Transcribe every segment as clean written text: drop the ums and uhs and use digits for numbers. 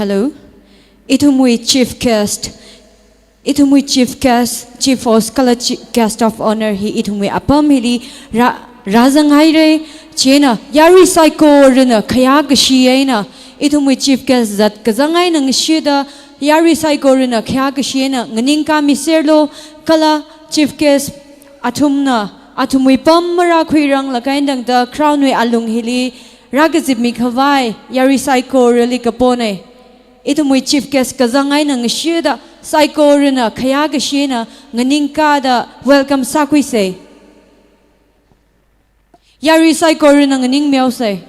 Hello. Itumui Chief Guest. Itumui Chief Guest, Chief Oscar Guest of Honor, he itumui apam hili razangaire chena yari psycho rina kayagashiyena. Itumui Chief Guest that kazangai nang shida yari psycho rina kayagashiyena nganinka miserlo kala Chief Guest atumna atumui pamara kuirang lakaindang da crown we alung hili ragazib mikhavai yari psycho really kapone. Itumui Chief Guest kazangai nang shida psycho rina kayagashiyena nganinka da welcome sakwise. Yari psycho rina nganing meow say.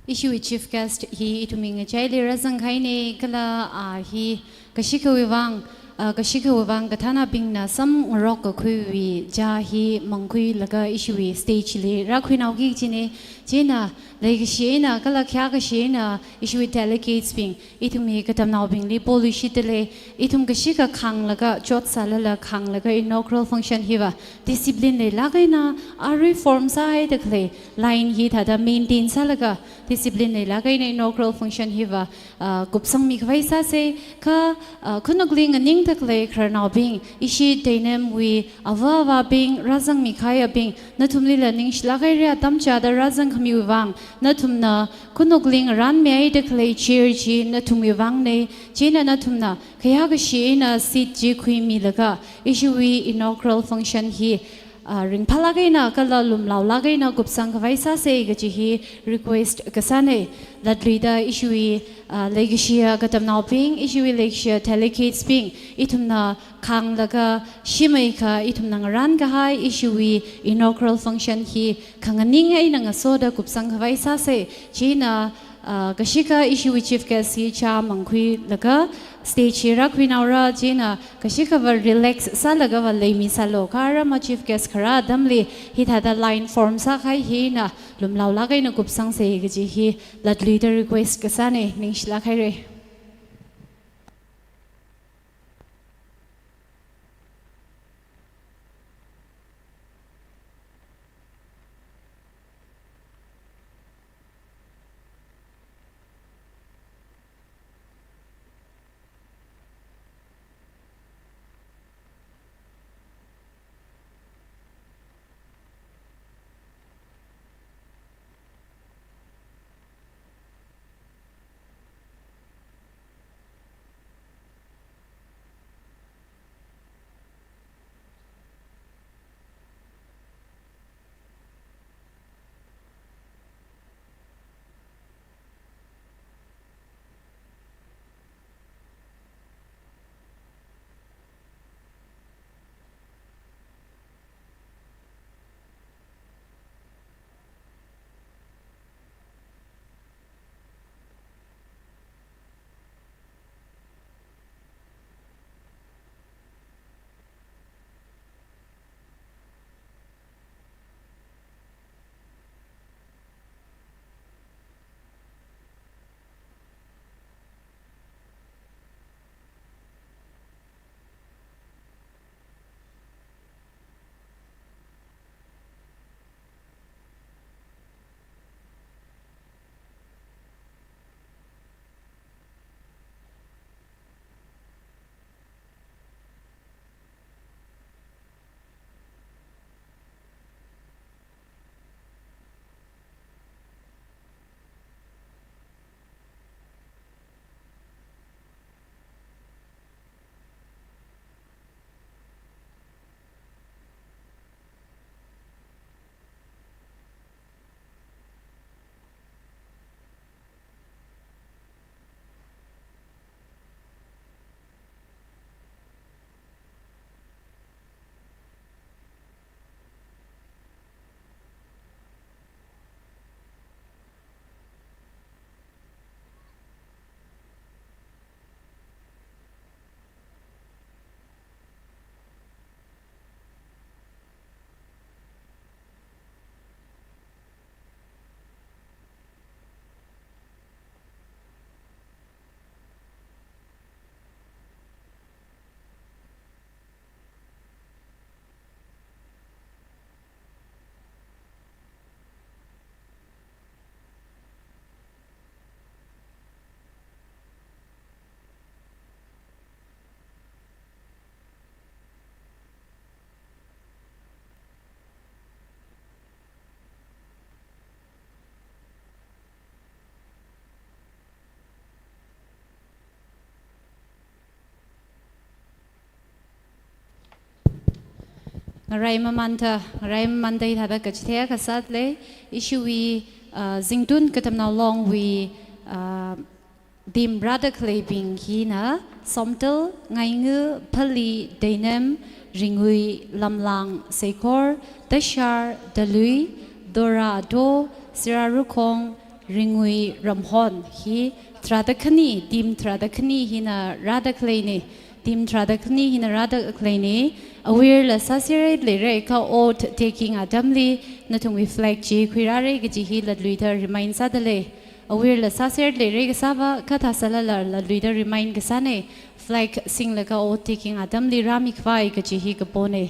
issue with chief guest he ituming chaili razang khaine kala he kashikawang kashikawang kathana bingna sam rock khui ja hi mangkhui laga issue stage le rakhui naw gi chine chena leigshena kala khya ka shena issue with delegates bing itumi katamnaw bing li policy tele itum kashika khang laga chot salala khang laga inaugural function hiwa discipline le lagaina a reform sai de kle line hi thada maintain salaga discipline le lagaina inaugural function hiwa kupsang mi khwai sa se kha khunagling aning tak le kharnaw bing ishi deinem wi awa bing razang mi khaya bing nathumli la ning shlagai ria tam cha da razang khmi wang nathumna khunagling ran me ai de kle cheer ji nathumi wang ne chena nathumna khaya ga shi na sit ji khui mi laga ishi wi inaugural function hi ring phalagay na kala lumlaw lagay na kupsang kavaisa se gaji hi request kasane ladrida issue legishia katamnaw ping issue legishia delegates ping itumna khang laga shimai ka itumna ran ga hai issue inaugural function hi khanganing ai na soda kupsang kavaisa se china kashika issue chief guest hi cha mangkhui laga stage ra kwinaura jina kashika var relax salaga wa leimi salo kara ma chief guest khara damli hi thada line form sa khai hi na lumlaw lagai na kupsang se gi hi lat leader request kasane ningshla khai re Ngarai mamanta ithada kachthea kasat le issue wi ZINGTUN katamnaw long wi dim brother claiming hina somtel ngaingu phali dainem ringui lamlang sekor tashar dalui dora do sirarukong ringui ramhon hi tradakhani tim tradakhani hina radaklaini tim tradakhani hina radaklaini aware la sasire le re ka oath taking adamli nathungwi flag ji khirare gi hi la luiter remind sadale aware la sasire le re saba katha salala la luiter remind gasane flag sing la ka oath taking adamli rami khwai gi hi kapone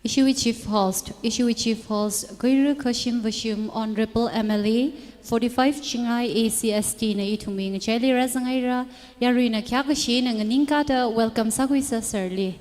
Issue Chief Host, Guru Kashim Vashim Honorable MLA, 45 Chingai ACST na ituming Jelly Razangaira, Yarina Kyakashin and Ninkata, welcome Saguisa Sirli.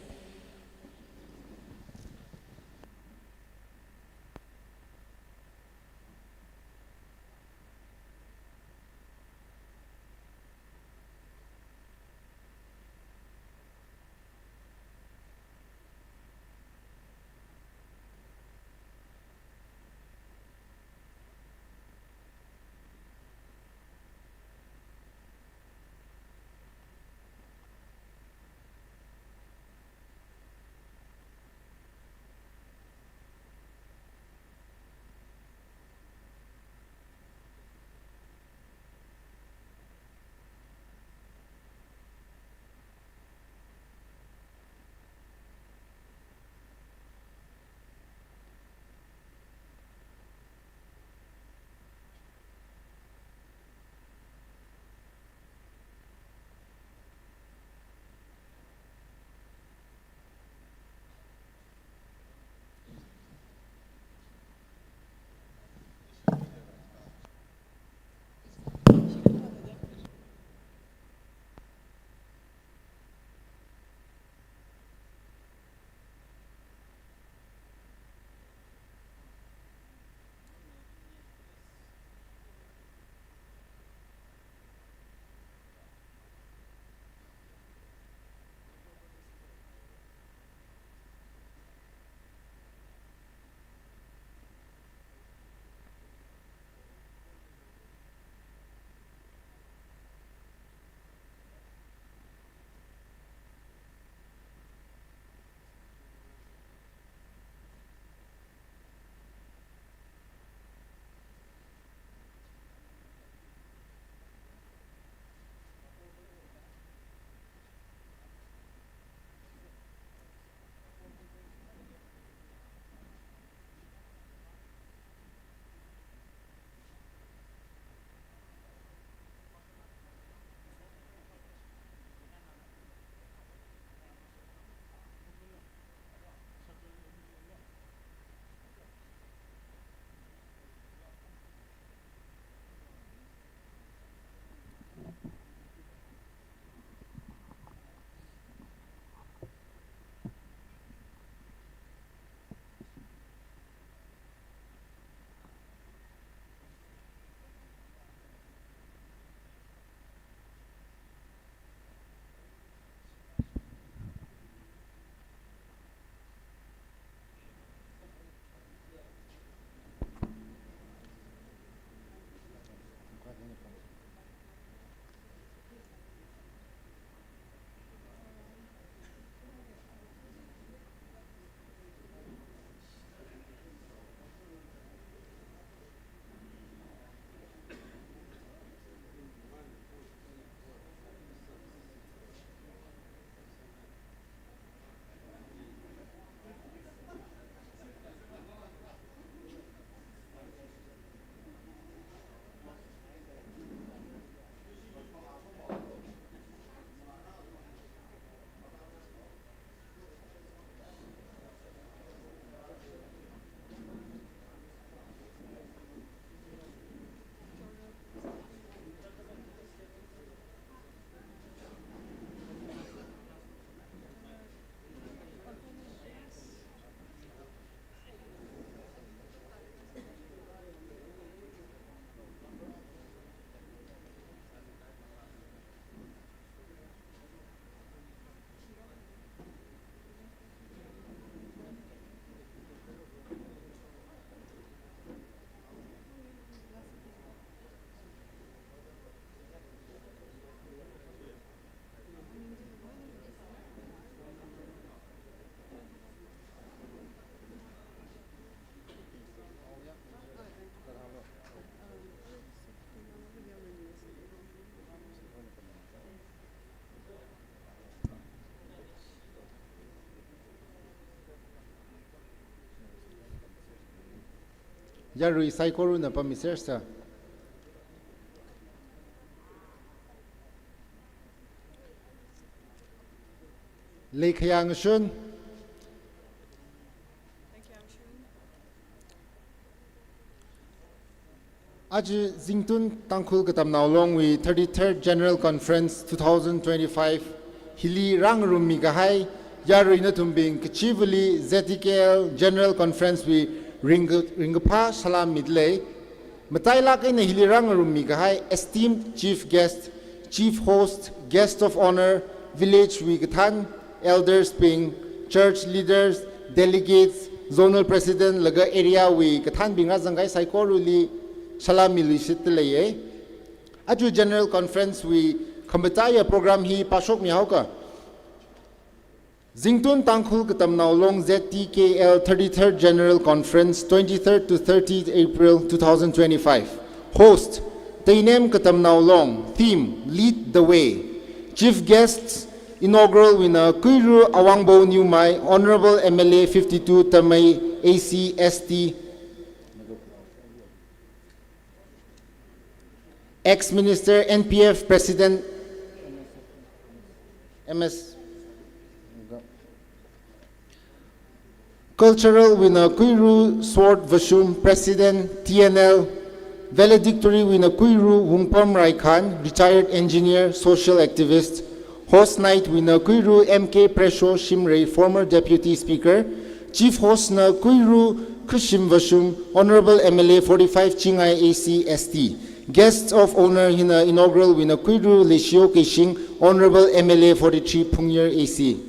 yarui saikoru na pamisersa Leikhayang Shun Aju ZINGTUN TANGKHUL KATAMNAO along with 33rd General Conference 2025 Hili Rangrum Migahai Yarui Natumbing Kachivuli ZTKL General Conference we Ringapa Salam Midley Matailak in Hili Rangrum Migahai esteemed chief guest, chief host, guest of honor, village Wigatan, elders being church leaders, delegates, zonal president, laga area we Katan Binga Zangai Saikoruli Salam Milisitlaye. Aju General Conference we Kambataya program hi Pashok Mihauka. ZINGTUN TANGKHUL KATAMNAO long ZTKL 33rd General Conference 23rd to 30th April 2025. Host Tainem KATAMNAO long. Theme Lead the Way. Chief guests Inaugural winner Kuiru Awangbo Nyumai Honorable MLA 52 Tamay ACST Ex-Minister NPF President MS Cultural winner Kuiru Sword Vashum President TNL Valedictory winner Kuiru Wungpam Raikhan Retired Engineer Social Activist Host Night winner Kuiru MK Presho Shimrei Former Deputy Speaker Chief Host na Kuiru Kushim Vashum Honorable MLA 45 Chingai ACST Guests of honor hina inaugural winner Kuiru Leshio Kishing Honorable MLA 43 Pungyar AC.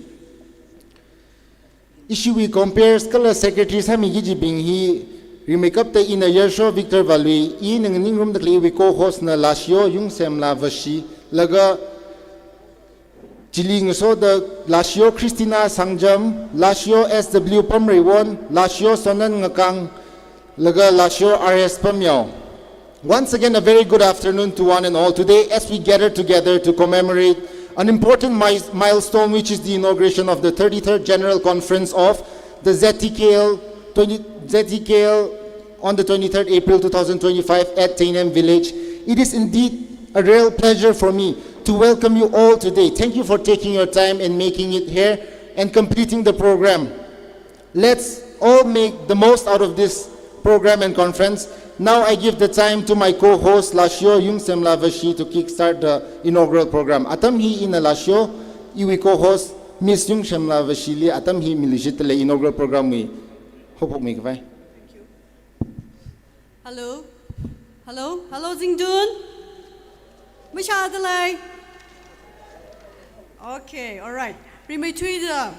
Issue we compares kala secretary Sami Gijibing he remake up the in a year show Victor Valui in ang ningrum the we co-host na Lashio Yung Semla Vashi Laga Chiling so the Lashio Christina Sangjam Lashio SW Pamrewon Lashio Sonan Ngakang Laga Lashio RS Pamyao. Once again, a very good afternoon to one and all. Today, as we gather together to commemorate an important milestone, which is the inauguration of the 33rd General Conference of the ZTKL on the 23rd April 2025 at Tainem Village. It is indeed a real pleasure for me to welcome you all today. Thank you for taking your time and making it here and completing the program. Let's all make the most out of this program and conference. Now I give the time to my co-host Lashio Yung Semla Vashi to kickstart the inaugural program. Atam hi ina Lashio, iwi co-host Miss Yung Semla Vashi li atam hi milishitale inaugural program we. Hope me kafai. Thank you. Hello. Hello. Hello ZINGTUN. Mashadalai. Okay, all right. Remay tui the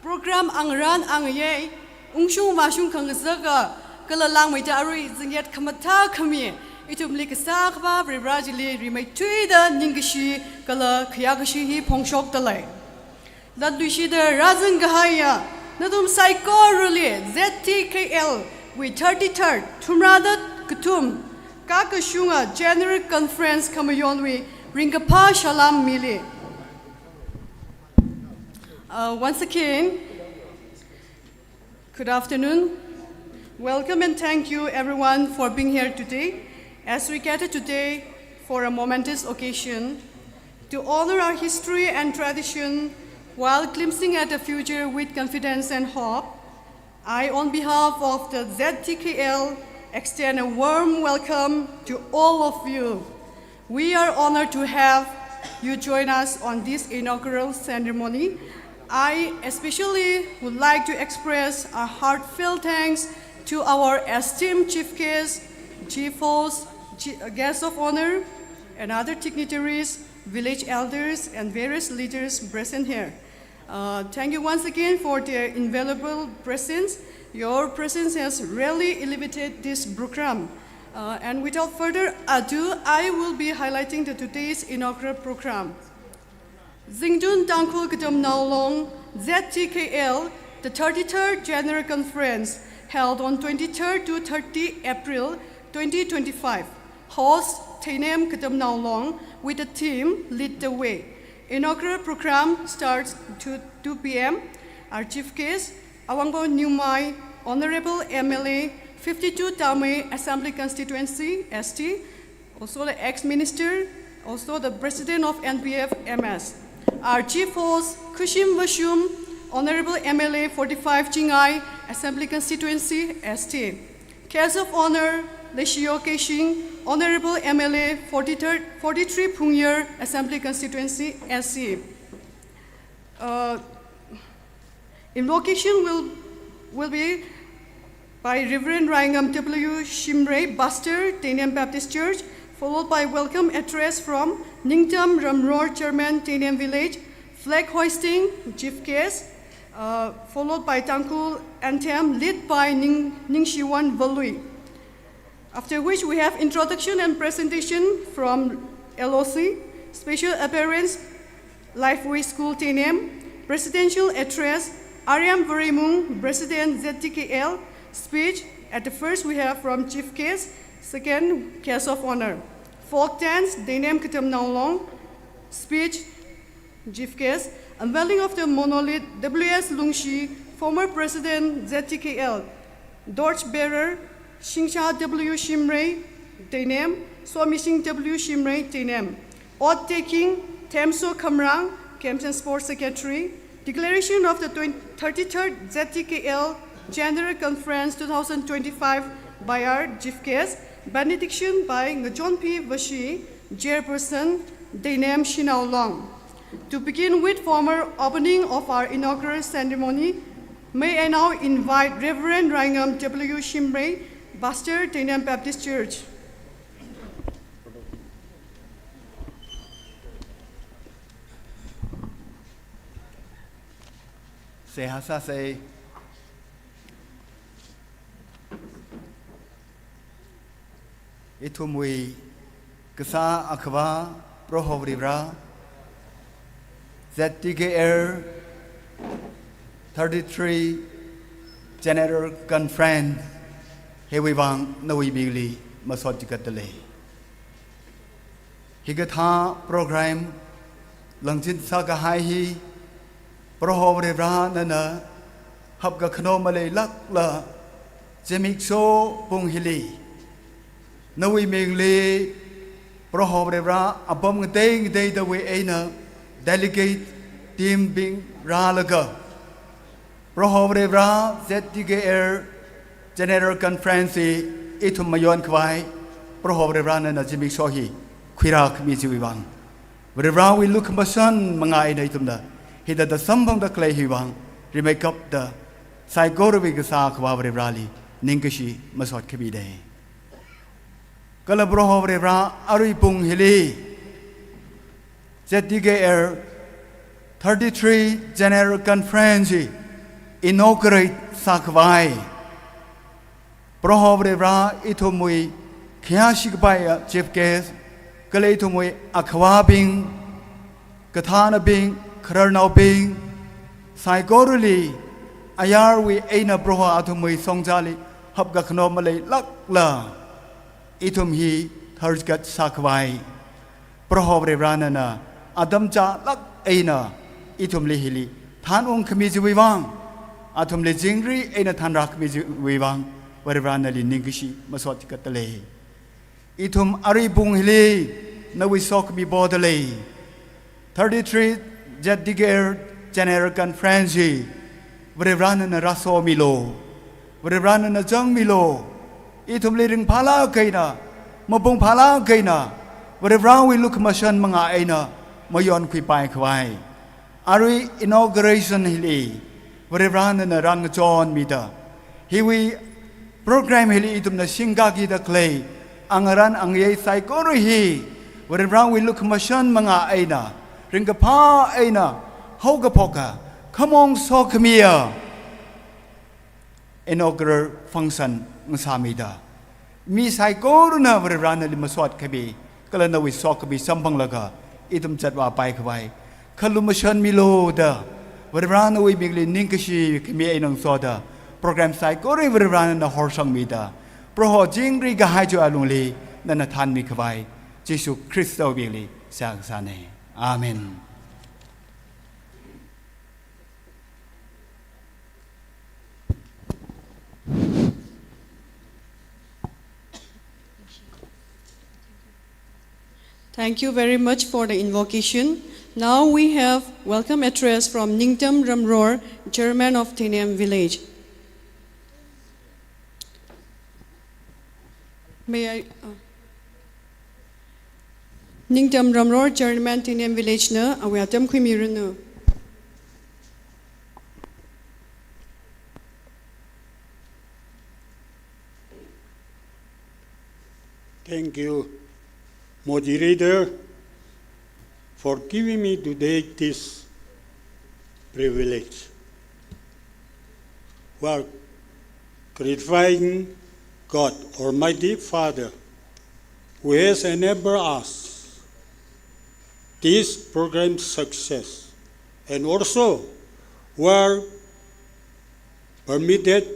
program angran angye ungshung mashung kangasaga kala lang may taroy zingyat kamata kami itum likasa kaba brajili remay tui the ningashi kala kayagashi hi pongshok talay. Laddushi the razan gahaya nadum saikoruli ZTKL with 33rd Tumradat Kutum Kakashunga General Conference Kamayonwi Ringapa Shalam Mili. Once again, good afternoon. Welcome and thank you everyone for being here today as we gather today for a momentous occasion to honor our history and tradition while glimpsing at the future with confidence and hope. I, on behalf of the ZTKL, extend a warm welcome to all of you. We are honored to have you join us on this inaugural ceremony. I especially would like to express our heartfelt thanks to our esteemed chief guests, chief hosts, guests of honor, and other dignitaries, village elders, and various leaders present here. Thank you once again for their invaluable presence. Your presence has really elevated this program. And without further ado, I will be highlighting today's inaugural program. ZINGTUN TANGKHUL KATAMNAO long ZTKL, the 33rd General Conference, held on 23rd to 30 April 2025. Host Tainem KATAMNAO long with the theme Lead the Way. Inaugural program starts to 2 p.m. Our chief guest, Awangbo Nyumai, Honorable MLA 52 Tamil Assembly Constituency, ST, also the ex-minister, also the president of NPF, MS. Our chief host, Kushim Vashum, Honorable MLA 45 Chingai Assembly Constituency, ST. Guest of honor, Leshio Keshing, Honorable MLA 43 Pungyar Assembly Constituency, SC. Invocation will be by Reverend Rangam W. Shimray, Buster, Tainam Baptist Church, followed by welcome address from Ningtam Ramroar Chairman, Tainam Village, flag hoisting, chief case, followed by TANGKHUL anthem led by Ningshiwan Valui. After which we have introduction and presentation from LOC, special appearance, Lifeway School Tainam, presidential address, Aryam Varimung, President ZTKL, speech. At the first we have from Chief Case, second Case of Honor. Folk dance, Tainam KATAMNAO speech, Chief Case. Unveiling of the Monolith, W.S. Lungshi, former President ZTKL. Torch bearer, Shingsha W. Shimray, Tainam, Swami Singh W. Shimray, Tainam. Oath taking, Temso Kamrang, Camps and Sports Secretary. Declaration of the 33rd ZTKL General Conference 2025 by our Chief Guest. Benediction by Ngajon P. Vashi, Chairperson, Tainam Shinao Long. To begin with formal opening of our inaugural ceremony, may I now invite Reverend Rangam W. Shimray, Pastor, Tainam Baptist Church. Sehasa say itumui kesa akwa prohovribra ZTKL 33 General Conference hewibang nawi bigli masodikatale higata program langchin sakahai hi Prohovribra nana habga khanomale lakla jemikso punghili nawi mengli prohovribra abom ngtei the way aina delegate team bing ralaga prohovribra ZTKL General Conference itumayon kwai prohovribra nana jemikso hi kwirak mijiwang vribra we look masan mga aina itumda Hida the sambang the clay hiwang, remake up the psychorovic sak wavrali, Ninkashi, Masot Kabide. Kalabroho Revra, Aripung Hili, ZTKL 33 General Conference, inaugurate Sakwai. Broho Revra, Itomui, Kiashikbaya, Chief Case, Kaletumui, Akwabing, Katana Bing, Karnao Bing, Saigoruli, Ayarwi Aina Broha Atumui Songjali, Habgaknomale Lakla, Itum Hi, Thursgat Sakwai, Brohovre Ranana, Adamja Lak Aina, Itum Lihili, Tanung Kamizi Wivang, Atum Le Jingri, Aina Tanrak Mizi Wivang, where Ranali Ningishi, Masotikatale. Itum Aribung Hili, Nawi Sok Mi Bodale, 33 ZTKL General Conference, Vrevran and Raso Milo, Vrevran and Jung Milo, Itum leading Pala Kaina, Mabung Pala Kaina, Vrevran we look Mashan Manga Aina, Mayon Quipai Kwai, Ari inauguration Hili, Vrevran and Rang John Mida, Hiwi program Hili Itum the Shingaki the Clay, Angaran Angye Saikori, Vrevran we look Mashan Manga Aina. Ringapa aina, hogapoka, come on so come here. Inaugural function ngamida. Mi sai koruna vrana limaswat kabi, kalana we so kabi sampang laga, itum chatwa pai kawai. Kalumashan milo da, vrana we bigli ninkashi kami ainang soda. Program sai kori vrana na horsang mida. Proho jingri gahaju alungli, nanatan mi kawai. Jesu Christo bigli sagsane. Amen. Thank you very much for the invocation. Now we have welcome address from Ningtam Ramror, Chairman of Tinem Village. May I? Ningtam Ramror, Chairman Tinem Village na awatam kumirunu. Thank you, moderator, for giving me today this privilege. While glorifying God, Almighty Father, who has enabled us this program's success, and also were permitted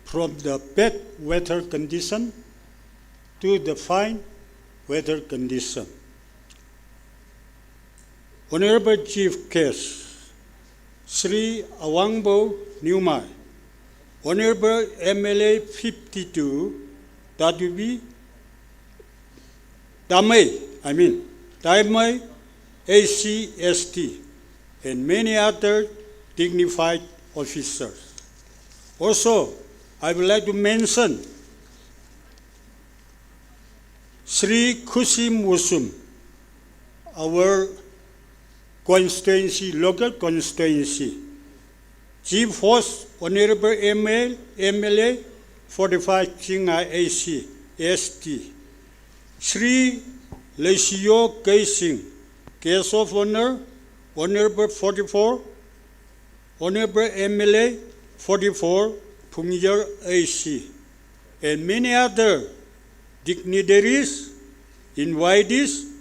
from the bad weather condition to the fine weather condition. Honorable Chief Guest, Sri Awangbo Newmai, Honorable MLA 52, Damai ACST, and many other dignified officers. Also, I would like to mention Sri Kusim Musum, our constituency, local constituency, Chief Host, Honorable MLA 45 Chinga AC, ST, Sri Lesio Kaising, Guest of Honor, Honorable 44, Honorable MLA 44, Pungyer AC, and many other dignitaries, invitees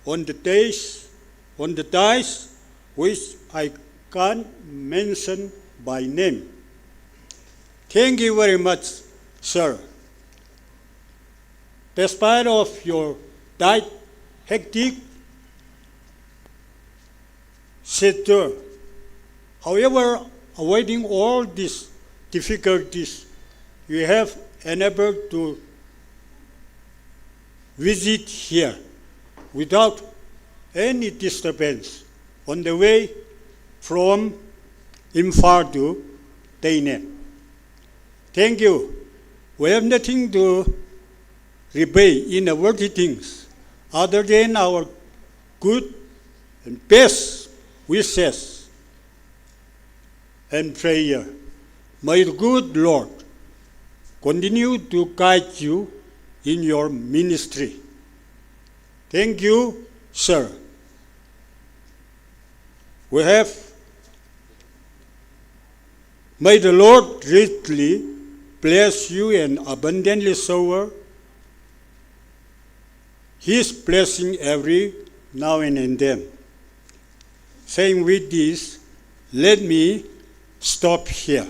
on the dais, which I can't mention by name. Thank you very much, sir. Despite of your hectic schedule, however, avoiding all these difficulties, you have enabled to visit here without any disturbance on the way from Imphal to Tainan. Thank you. We have nothing to repay in worldly things other than our good and best wishes and prayer. May the good Lord continue to guide you in your ministry. Thank you, sir. We have, may the Lord richly bless you and abundantly shower His blessing every now and then. Saying with this, let me stop here.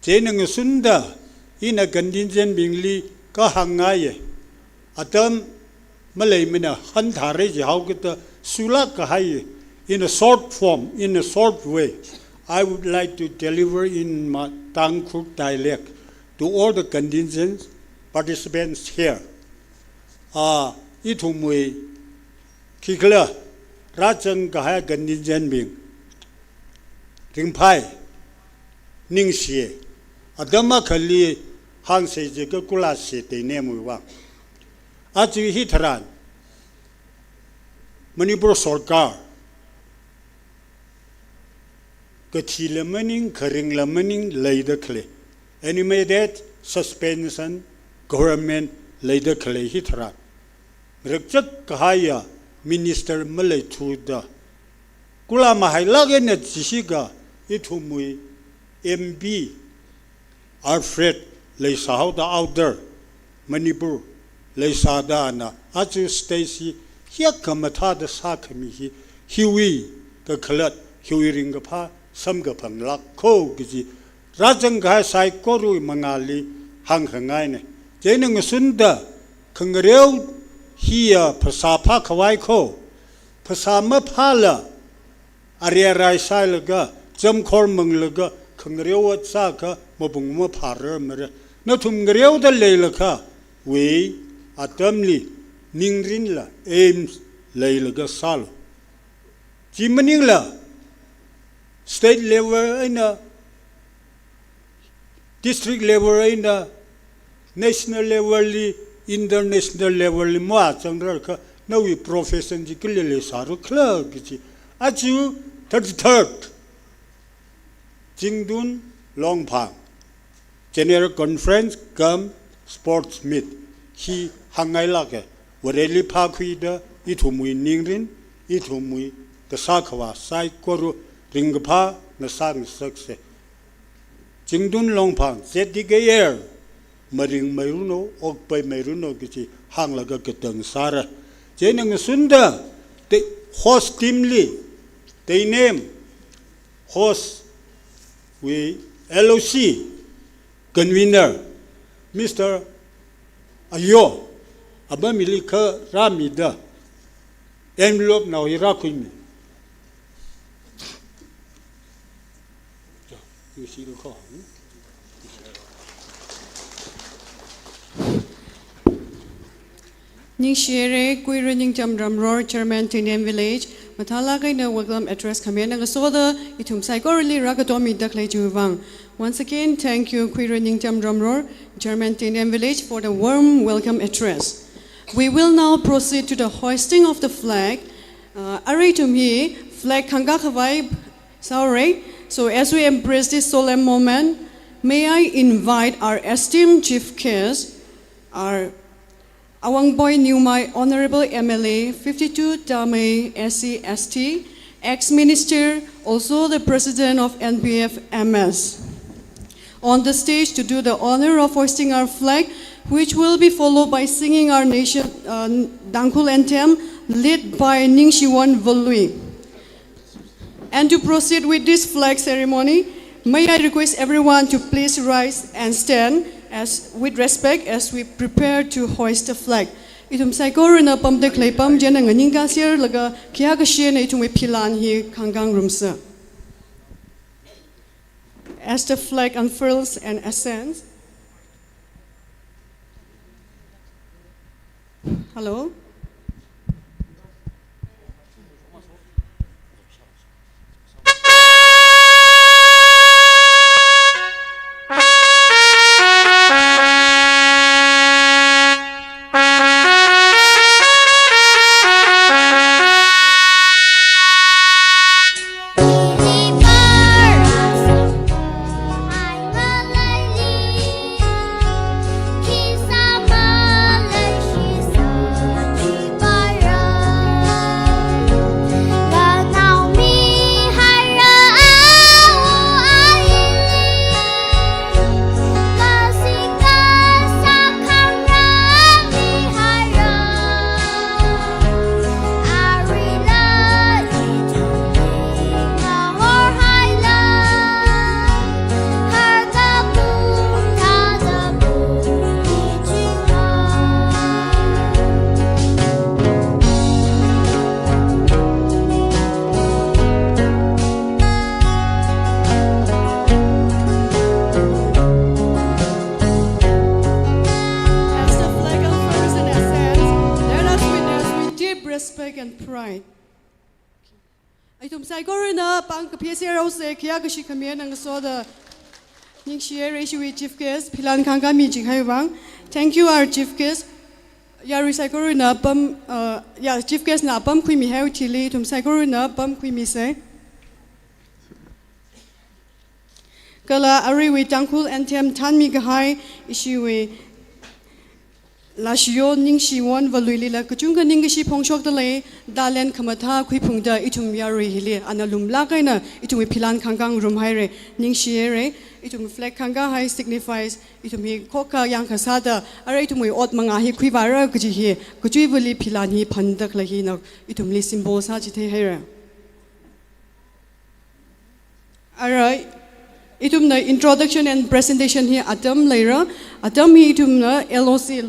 Jenang sunda ina contingent bingli ka hangaye atam malay mina hantare jahawgita sulak kahaye in a short form, in a short way. I would like to deliver in my TANGKHUL dialect to all the contingent participants here. Itumwe kikla rajang kahaya contingent bing ringpai ningsie adama khali hang se je ka kula se te ne mu wa aji hitran Manipur Sarkar kathi lamaning kharing lamaning leida khle animated suspension government leida khle hitran rakchak kahaya minister malay thuda kula mahai lage ne jisiga itumui MB Alfred Leisahau the outer Manipur Leisada na Aju Stacy Hiakamata the Sakami Hiwi the Kalat Hiwi Ringapa Samgapang Lak Ko Gizi Rajanga Sai Koru Mangali Hang Hangaine Jenang Sunda Kangareo Hia Pasapa Kawaiko Pasama Pala Aria Raisailaga Jam Kormanglaga Kangareo Saka Mobungma Parer Natum Greo the Lelaka we atamli ningrin la aims leilaga sal jimaning la state level ina district level ina national level li international level li ma changrar ka nawi profession ji klele saru khla gi achu 33rd ZINGTUN Longphang General Conference come sports meet he hangai lake wareli phakhui da ithumui ningrin ithumui the sakhawa sai koru ringpha na sang sakse ZINGTUN Longphang ZTKL maring mayruno okpai mayruno gichi hanglaga ketang sara jenang sunda the host team li they name host we LOC convener Mr. Ayo abamilika ramida envelope now irakuimi you see the call Nishere Kuira Ningtam Ramror Chairman Tinem Village Matala Kaina welcome address Kamena Soda Itum Psychorally Rakatomi Daklay Juvang. Once again, thank you Kuira Ningtam Ramror Chairman Tinem Village for the warm welcome address. We will now proceed to the hoisting of the flag. Aritumhi flag Kangakavai Saure. So as we embrace this solemn moment, may I invite our esteemed chief guest, our Awangboy Newmai Honorable MLA 52 Dame SC/ST, ex-minister, also the president of NBF MS, on the stage to do the honor of hoisting our flag, which will be followed by singing our nation TANGKHUL anthem, led by Ningshiwan Volui. And to proceed with this flag ceremony, may I request everyone to please rise and stand with respect as we prepare to hoist the flag. Itum saikor na pam de clay pam jena nganinga sir laga kya ka she na itum pilan hi kangang roomsa. As the flag unfurls and ascends. Hello. Respect and pride. Itum saikor na pang PSRO se kya kashi kamya nang soda ning share issue chief guest pilan kanga mi jikhaiwang. Thank you our chief guest. Ya recycle na pam ya chief guest na pam kui mi hai chili tum saikor na pam kui mi se. Kala ari we TANGKHUL anthem tan mi gahai issue we Lashio Ningshiwan Valuila Kuchunga Ningishi Pongshok the lay, Dalen Kamata, Quipungda, Itum Yari Hili, Analum Lakaina, Itum Pilan Kangang Rumhaire, Ningshiere, Itum Flag Kanga High signifies Itum Koka Yankasada, Aratum Ot Mangahi Quivara, Kuji, Kujivuli Pilani Pandak Lahino, Itum Li symbol Sajite Hera. Alright. Itum na introduction and presentation here atam later atam hi itum na LOC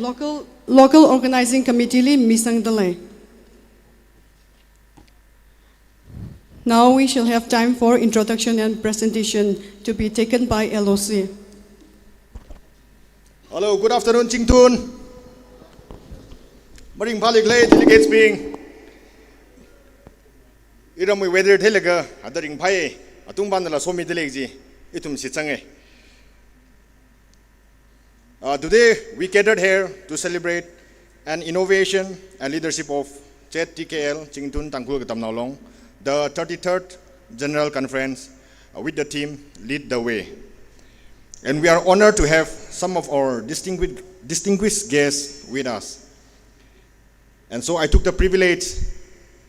local organizing committee li misang dalay. Now we shall have time for introduction and presentation to be taken by LOC. Hello, good afternoon, ZINGTUN. Maring balik lay delegates being iram we weather telega adaring pai atung ban la somi delegji itum si change. Today we gathered here to celebrate an innovation and leadership of ZTKL ZINGTUN TANGKHUL KATAMNAO, the 33rd General Conference with the team lead the way. And we are honored to have some of our distinguished guests with us. And so I took the privilege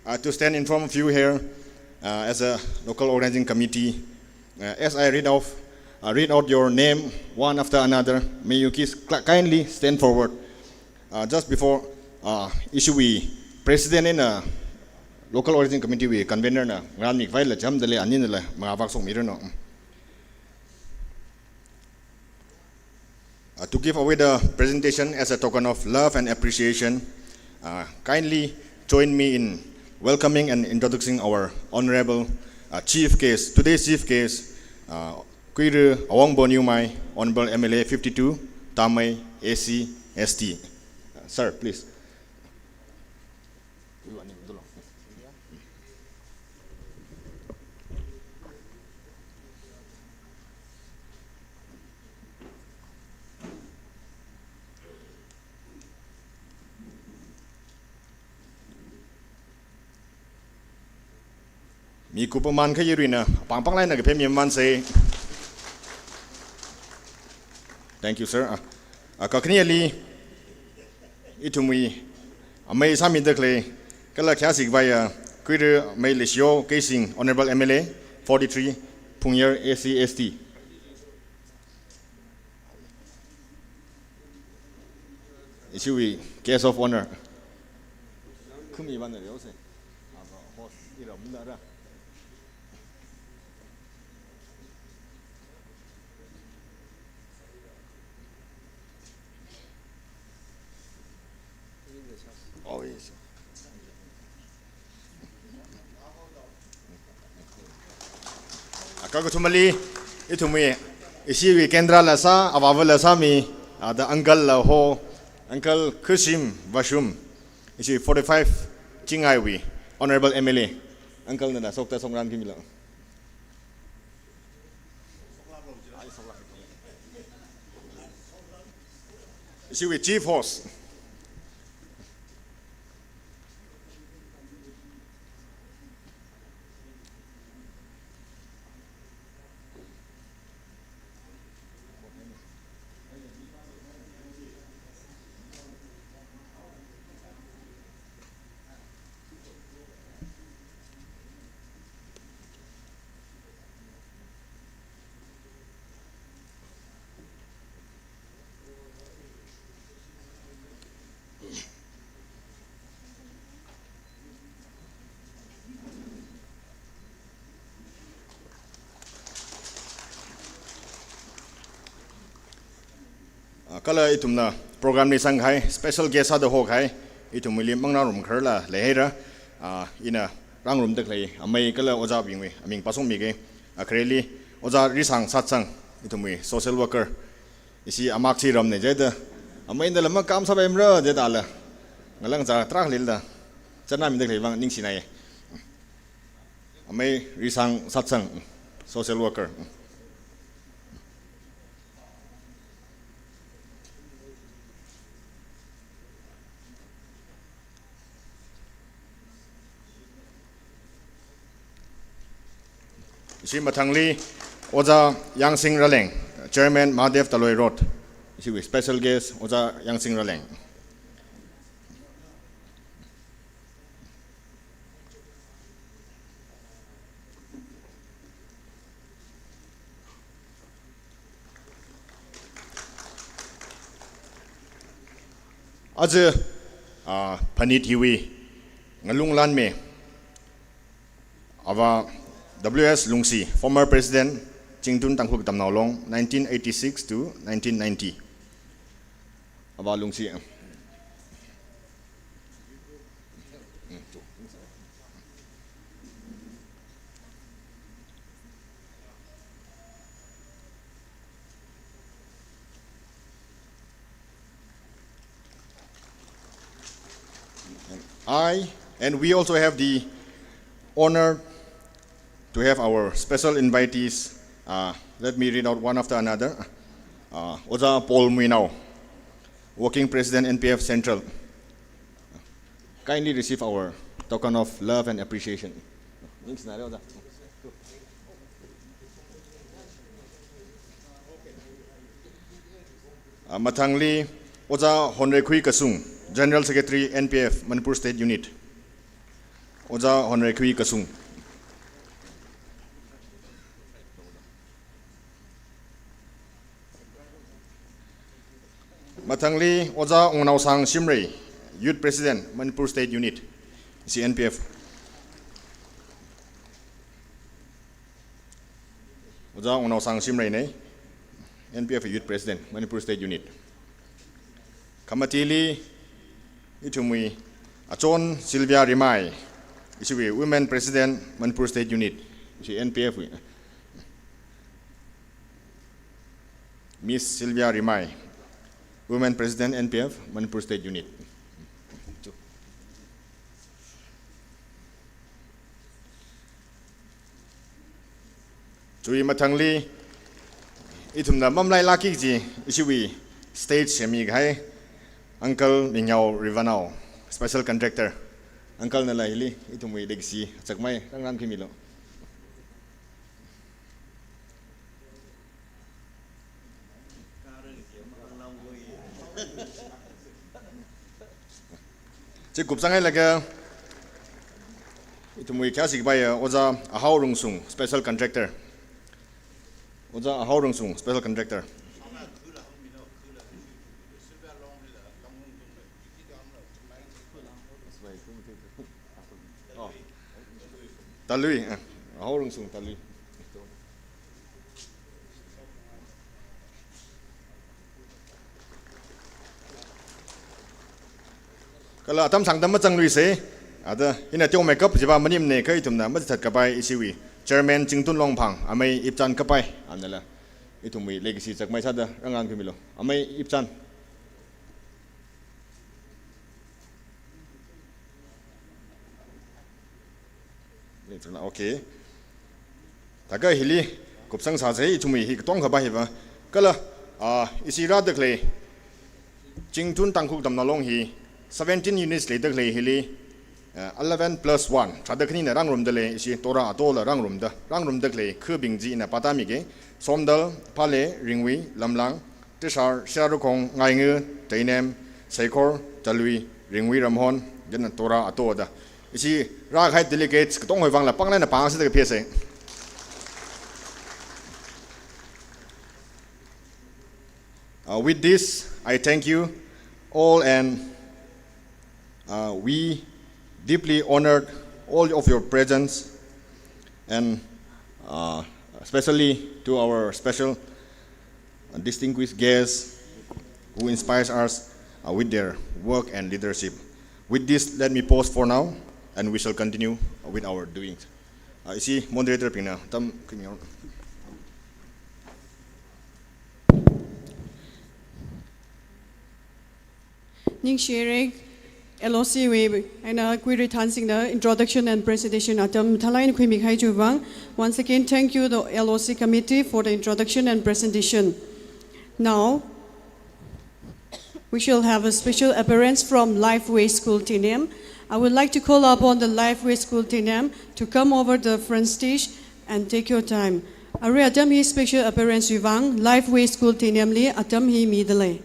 to stand in front of you here as a local organizing committee. As I read out your name one after another, may you kindly stand forward. Just before issue we president in a local organizing committee we convener na ngani vai la jam dale anin la mga baksong mirano. To give away the presentation as a token of love and appreciation, kindly join me in welcoming and introducing our honorable chief guest. Today's chief guest, Kuiru Awang Bonyumai, Honorable MLA 52, Tamai, AC, ST. Sir, please. Mi kupaman kayirina, pang lain na gapem yaman say. Thank you, sir. Kakniali itumui amay sami dekle kala kyasik via kuiru may lisyo casing Honorable MLA 43 Pungyer ACST. Isui guest of honor. Kumi ban de yose. Host ira mundara. Always. Akago tumali itumi isi we kendra la sa awawa la sa mi the uncle la ho uncle Kusim Vashum isi 45 chingai we honorable MLA uncle na sokta songran kimila isi we chief host. Kala itumna program ni Shanghai special guest ada ho khai itum milim mangna rum kharla lehera ina rangram deklai amai kala oja bingwe aming pasong mige akreli oja risang satsang itumui social worker isi amak chi ram ne jeda amai nda lama kam sabem ra je dala ngalang ja trak lilda chana mi deklai bang ning sinai amai risang satsang social worker. Isi mathangli Oja Yangsing Raleng, Chairman Mahadev Taloi Road. Isi we special guest Oja Yangsing Raleng. Aje Panit Hiwi Ngalung Lan Me Ava W.S. Lungsi, former President, ZINGTUN TANGKHUL KATAMNAO 1986 to 1990. Aba Lungsi. And we also have the honor to have our special invitees. Let me read out one after another. Oza Paul Muinao, Working President NPF Central. Kindly receive our token of love and appreciation. Mathangli Oza Honre Kui Kasung, General Secretary NPF Manipur State Unit. Oza Honre Kui Kasung. Mathangli Oza Ongnau Sang Shimrei, Youth President Manipur State Unit, CNPF. Oza Ongnau Sang Shimrei ne, NPF Youth President Manipur State Unit. Kamatili Itumui Achon Sylvia Rimai, Ishiwi Women President Manipur State Unit, NPF. Miss Sylvia Rimai, Women President NPF Manipur State Unit. Chui Mathangli Itumna Mamlai Laki Ji Ishiwi State Semi Gai Uncle Mingyao Rivanao, Special Contractor. Uncle Nalahili Itumui Legacy Chakmai Rangram Kimilo. Cukup sangat lagi itu mui kasih bayar Oza Ahau Rungsung Special Contractor. Oza Ahau Rungsung Special Contractor. Talui, Ahau Rungsung Talui. Kalau atam sang tamat sang luise, ada ini tiong makeup sebab manim ne kai tumna masjid kapai isiwi. Chairman ZINGTUN Longpang, amai ipcan kapai, anala. Itu mui legacy cak mai sada rangang kimilo. Amai ipcan. Okay. Taga hili kupsang saja itu mui hik tong kapai ba. Kalau isi rada kle ZINGTUN TANGKHUL KATAMNAO hi 17 units later lay hili 11 plus 1 tradakni na rangrum dale isi tora atola rangrum da klay khubing ji na patami ge somdal pale ringwi lamlang tishar sharukong ngainge tainem saikor talui ringwi ramhon gen tora atoda isi ra khai delegates tong hoi wang la panglai na pang se de pse. With this I thank you all, and we deeply honored all of your presence, and especially to our special distinguished guests who inspires us with their work and leadership. With this, let me pause for now, and we shall continue with our doings. Isi moderator pina tam kimiyor. Ning sharing LOC we and we returning the introduction and presentation atam thalai kui mi khai chuwang. Once again, thank you the LOC committee for the introduction and presentation. Now we shall have a special appearance from Lifeway School Tinem. I would like to call upon the Lifeway School Tinem to come over the front stage and take your time. Are atam hi special appearance chuwang Lifeway School Tinem li atam hi mi delay.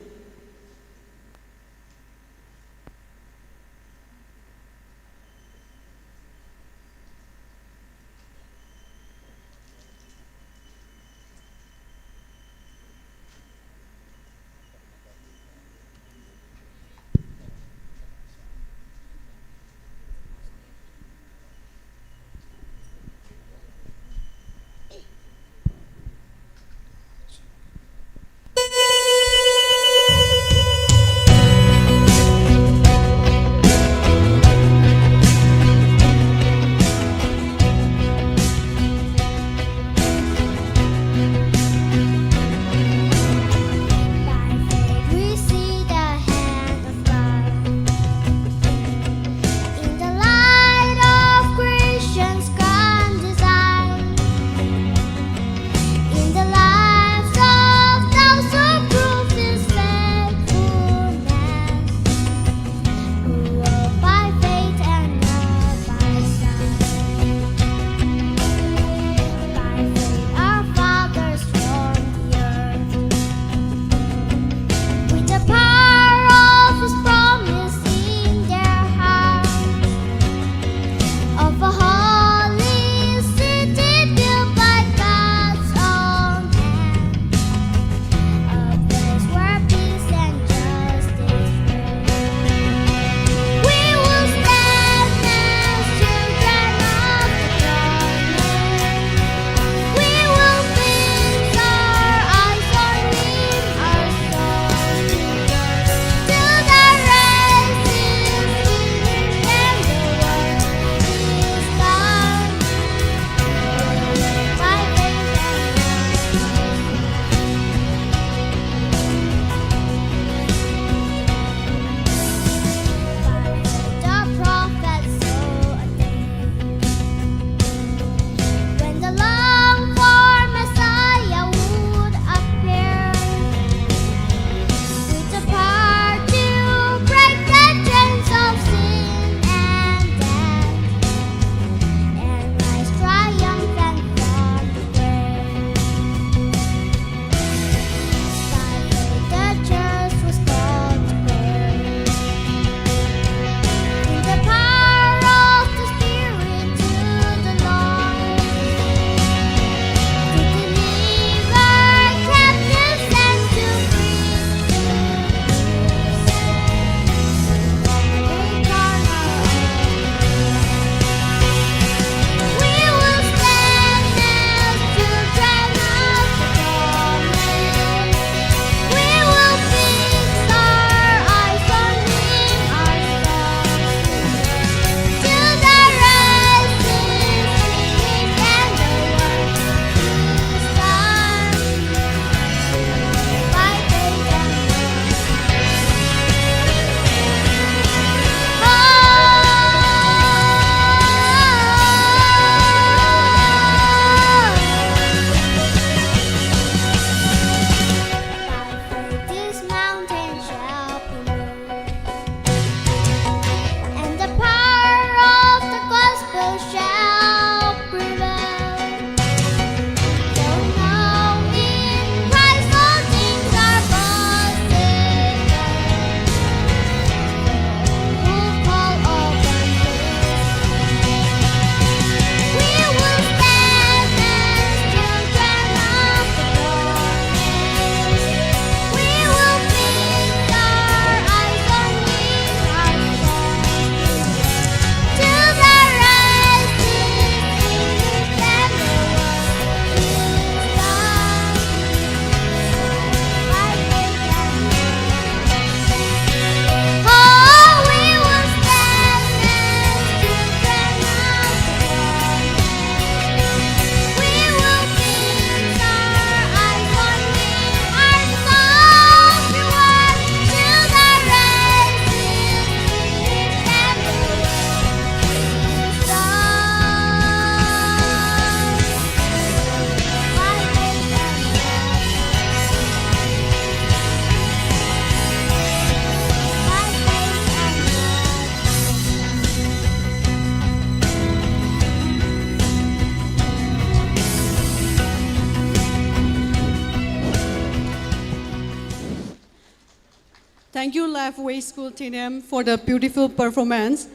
Thank you, Lifeway School TNM, for the beautiful performance.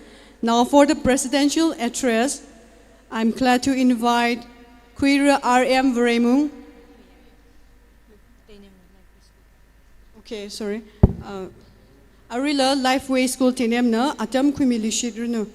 Now for the presidential address, I'm glad to invite Queer RM Veremung. Okay, sorry. Arila Lifeway School TNM na atam kumili shidrunu.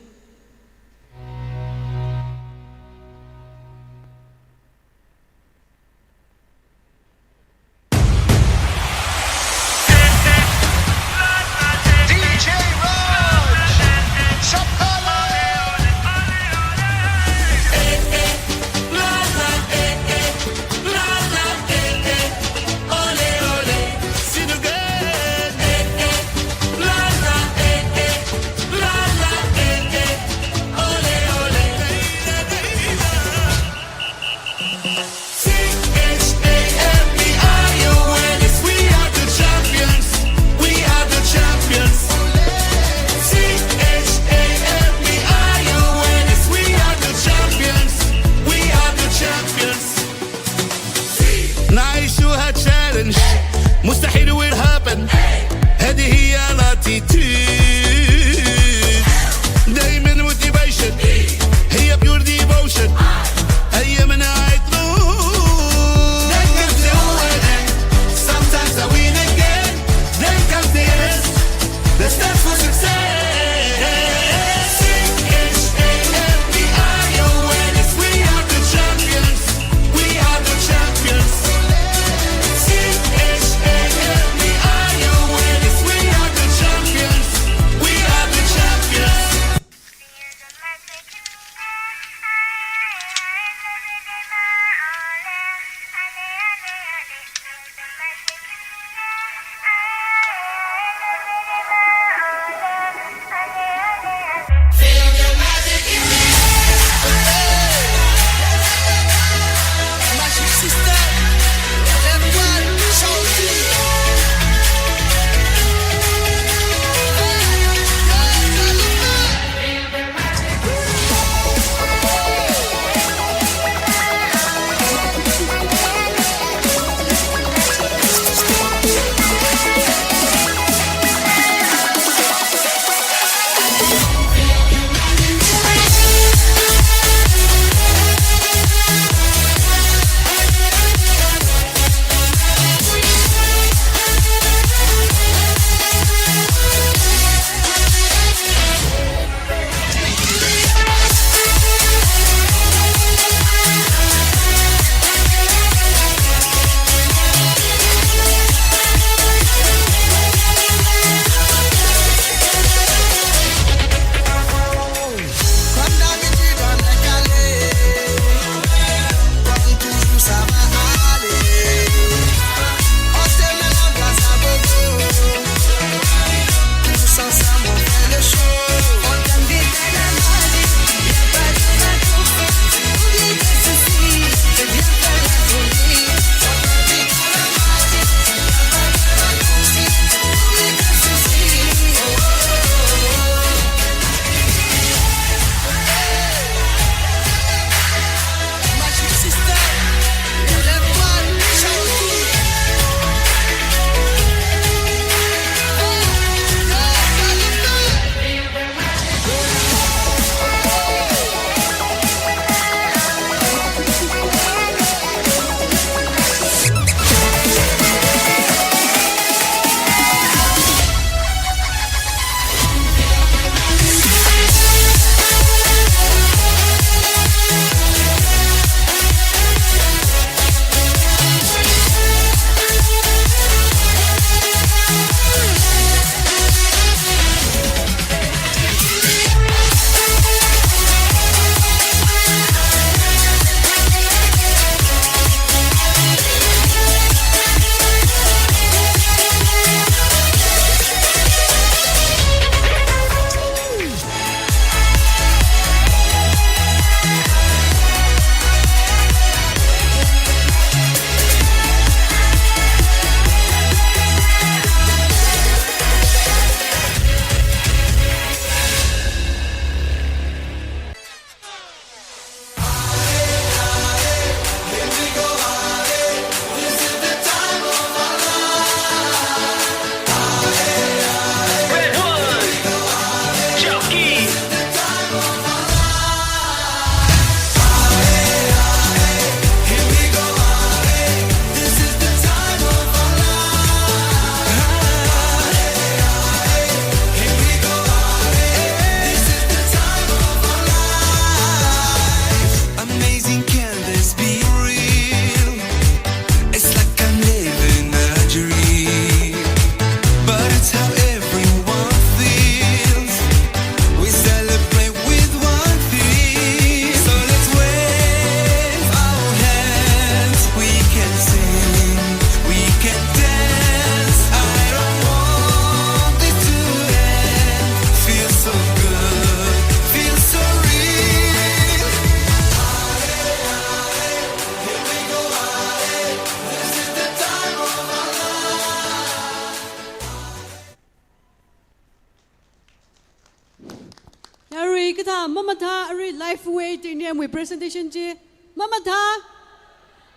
Ari kata mama tha ari life way tine we presentation je mama tha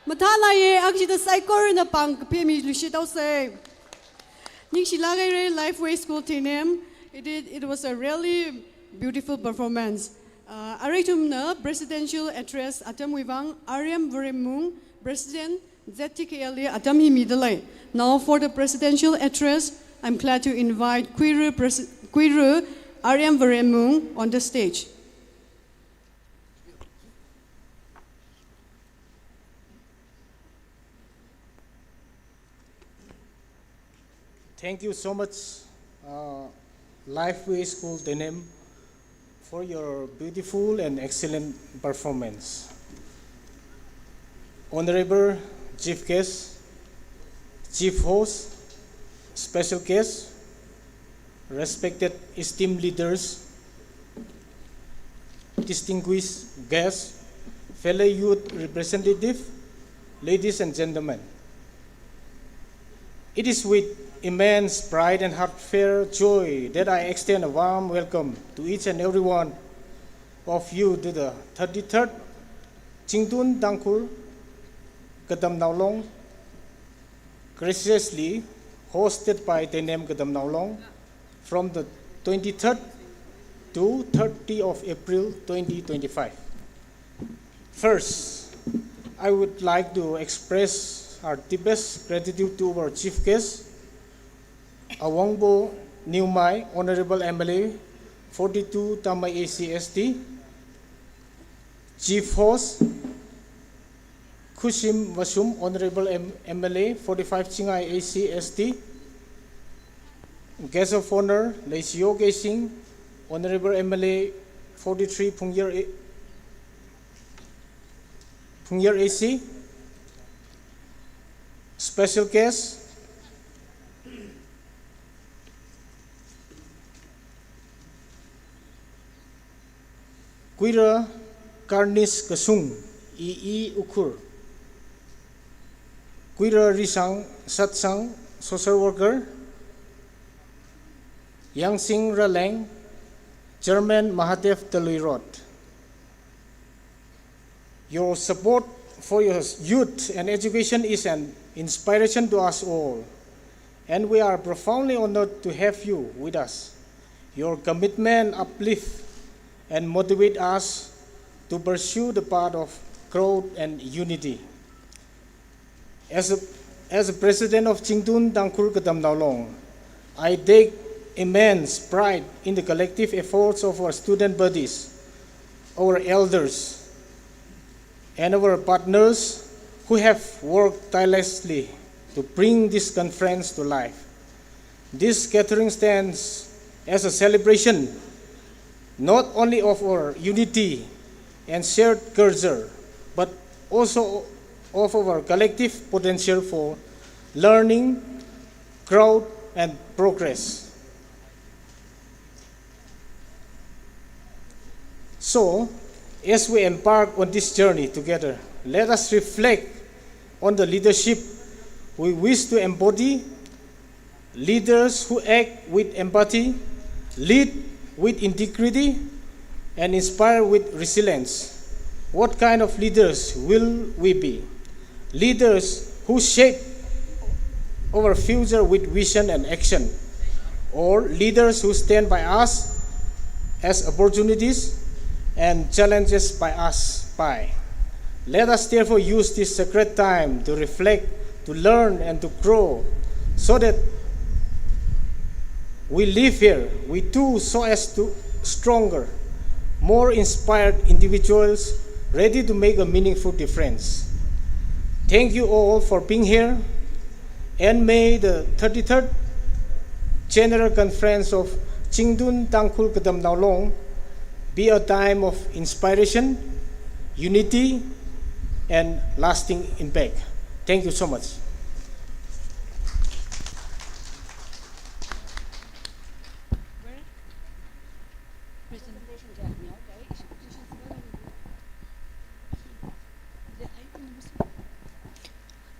mata la ye akji the psycho na pang pe mi lu shi dau se ning shi la re life way school tine it was a really beautiful performance aritum na presidential address atam wibang Ariam Veremung president ZTKL atam hi midalai. Now for the presidential address I'm glad to invite Quiru Ariam Veremung on the stage. Thank you so much, Lifeway School Denim, for your beautiful and excellent performance. Honorable Chief Guest, Chief Host, Special Guest, respected esteemed leaders, distinguished guests, fellow youth representatives, ladies and gentlemen. It is with immense pride and heartfelt joy that I extend a warm welcome to each and every one of you to the 33rd ZINGTUN TANGKHUL KATAMNAO graciously hosted by TNM KATAMNAO from the 23rd to 30th of April 2025. First, I would like to express our deepest gratitude to our chief guest, Awangbo Niumai, Honorable MLA, 42 Tamai ACST, Chief Host, Kushim Wasum, Honorable MLA, 45 Chingai ACST, Guest of Honor, Leisio Gesing, Honorable MLA, 43 Pungyer AC, Special Guest, Quira Karnis Kasung, Ukur, Quira Risang Satsang, social worker, Yang Sing Raleng, Chairman Mahadev Taluirot. Your support for your youth and education is an inspiration to us all, and we are profoundly honored to have you with us. Your commitment uplifts and motivate us to pursue the path of growth and unity. As a president of ZINGTUN TANGKHUL KATAMNAO, I take immense pride in the collective efforts of our student buddies, our elders, and our partners who have worked tirelessly to bring this conference to life. This gathering stands as a celebration not only of our unity and shared culture, but also of our collective potential for learning, growth, and progress. So, as we embark on this journey together, let us reflect on the leadership we wish to embody, leaders who act with empathy, lead with integrity, and inspire with resilience. What kind of leaders will we be? Leaders who shape our future with vision and action, or leaders who stand by us as opportunities and challenges by us by. Let us therefore use this sacred time to reflect, to learn, and to grow, so that we live here, we too, so as to stronger, more inspired individuals ready to make a meaningful difference. Thank you all for being here, and may the 33rd General Conference of ZINGTUN TANGKHUL KATAMNAO be a time of inspiration, unity, and lasting impact. Thank you so much.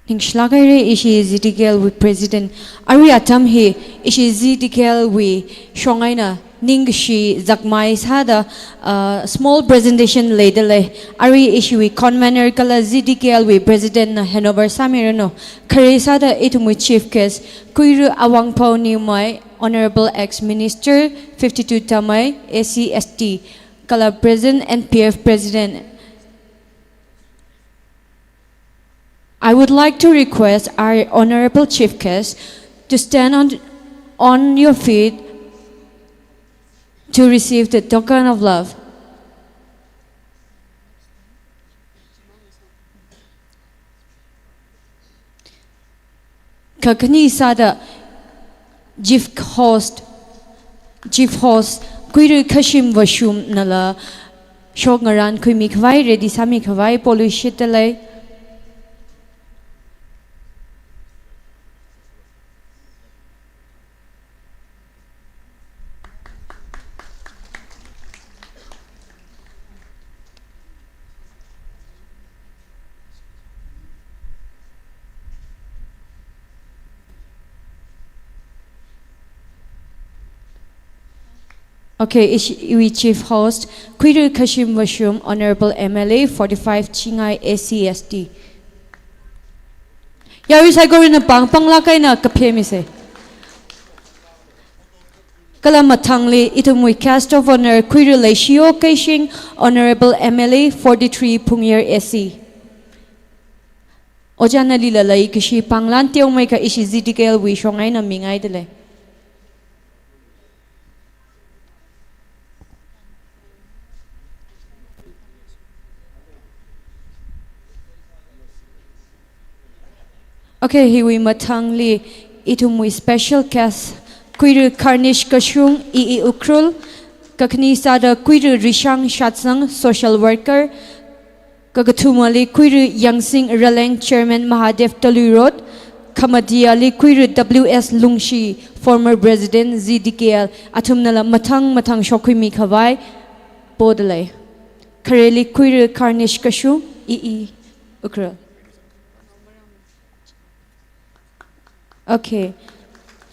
Ning shlagare ishi ZTKL with President Ari Atam he ishi ZTKL we shongaina Ningshi Zakmai Sada small presentation later Ari issue convener kala ZTKL we President Hanover Samirano Kare Sada itumu chief case Kuiru Awangpao Nimai Honorable ex-minister 52 Tamai ACST kala President and PF President. I would like to request our honorable chief guest to stand on your feet to receive the token of love. Kakani sada chief host kuiru kashim vashum nala shok ngaran kui mikhwai ready sami khwai polishitale. Okay, we chief host, Kuiru Kashim Washum, Honorable MLA, 45 Chingai ACST. Yawi sai go na pang lakay na kaphe mi se. Kala mathangli itumui cast of honor Kuiru Leishio Kashing, Honorable MLA, 43 Pungyer AC. Ojana lila lai kishi panglan tiong mai ka ishi ZTKL wi shongay na mingay dele. Okay, hiwi matangli itumui special cast Kuiru Karnish Kashung Ukrul Kakni Sada Kuiru Rishang Shatsang social worker Kagatumali Kuiru Yangsing Raleng Chairman Mahadev Talurot Kamadiali Kuiru WS Lungshi former president ZDKL Atumnala matang Shokumi Kawai Bodale Kareli Kuiru Karnish Kashung Ukrul. Okay,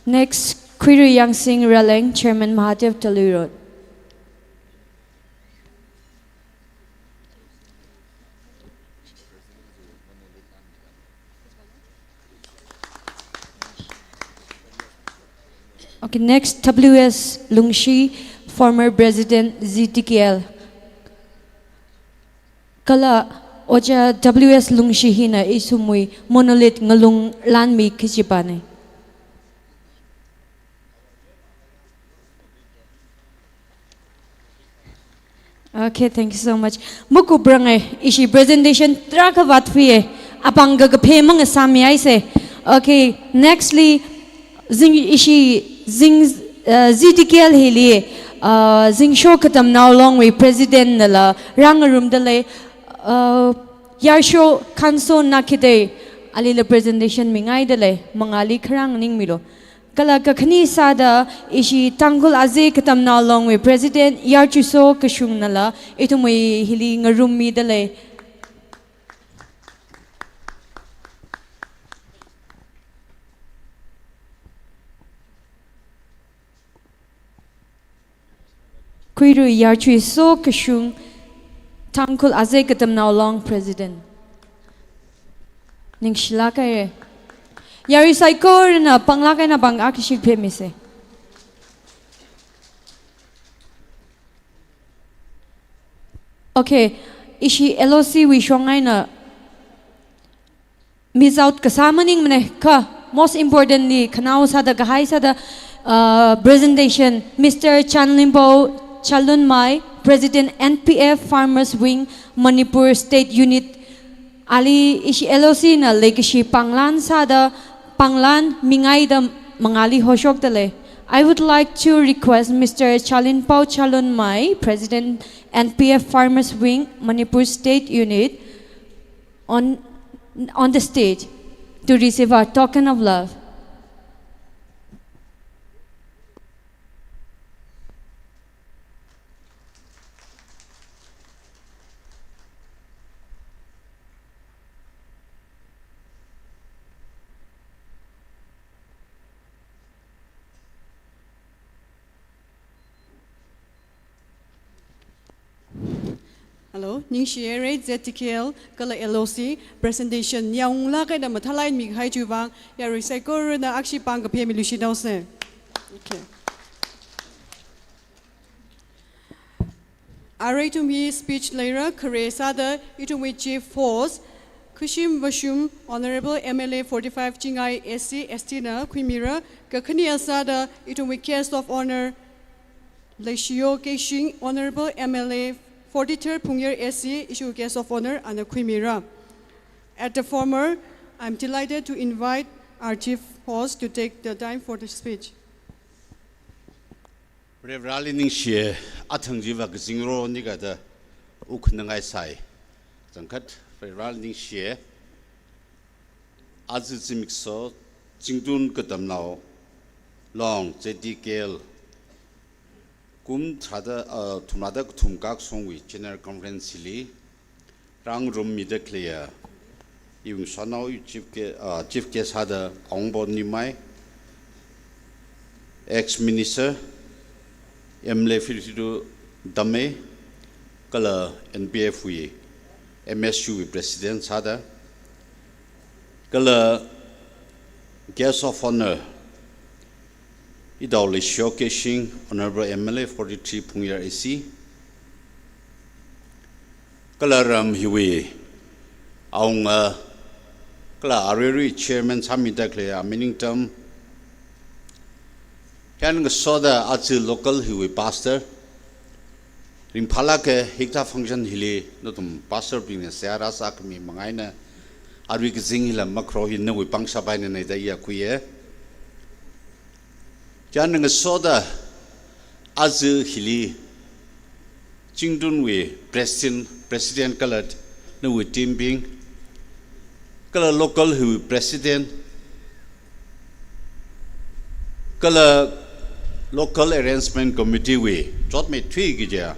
next Kuiru Yangsing Raleng Chairman Mahadev Talurot. Okay, next WS Lungshi, former president ZTKL. Kala Oja WS Lungshi hina isumui monolith ngalung lanmi kichipane. Okay, thank you so much. Muku brangai ishi presentation traka vatfiye apang gagaphe mga sami ay se. Okay, nextly ZTKL hili zing show KATAMNAO long way president nala rangarum dale Yarsho kanso nakide alila presentation mingay dale mangali karang ning milo. Kala kakani sada ishi TANGKHUL aze KATAMNAO long way president Yarchuso kashung nala ito may hili ngarum mi dale. Kuiru Yarchuso kashung TANGKHUL aze KATAMNAO long president. Ning shilakay Yari saikor na panglakay na bang akishig pemise. Okay, ishi LOC we shongay na miss out kasama ning mene ka. Most importantly, kanao sada gahay sada presentation Mr. Chanlimbo Chalunmai, President NPF Farmers Wing Manipur State Unit. Ali ishi LOC na legacy panglan sada panglan mingay da mangali hoshok dale. I would like to request Mr. Chalinpao Chalunmai, President NPF Farmers Wing Manipur State Unit on the stage to receive our token of love. ning share ZTKL kala LOC presentation yang la kai da mathalai mi khai chu wang ya recycle na akshi pang ka phe mi lu shi daw se okay Array to me speech later kare sada itu mi chief force Kushim Bashum Honorable MLA 45 Chingai SC Estina Quimira Kakhani Sada itu mi guest of honor Laishio Keshing Honorable MLA 43rd Pungyar SC issue guest of honor and the Quimira. At the former, I'm delighted to invite our chief host to take the time for the speech. Reverend Share, Atangjiva Zingro Nigada Uknangai Sai. Zankat, Reverend Share, Azimixo, ZINGTUN KATAMNAO, Long, ZTKL, Kum Trada Tumada Tumgak Songwi, General Conference Hilly, Rang Room Mida Clear, Even Shanao, Chief Guest had a Ongbo Nimai, ex-minister, MLA Filipido Dame, Kala NPFW, MSU President Sada, Kala Guest of Honor, Idol showcasing Honorable MLA 43 Pungyar AC, Kala Ram Hiwi, Aung Kala Ariri Chairman Samita Clear, meaning term. Kan soda aci local hiwi pastor, rimpala ke hikta function hili notum pastor bing seara sak mi mangaina, arwi ke zingila makro hi na wi pangsa bai na da ya kuye. Kan soda aci hili, ZINGTUN wi president kalat na wi team bing, kala local hiwi president, kala Local Arrangement Committee we jot me three gija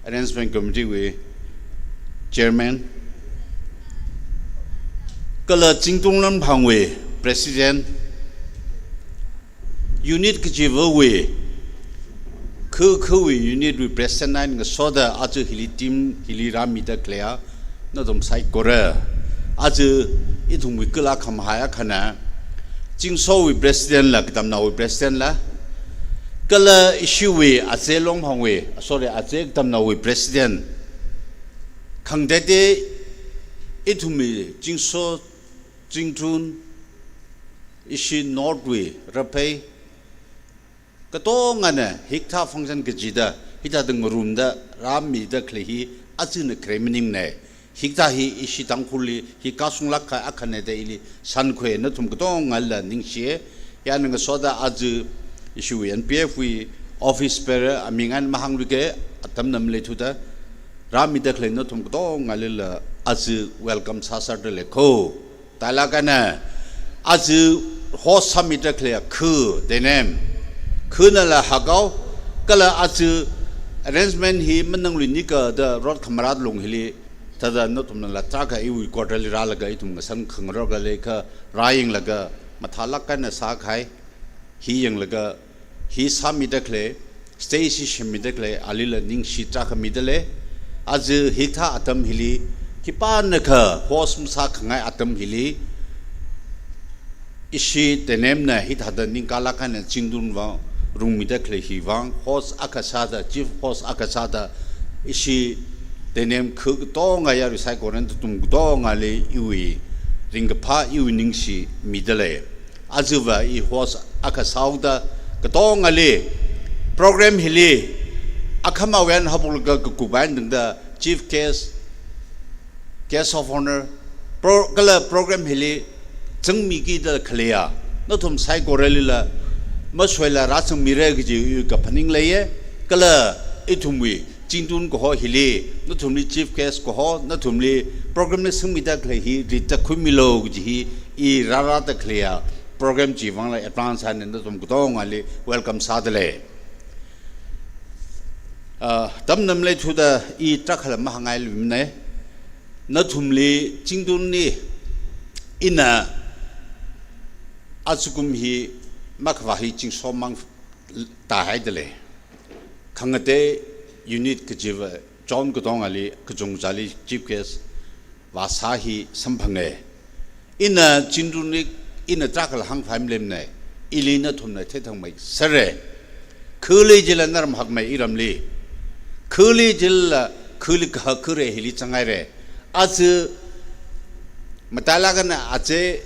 Arrangement Committee we Chairman Kala ZINGTUN Lam Phang we President Unit Kijiva we Ku we unit we President nine soda aju hili team hili ramida clear no dom sai kora aju itum we kala kham haya khana Jingso we President la KATAMNAO we President la Kala issue we aze long hong we sorry aze KATAMNAO we President Kangdede itumi Jingso ZINGTUN ishi North we Rapay Katongana hikta function kajida hita deng room da rami da klehi azin kremining ne hikta hi ishi TANGKHUL hi kasung lakha akhane de ili sankhwe na tum katong alla ningshe ya nang soda azu issue NPF we office per amingan mahang wike atam namle thuda rami da khle no tum katong alla azu welcome sasar de lekho talakana azu host summit da khle khu the name Kunala Hagao, Kala Azu arrangement he Manangli Nika, the road camarad long hilly, Tada Notum Lataka, Iwi quarterly ralaga, itum San Kangroga Laka, Rying Laga, Matalaka and Sakai, he young Laga, he Samida clay, Stacy Shemidakle, Alila Ning Shitaka Midale, Azu Hita Atam Hilly, Kipanaka, Horse Musakangai Atam Hilly, Ishi the name na hit had the Ninkalakan and ZINGTUN Rumida Klehivan, Horse Akasada, Chief Horse Akasada, Ishi the name Cook Donga Recycle and Tumdonga Le Iwi, Ringapa Iwiningshi Midale, Azuva I Horse Akasauda, Gadonga Le, Program Hilly, Akama Wan Habulga Kuban, the Chief Guest of Honor, Program Hilly. Miki the Kalea, not um Psychorella, Muswella Ratsum Miregi, Kapaning Laye, Kala, Itumwi, ZINGTUN Koho Hili, not only Chief Guest Koho, not only Program Sumida Klehi, Rita Kumilo, Jihi, Rara the Clea, Program Jivan, Advance and Natum Gudong Ali, welcome Sadale. Tamnamle to the Takala Mahangai Lumne, not only ZINGTUN in a Azukum he Makvahi Ching Somang Tahidele Kangate unit Kajiva John Gudongali Kujung Jali Chief Guest Wasahi Sampange in a Jindunik in a Drakal Hang Family Ilina Tumna Tetang Make Sere Kuli Jilanam Hagme Iramli Kuli Jilla Kulik Hakure Hilitangare as Matalagana Aze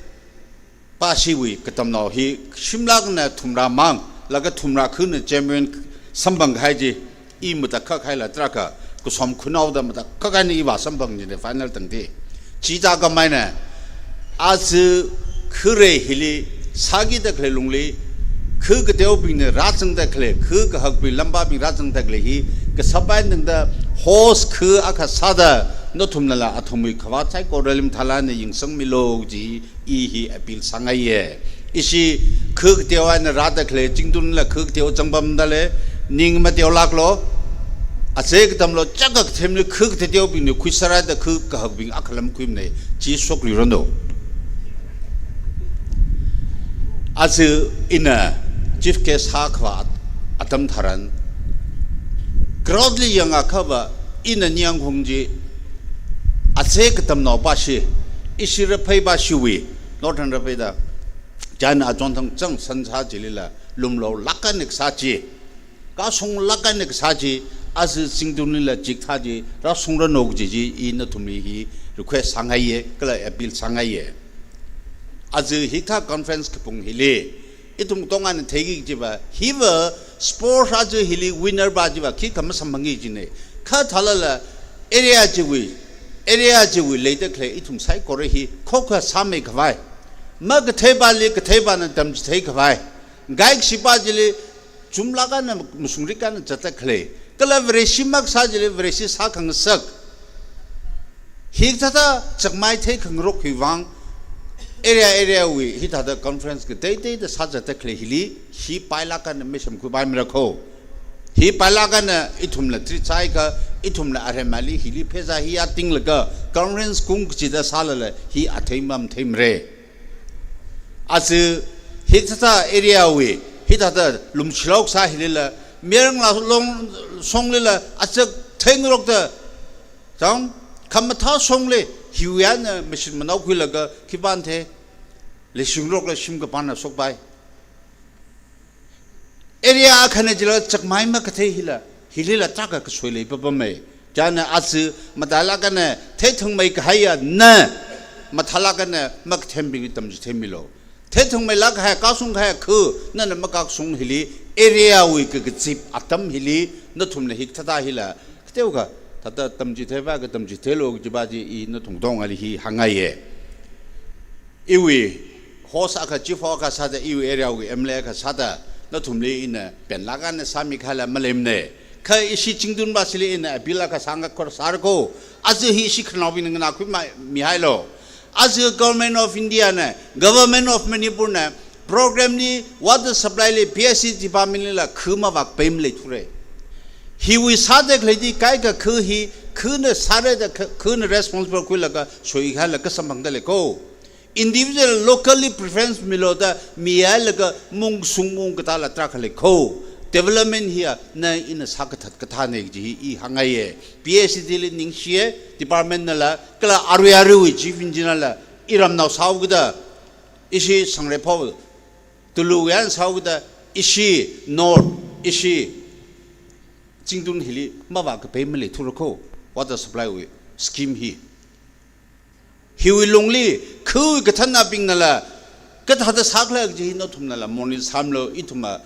Pashiwi KATAMNAO he Shimlagna Tumra Mang Laga Tumra Kun Genuine Sambang Haji I Mutaka Kaila Draka Kusom Kunau the Mutakani Iwa Sambang in the final Tangdi Chijaga Mina as Kure Hili Sagi the Klelungli Kuk Deobin the Ratsang the Clay Kuk Hugby Lambabi Ratsang the Clay Kasaban the horse Ku Akasada Notumnala Atomi Kawatai Korelim Talana Yingsang Milo Ji Ihi Appeal Sangaye Ishi Kuk Deo and Rada Clay Jingdun la Kuk Deo Jambamdale Ning Mateo Laglo Azek Damlo Jagak Temli Kuk the Deo Bin Quisara the Kuk Hugby Akalam Quimne Ji Sokri Rondo As in a Chief Case Hakvat Atam Taran Groudly Young Akava in a Nyang Hongji Azek KATAMNAO Bashi Ishira Pay Bashiwi Northern Rapida Jana Jontang Jang Sansa Jilila Lumlo Lakanik Saji Kasung Lakanik Saji as Singdunilla Jiktaji Rasungra Nogji in the Tumihi request Sangaye Kala Abil Sangaye as a Hita conference Kapung Hili Itum Tongan Tegi Jiva Hiva Sport Raja Hili winner Bajiva Kikamasamamangi Jine Katalala Area Jiwi later clay itum sai korehi Koka Same Kavai Mag Tebali Kateban and Dam take Kavai Gaik Shibajili Jumlagan and Musurikan and Jata clay Kalavari Shimak Sajili Vreshi Sakang Sak Higtata Chakmai take and Rocky Wang area we hit at the conference the Sajata clay hili he Pilakan and Mission Kubai Miracle He Palagan itum la Trichaika itum la Aremali hili pesa he ating laga conference kung chida salala he atemam temre as hitata area we hitata lumchlok sa hilila merang la long songlila achak tengrok da jang kamata songle hiwan mission manaukilaga kibante le shingrok la shimga pana sokbai area Kanajila Chakmaima Kate Hilila Taka Swilly Babame Jana Asu Matalagana Tetung make higher na Matalagana Maktembi Temilo Tetung may lak ha Kasung ha ku none Makak Sung Hilly area we could zip Atam Hilly Notum Hiktata Hila Ktoga Tata Tamjiteva Tamjitelo Jibaji Notung Dong Ali Hangaye Iwi Hosaka Chifoka Sada Iwi area we Emleka Sada Notumli in a Penlagan Samikala Malemne. Kai ishi Jingdun Basili in a Bilaka Sanga Korsargo, as he Shiknovin and Akuma Mihailo, as the government of Indiana, government of Manipurna, program ni what the supply PSC department la Kumavak Pemle Ture. He will Sadek Lady Kaika Kuhi, Kuna Sare the Kuna responsible Kulaka, so he had like some Mandaleko. Individual locally preference Miloda Mialaga Mung Sumung Katala Trakaleko. Development here na in a Sakatat Katane G. Hangaye. PSC Ningshe, Department Nala, Kala Ariaru, Chief Engineer, Iram now Sauguda, Ishi Sangrepo, Tuluyan Sauguda, Ishi North, Ishi Jingtun Hilly, Mavak Pemele Turako, water supply with scheme here. He will only Ku Katana Bingnala, Katata Sakla Jinotumnala, Monis Hamlo, Ituma,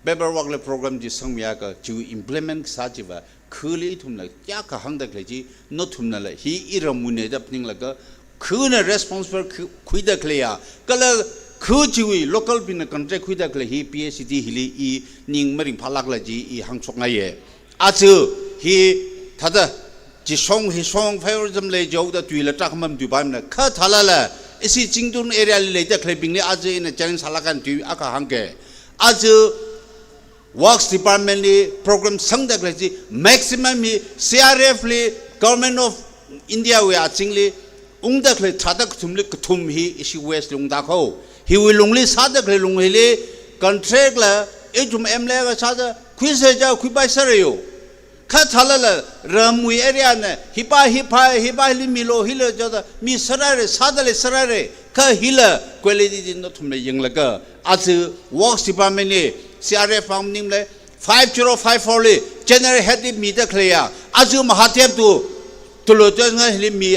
Beber Wagler program, Jisangmiaka, to implement Sajiva, Kuli Tumla, Yaka Handa Kleji, Notumnala, he Iramune, Dapning Laga, Kuna responsible Quida Clea, Kala Kuji, local bin a contract Quida Clay, PSCD Hilly, E. Ning Marin Palaglaji, E. Hangsongaye. Atu, he Tada. Jisong his song favorism lay joke that we let Takman to Bamna. Cut halala. Is it Jingtun area later clapping the Azu in a challenge Halakan to Akahanke? Azu works department program sung the crazy maximum CRF government of India we are singly Ungdakle Tadak Tumlik Tum he is West Lungdako. He will only Sadak Lungile contract la Etum Emlega Sada Quizaja Quibai Sario. ข้าทะเลละเริ่มมุยเอเรียเนี่ยฮิปาฮิมิโลฮิเลจอดมีสระเรซาดเลสระเรข้าฮิเลกุเลดีดินทุ่มเลยยังละก็อาจจะ works department นี่ CRF ฟังนิ่มเลย5054เลย general head มีตะเคลียอาจจะมหาเทพตัวโลจงฮิลิมี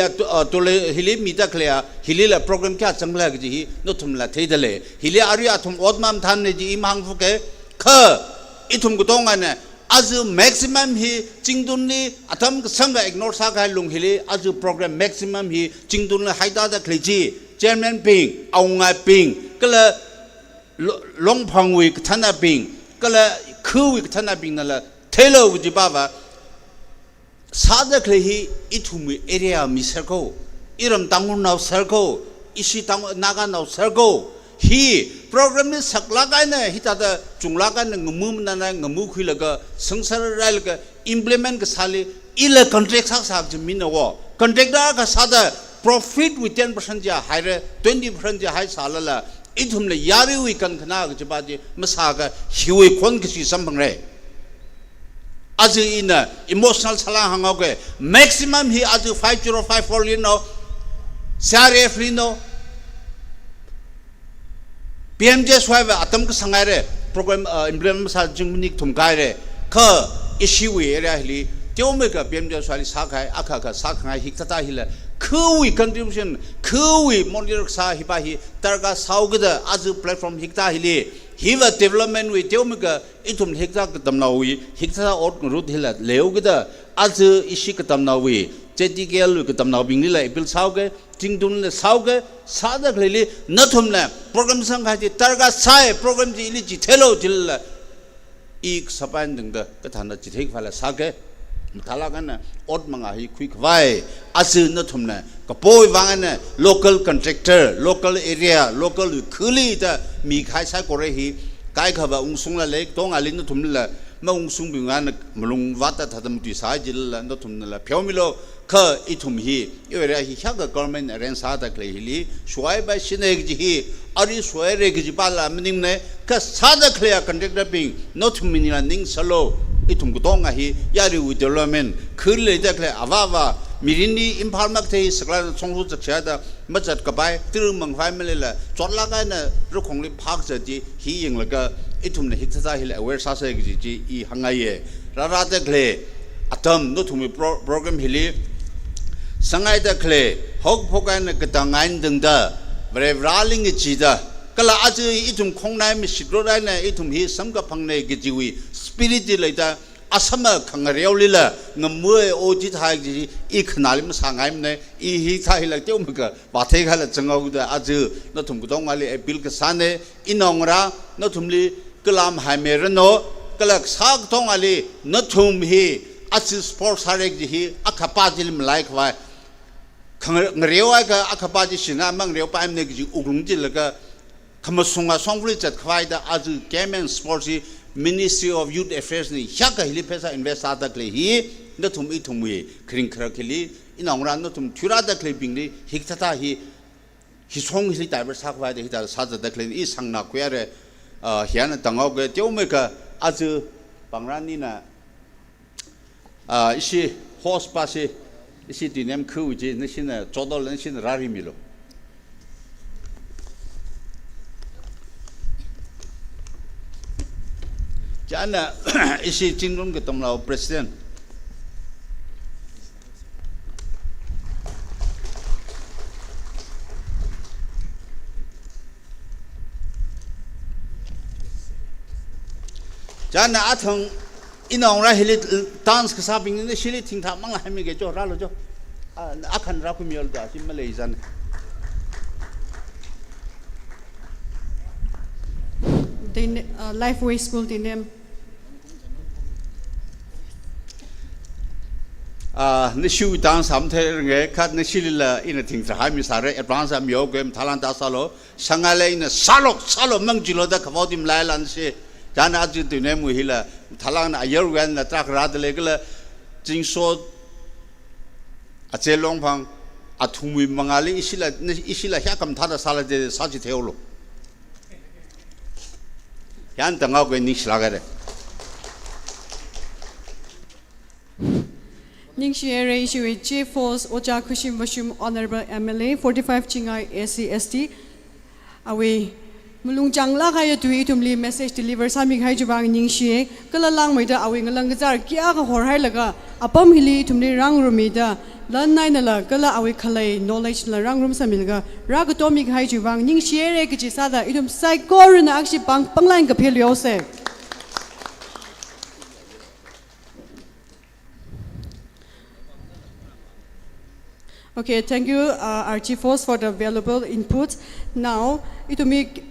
ตัวเลฮิลิมีตะเคลียฮิลิละโปรแกรมแค่จังเลยก็จีนทุ่มละเทเดเลยฮิลิอาริอาทุ่มอดมามทันเนี่ยจีอิมังฟุกเกข้าอีทุ่มก็ต้องกันเนี่ยอาจจะ maximum ฮีจิงตุนนี่อาทำก็สังกัด ignore สักให้ลงฮิลิอาจจะโปรแกรม maximum ฮีจิงตุนเลยให้ตาตะเคลียจี chairman ปิงเอาไงปิงก็เลยลงพังวิกท่านปิงก็เลยคือวิกท่านปิงนั่นแหละเทเลวิจิบ้าว่าสาดเคลียอีทุ่มเอเรียมีเซอร์โกอีรำตังหุ่นเอาเซอร์โกอีสิตังนากันเอาเซอร์โกฮีโปรแกรมนี้สักลักไอ้เนี่ยฮิตาเดจุงลักไอ้เนี่ยงมุมนั่นงมุคุยแล้วก็สังสารไรแล้วก็ implement ก็สาลีอีเล่ contract สักจะมีนะวะ contract ได้ก็สาด profit with 10% จะ higher 20% จะ high สาลละอีทุ่มเลยยาริวิกันขนาดก็จะบาดเจ็บมาสากหิวคนก็สิสัมพังเลยอาจจะอินน่ะ emotional สลางหังเอาเก maximum ฮีอาจจะ5054ลิโน CRF ลิโนPMJ สวยว่าอาตมก็สังเกตเลยโปรแกรมimplement สักจึงมันนิกทุ่มกายเลยข้า issue เอเรียฮิลีเจ้าเมื่อกับ PMJ สวยสักให้อาคาสักให้ฮิกตาฮิลคือวิ contribution คือวิ monitor สาฮิบาฮิตระก้าสาวก็ได้อาจจะ platform ฮิกตาฮิลีฮิว development วิเจ้าเมื่อกับอีทุ่มฮิกตาก็ตำนาวิฮิกตาอดรุดฮิลเลวก็ได้อาจจะ issue ก็ตำนาวิ ZTKL ก็ตำนาวิงนี่แหละเป็นสาวก็จริงตุนเลยสาวก็สาดเลยนัททุ่มเนี่ยโปรแกรมสังกัดที่ตระก้าสายโปรแกรมที่ลิจิเทโลจิลละอีกสปายนึงก็ทานจิตให้ฟ้าละสาวก็ทารากันนะอดมังอาฮิคุยขวายอาศัยนัททุ่มเนี่ยก็ป่วยวางเนี่ย local contractor local area local คือลีแต่มีใครใช้ก็เลยฮีใครเขาว่าองค์สุงละเล็กต้องอาลินัททุ่มละมาองค์สุงบิงานมาลงวัดแต่ถ้าทำตุยสายจิลละนัททุ่มนั่นละเพียวมิโลข้าอีทุ่มฮีเอเวอร์ฮีชักกับ government เรนสาตะเคลียฮีช่วยไปชินเอกจีฮีอาริช่วยเรื่องจีบาลามันนิ่งเนี่ยข้าสาตะเคลีย contractor บิงนัททุ่มมินิลานิ่งสโลอีทุ่มก็ต้องฮียาริวิดีโอเมนคือเลยตะเคลียอาว่ามีรินดีอิมพาร์มักเทย์สกลาส่งรูจักเชียดมาจัดกับไปตื่นมังไฟไม่เลยละจอดละกันนะรูของลิพักจะจีฮียังละก็อีทุ่มเนี่ยฮิตซาฮิลเวอร์ซาเซกจีอีหังไงเย่ราตะเคลียอาตมนัททุ่มมีโปรแกรมฮิลีสังไงตะเคลียฮอกพวกกันก็ต่างงานดึงดาเบรฟราลิงจีดาก็ละอาจจะอีทุ่มคงนายมีสิกโรได้เนี่ยอีทุ่มฮีสัมกับพังในกิจวิสปิริตเลยแต่อาสมะขังเรียวลิละงมวยโอจิทายจีอีขนาดมันสังไงมันเนี่ยอีฮิทายละเจ้ามันก็บาดเทกันละจังเอาแต่อาจจะนัททุ่มก็ต้องอะไรไอ้บิลก์สันเนี่ยอินองรานัททุ่มลีก็ลามไฮเมรโนก็ละสักต้องอะไรนัททุ่มฮีอาจจะสปอร์ตสาระจีฮีอักขปาจิลิมไลค์ไว้ขังเรียวไอ้ก็อักขปาจิสินะมังเรียวไปมันเนี่ยจีอุกลุงจิละก็ขมส่งอาส่งฟลิจัดไว้แต่อาจจะแกมนสปอร์ตซีMinistry of Youth Affairs ni hyak hili pesa invest ata kle hi nathum I thum wi kring khra khili inangra nathum thura da kle bing li hiktata hi song hili tai ber sak wa de hita sa da kle I sangna khya re hian tangau ge teu me ka aju pangran ni na isi host pa si isi dinem khu ji ni sin chodol ni sin rari milo Jana isi cinggung ketemu presiden. Jana athong inong rahili dance kesabing ini sili tingkat manglah kami kejo ralo jo akan raku miol dah si Malaysian. Lifeway School Tinem. Nishu dance samte nge kat nishila ina tingsa hami sare advance am yogem talanta salo sangale ina salo mangjilo da kavodim lailan se jana aju tune mu hila talang na ayer wan na trak rad legla jingso acelong phang athumi mangali isila hyakam thada sala de saji theolo yan tangau ge nis lagare Ning share issue Chief Force Ocha Kushim Bashum Honorable MLA 45 Chingai SC/ST. Awe mulung changla kaya tu itumli message deliver sami khai jubang ning share kala lang maida awe ngalang gazar kya ka hor hai laga apam hili tumli rang rumida lan nai na la kala awe khalai knowledge la rang rum samilga ragatomi khai jubang ning share ke sada itum psychor na akshi panglain ka phel se. Okay, thank you, our Chief Host, for the valuable input. Now, it will make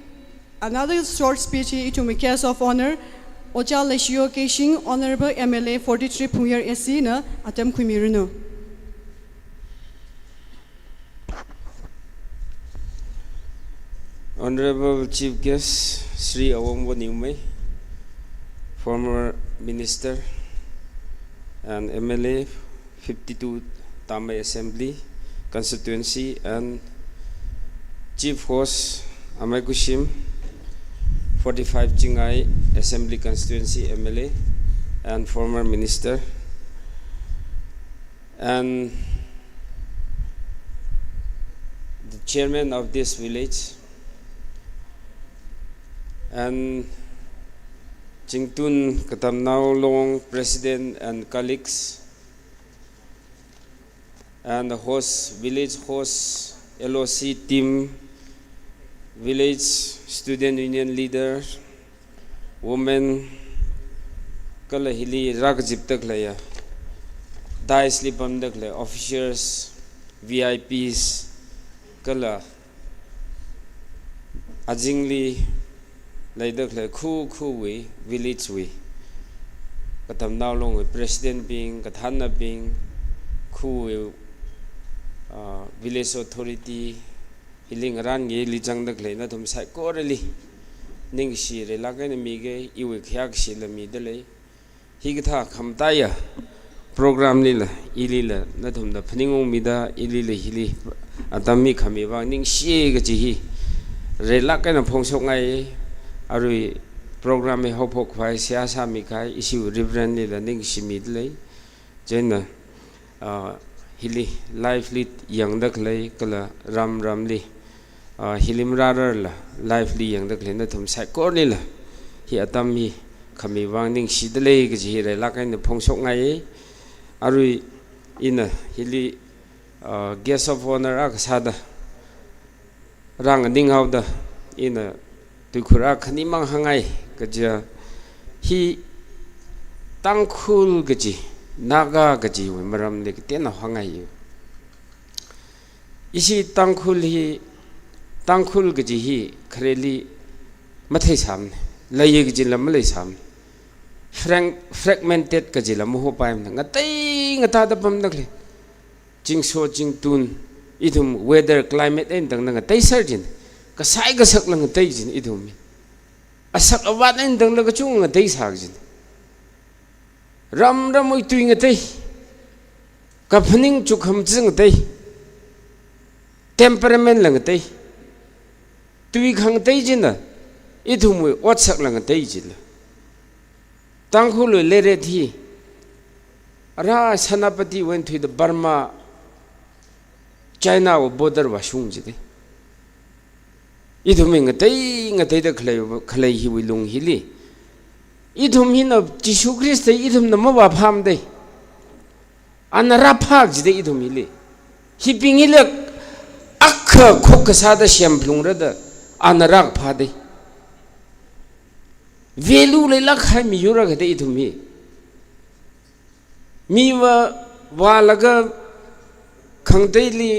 another short speech. It will make case of honor. Ocha Leshio Keshing, Honorable MLA 43 Punger SC na Atam Kumirino. Honorable Chief Guest Sri Awongwo Niumei, former Minister and MLA 52 Tamai Assembly Constituency, and Chief Host Amai Kushim 45 Chingai Assembly Constituency MLA and former Minister, and the Chairman of this village, and ZINGTUN KATAMNAO Long President and colleagues, and the host, village host, LOC team, village student union leader, women, kala hili rakjip tak laya, dai slipam tak laya, officers, VIPs, kala ajingli lay tak laya, khu we, village we, KATAMNAO Long we, president being, kathana being, khu we, village authority hiling ran ye li jang dak le na thum sai ko reli ning si re la ga ne mi ge I we khyak si la mi de le hi ga tha kham ta ya program li la I li la na thum da phning ong mi da I li le hi li atam mi khami ba ning si ga ji hi re la ka na phong sok ngai arui program me ho phok phai sia sa mi khai issue reverend li la ning si mi de le jen hili life lit yang dak lay kala ram li hilim rarar la life li yang dak le na thum sai ko ni la hi atam hi khami wang ning si de le ge ji re la kai ne phong sok ngai arui ina hili guest of honor ak sada rang ding hau da ina tu khura khani mang hangai ka ja hi tangkhul ge ji naga gaji we maram le te na hangai isi tangkhul gaji hi khreli mathai sam lai ge lam lai sam fragmented gaji lam ho paim na ngatai ngata da pam nakle jingso jingtun idum weather climate en dang na ngatai sarjin ka sai ga sak lang ngatai jin idum asak awat en dang la ga chung ngatai sak jin ram oi tuing atei kapning chukham jing atei temperament lang atei tui khang tei jina idhumui otsak lang atei jila tangkhul le re thi ra sanapati went to the Burma China border wa shung jide idhumi ngatei da khlai hi wi lung hi li idhum hina Jisu Christ idhum na mawa pham de anara phak jide idhum hili hi pingile akha khok sa da siam plung ra da anara pha de value le la khai mi yura ga de idhum hi mi wa laga khangdei li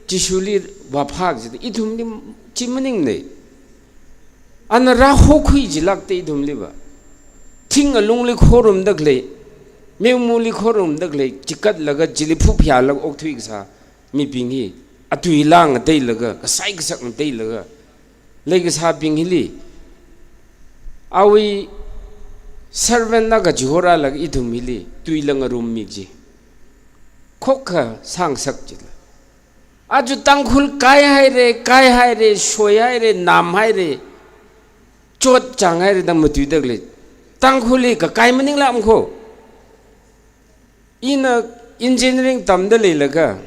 Jisu li wa phak jide idhum ni chimning ne anara ho khui jilak te idhum li ba ting along li khorum dak le memu li khorum dak le chikat laga jilipu phya lag ok thui sa mi pingi atui lang dei laga ka sai ka sak dei laga le ga sa pingi li awi servant laga jihora lag idum li tui lang rum mi ji khokha sang sak ji aju tangkhul kai hai re soy hai re nam hai re chot chang hai re dam tu dak le tangkhuli ka kai maning lam kho in a engineering tam de le laga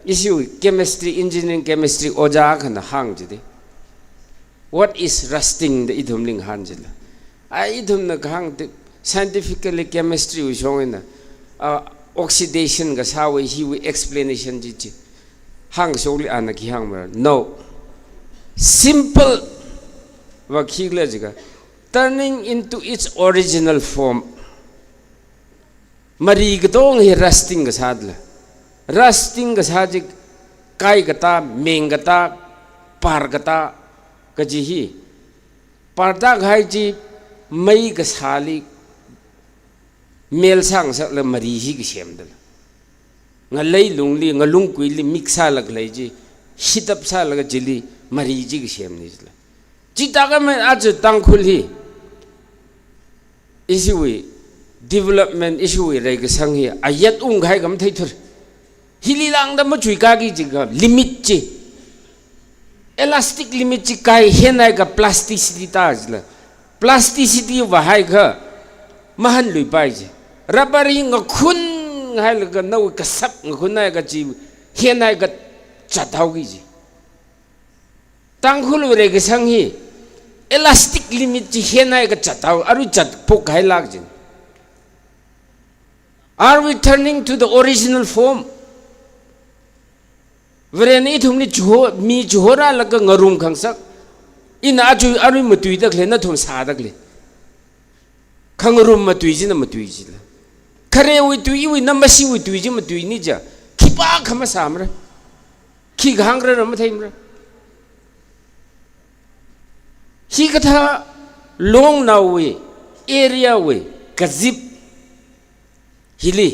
issue chemistry engineering chemistry oja kan hang jide what is rusting the idum ling hanjila I idum na hang scientifically chemistry we showing oxidation ga sa we hi we explanation ji hang sholi an ki hang mar no simple wa khigla jiga turning into its original form mari gdong hi rusting ga sadla rusting ga sajik kai gata mengata pargata kaji hi parda ghai ji mai ga sali mel sang sak la mari hi gi sem dal nga lei lung li nga lung kui li mixa lag lei ji hitap sa lag jili mari ji gi sem ni la ji ta ga me aj tangkhul hi issue development issue re ga sang hi ayat ung ghai gam thai thur hili lang da ma chui ka gi ji ga limit ji elastic limit ji kai henai ga plasticity ta la plasticity wa hai ga mahan lui pai ji rubbery nga khun hai la ga nau ka sap nga khun nai ga ji henai ga chathau gi ji tangkhul re ga sang hi elastic limit ji henai ga chathau aru chat phok hai lag ji are we turning to the original form vreni thumni jo mi johora la ga ngarum khangsak in aju aru matui da khle na thum sa da khle khangrum matui ji na matui ji la khare wi tui wi namasi wi tui ji matui ni ja khipa khama samra khi ghangra ram thaimra hi katha long now we area we kazip hili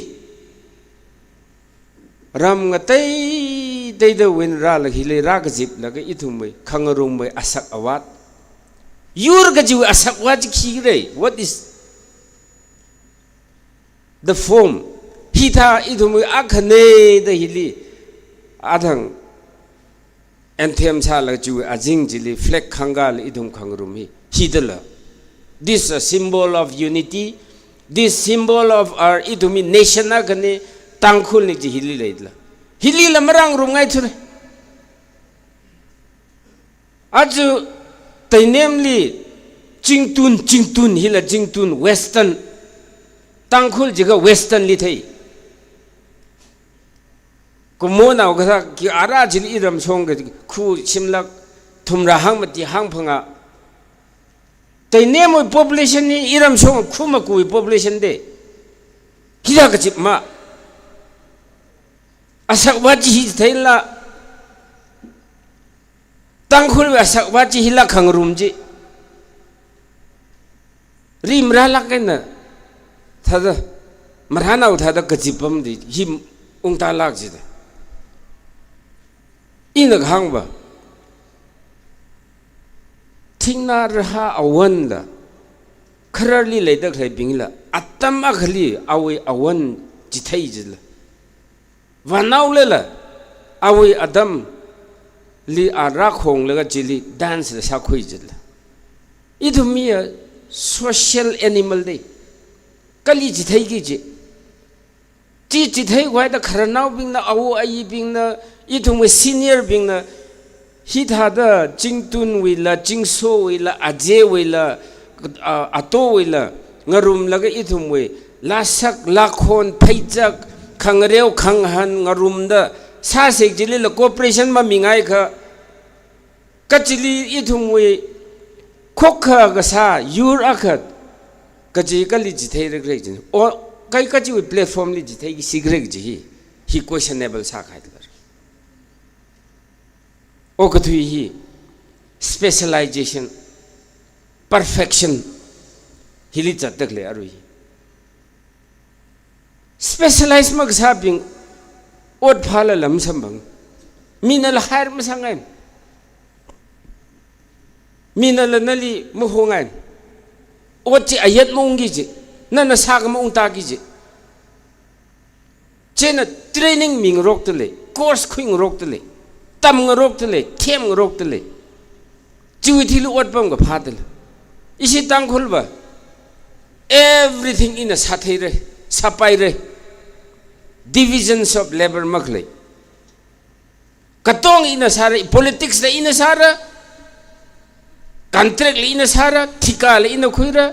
ram ngatai dei da win ra la hili ra kazip la ga ithum we khangarum we asak awat yur ga ji asak wa ji khi re what is the form hita idum akhane the hili adhang anthem sa la ju ajing jili fleck khangal idum khangrum hi hidala this a symbol of unity this symbol of our idumi nation agane tangkhul ni ji hili leidla hili lamarang rungai thur aju tainemli jingtun hila jingtun western tangkhul jiga western li thai kumona ga ki ara jil iram song ga khu simlak thumra hang mati hang phanga taine mo population ni iram song khu ma ku population de kira ga chip ma asak waji hi thaila tangkhul asak waji hila khangrum ji rimra lakena thada marhana uthada kachipam di him ungta lak ji da ina khangba thingna raha awan da kharali leidak hai bingla atam akhli awi awan ji thai ji la wanau le la awi adam li ara khong le ga jili dance da sa khoi ji la idumi social animal dei kali ji thai gi ji thai gwai da kharnau bing na awu ai bing na ithum senior bing na hi tha da jingtun wi la jingso wi la aje wi la ato wi la ngarum la ga ithum wi la sak la khon phaijak khangreu khanghan ngarum da sa sek jili la cooperation ma mingai kha kachili ithum wi khokha ga sa yur akhat kaji kali ji thai rek rek jin o kai kaji wi platform li ji thai gi sigrek ji hi questionable sa khai lar o kathui hi specialization perfection hili chatak le aru hi specialize mag sabing ot phala lam sambang minal hair masangai minal nali muhongai oti ayat mongi ji nana sak mong ta gi ji chena training ming rok tele course khing rok tele tam rok tele them rok tele chui thilu ot pam ga phatel isi tangkhul ba everything in a sathai re sapai re divisions of labor maklay katong ina sara politics la ina sara contract la ina sara thika la ina khuira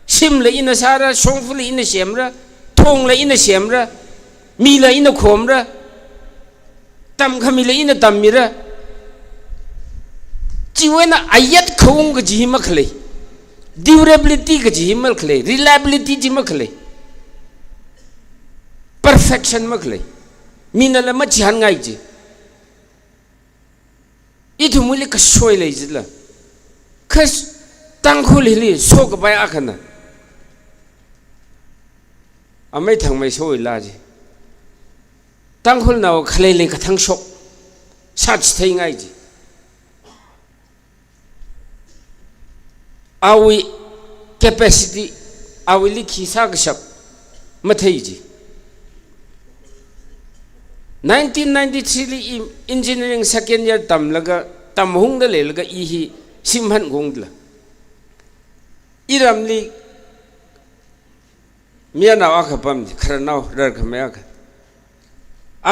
sim la ina sara songfu la ina semra thong la ina semra mi la ina khomra tam khami la ina tammira chiwena ayat khong ga ji maklay durability ga ji maklay reliability ji maklay perfection maklay mina la ma chihan ngai ji itu muli ka soy le ji la khas tangkhul hili so ka bai akhana amai thang mai soy la ji tangkhul naw khlei le ka thang sok sat thai ngai ji awi capacity awi li khisa ka shap mathai ji 1993 li engineering second year tam laga tam hung da le laga I hi simhan gong la iram li mia na akha pam khara naw dar khamya ka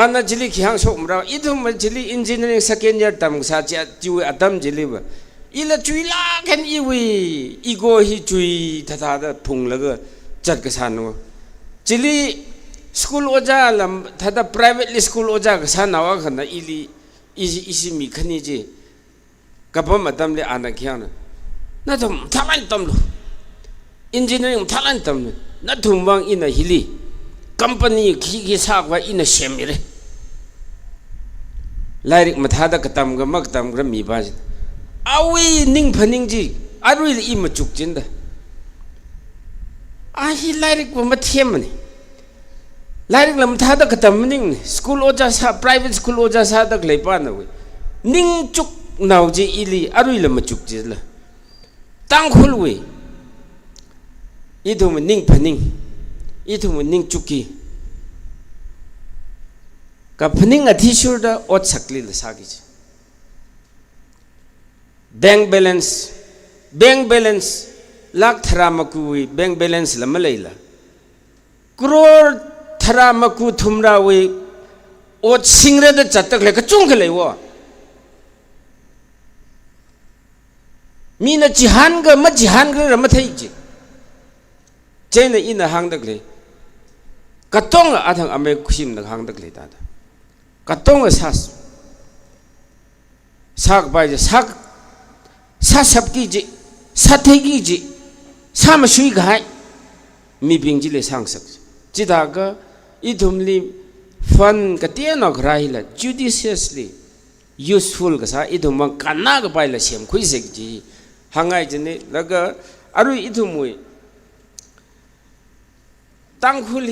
ana jili khang sok mra idum jili engineering second year tam sa cha chu atam jili ba ila chui la khen iwi ego hi chui tha da phung laga chat ka sanu jili school oja lam thada private school oja ka sa nawa khana ili isi mi khani je kapam atam le ana khyana na thum thalan tam lo engineering thalan tam na thum wang ina hili company ki sa wa ina semire lairik mathada katam ga mak tam gra mi ba awi ning phaning ji arui I ma chuk jinda a hi lairik ko ma themani lairik lam thada katam ning school oja sa private school oja sa dak leipa na we ning chuk naw ji ili arui lam chuk ji la tangkhul we idum ning phaning idum ning chuki ka phaning athi sur da ot sakli la sagi bank balance lakh tharamaku we bank balance lam leila crore tharamaku thumra we ot singre da chatak le ka chung le wo mina jihan ga ma jihan ga ram thai ji chena ina hang dak le katong athang ame khusim na hang dak le ta katong sas sak bai je sak sa sab ki ji sa thai ki ji sa ma shui gai mi bing ji le sang sak ji da ga idumli fun ka te no grai la judiciously useful ka sa idum kana ga bai la sem khui se ji hangai je ne la ga aru idumui tangkhul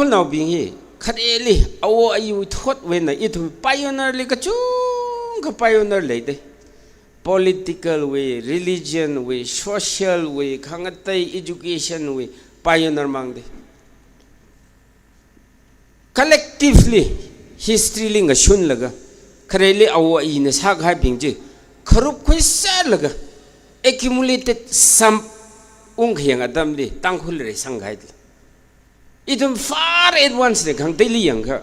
naw bing hi khadeli awo ayu thot when na idum pioneer li ka chung ka pioneer le de political way religion way social way khangatai education way pioneer mang de collectively history ling a shun laga khareli awo ina sak ha bingji kharup khoi sa laga accumulated some ung hyang adam li tangkhul re sanghai idum far advanced de khang daily yang kha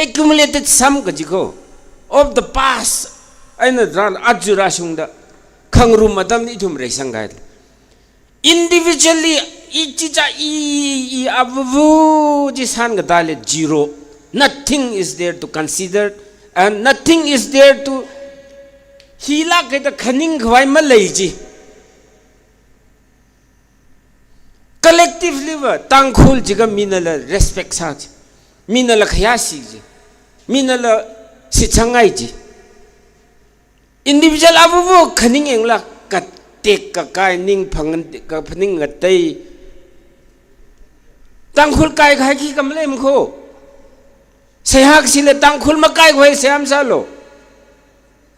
accumulated some ka jiko of the past aina dran ajura sungda khangru madam ni idum re sanghai individually ichicha I avu ji san ga dale zero nothing is there to consider and nothing is there to hila ke the khaning khwai ma leiji collectively wa tangkhul jiga minala respect sa minala khayasi ji minala sichangai ji individual avu khaning engla ka tek ka kai ning phangan ka phaning ngatai tangkhul kai khai ki kamlem kho sehak sile tangkhul ma kai khoi seam salo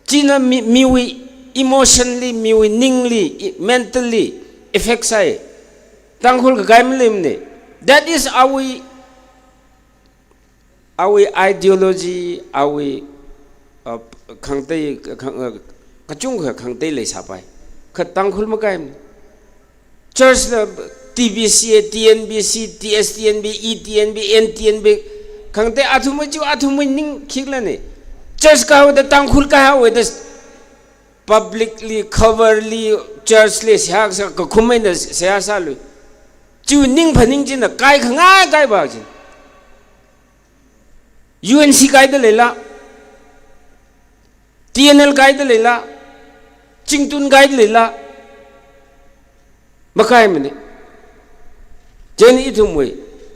china miwi emotionally miwi ningly mentally effect sai tangkhul ka kai mlem ne that is our ideology our khangtai kachung kha khangtai le sapai kha tangkhul ma kai church la TBC TNBC TSTNB ETNB NTNB khangte athumai chu athumai ning khiklani church ka ho da tangkhul ka ha with publicly coverly church le sak sa ka khumai na sia sa lu chu ning phaning jin na kai khanga kai ba jin UNC kai da lela TNL kai da lela ZINGTUN kai da lela makai mene jen itumwe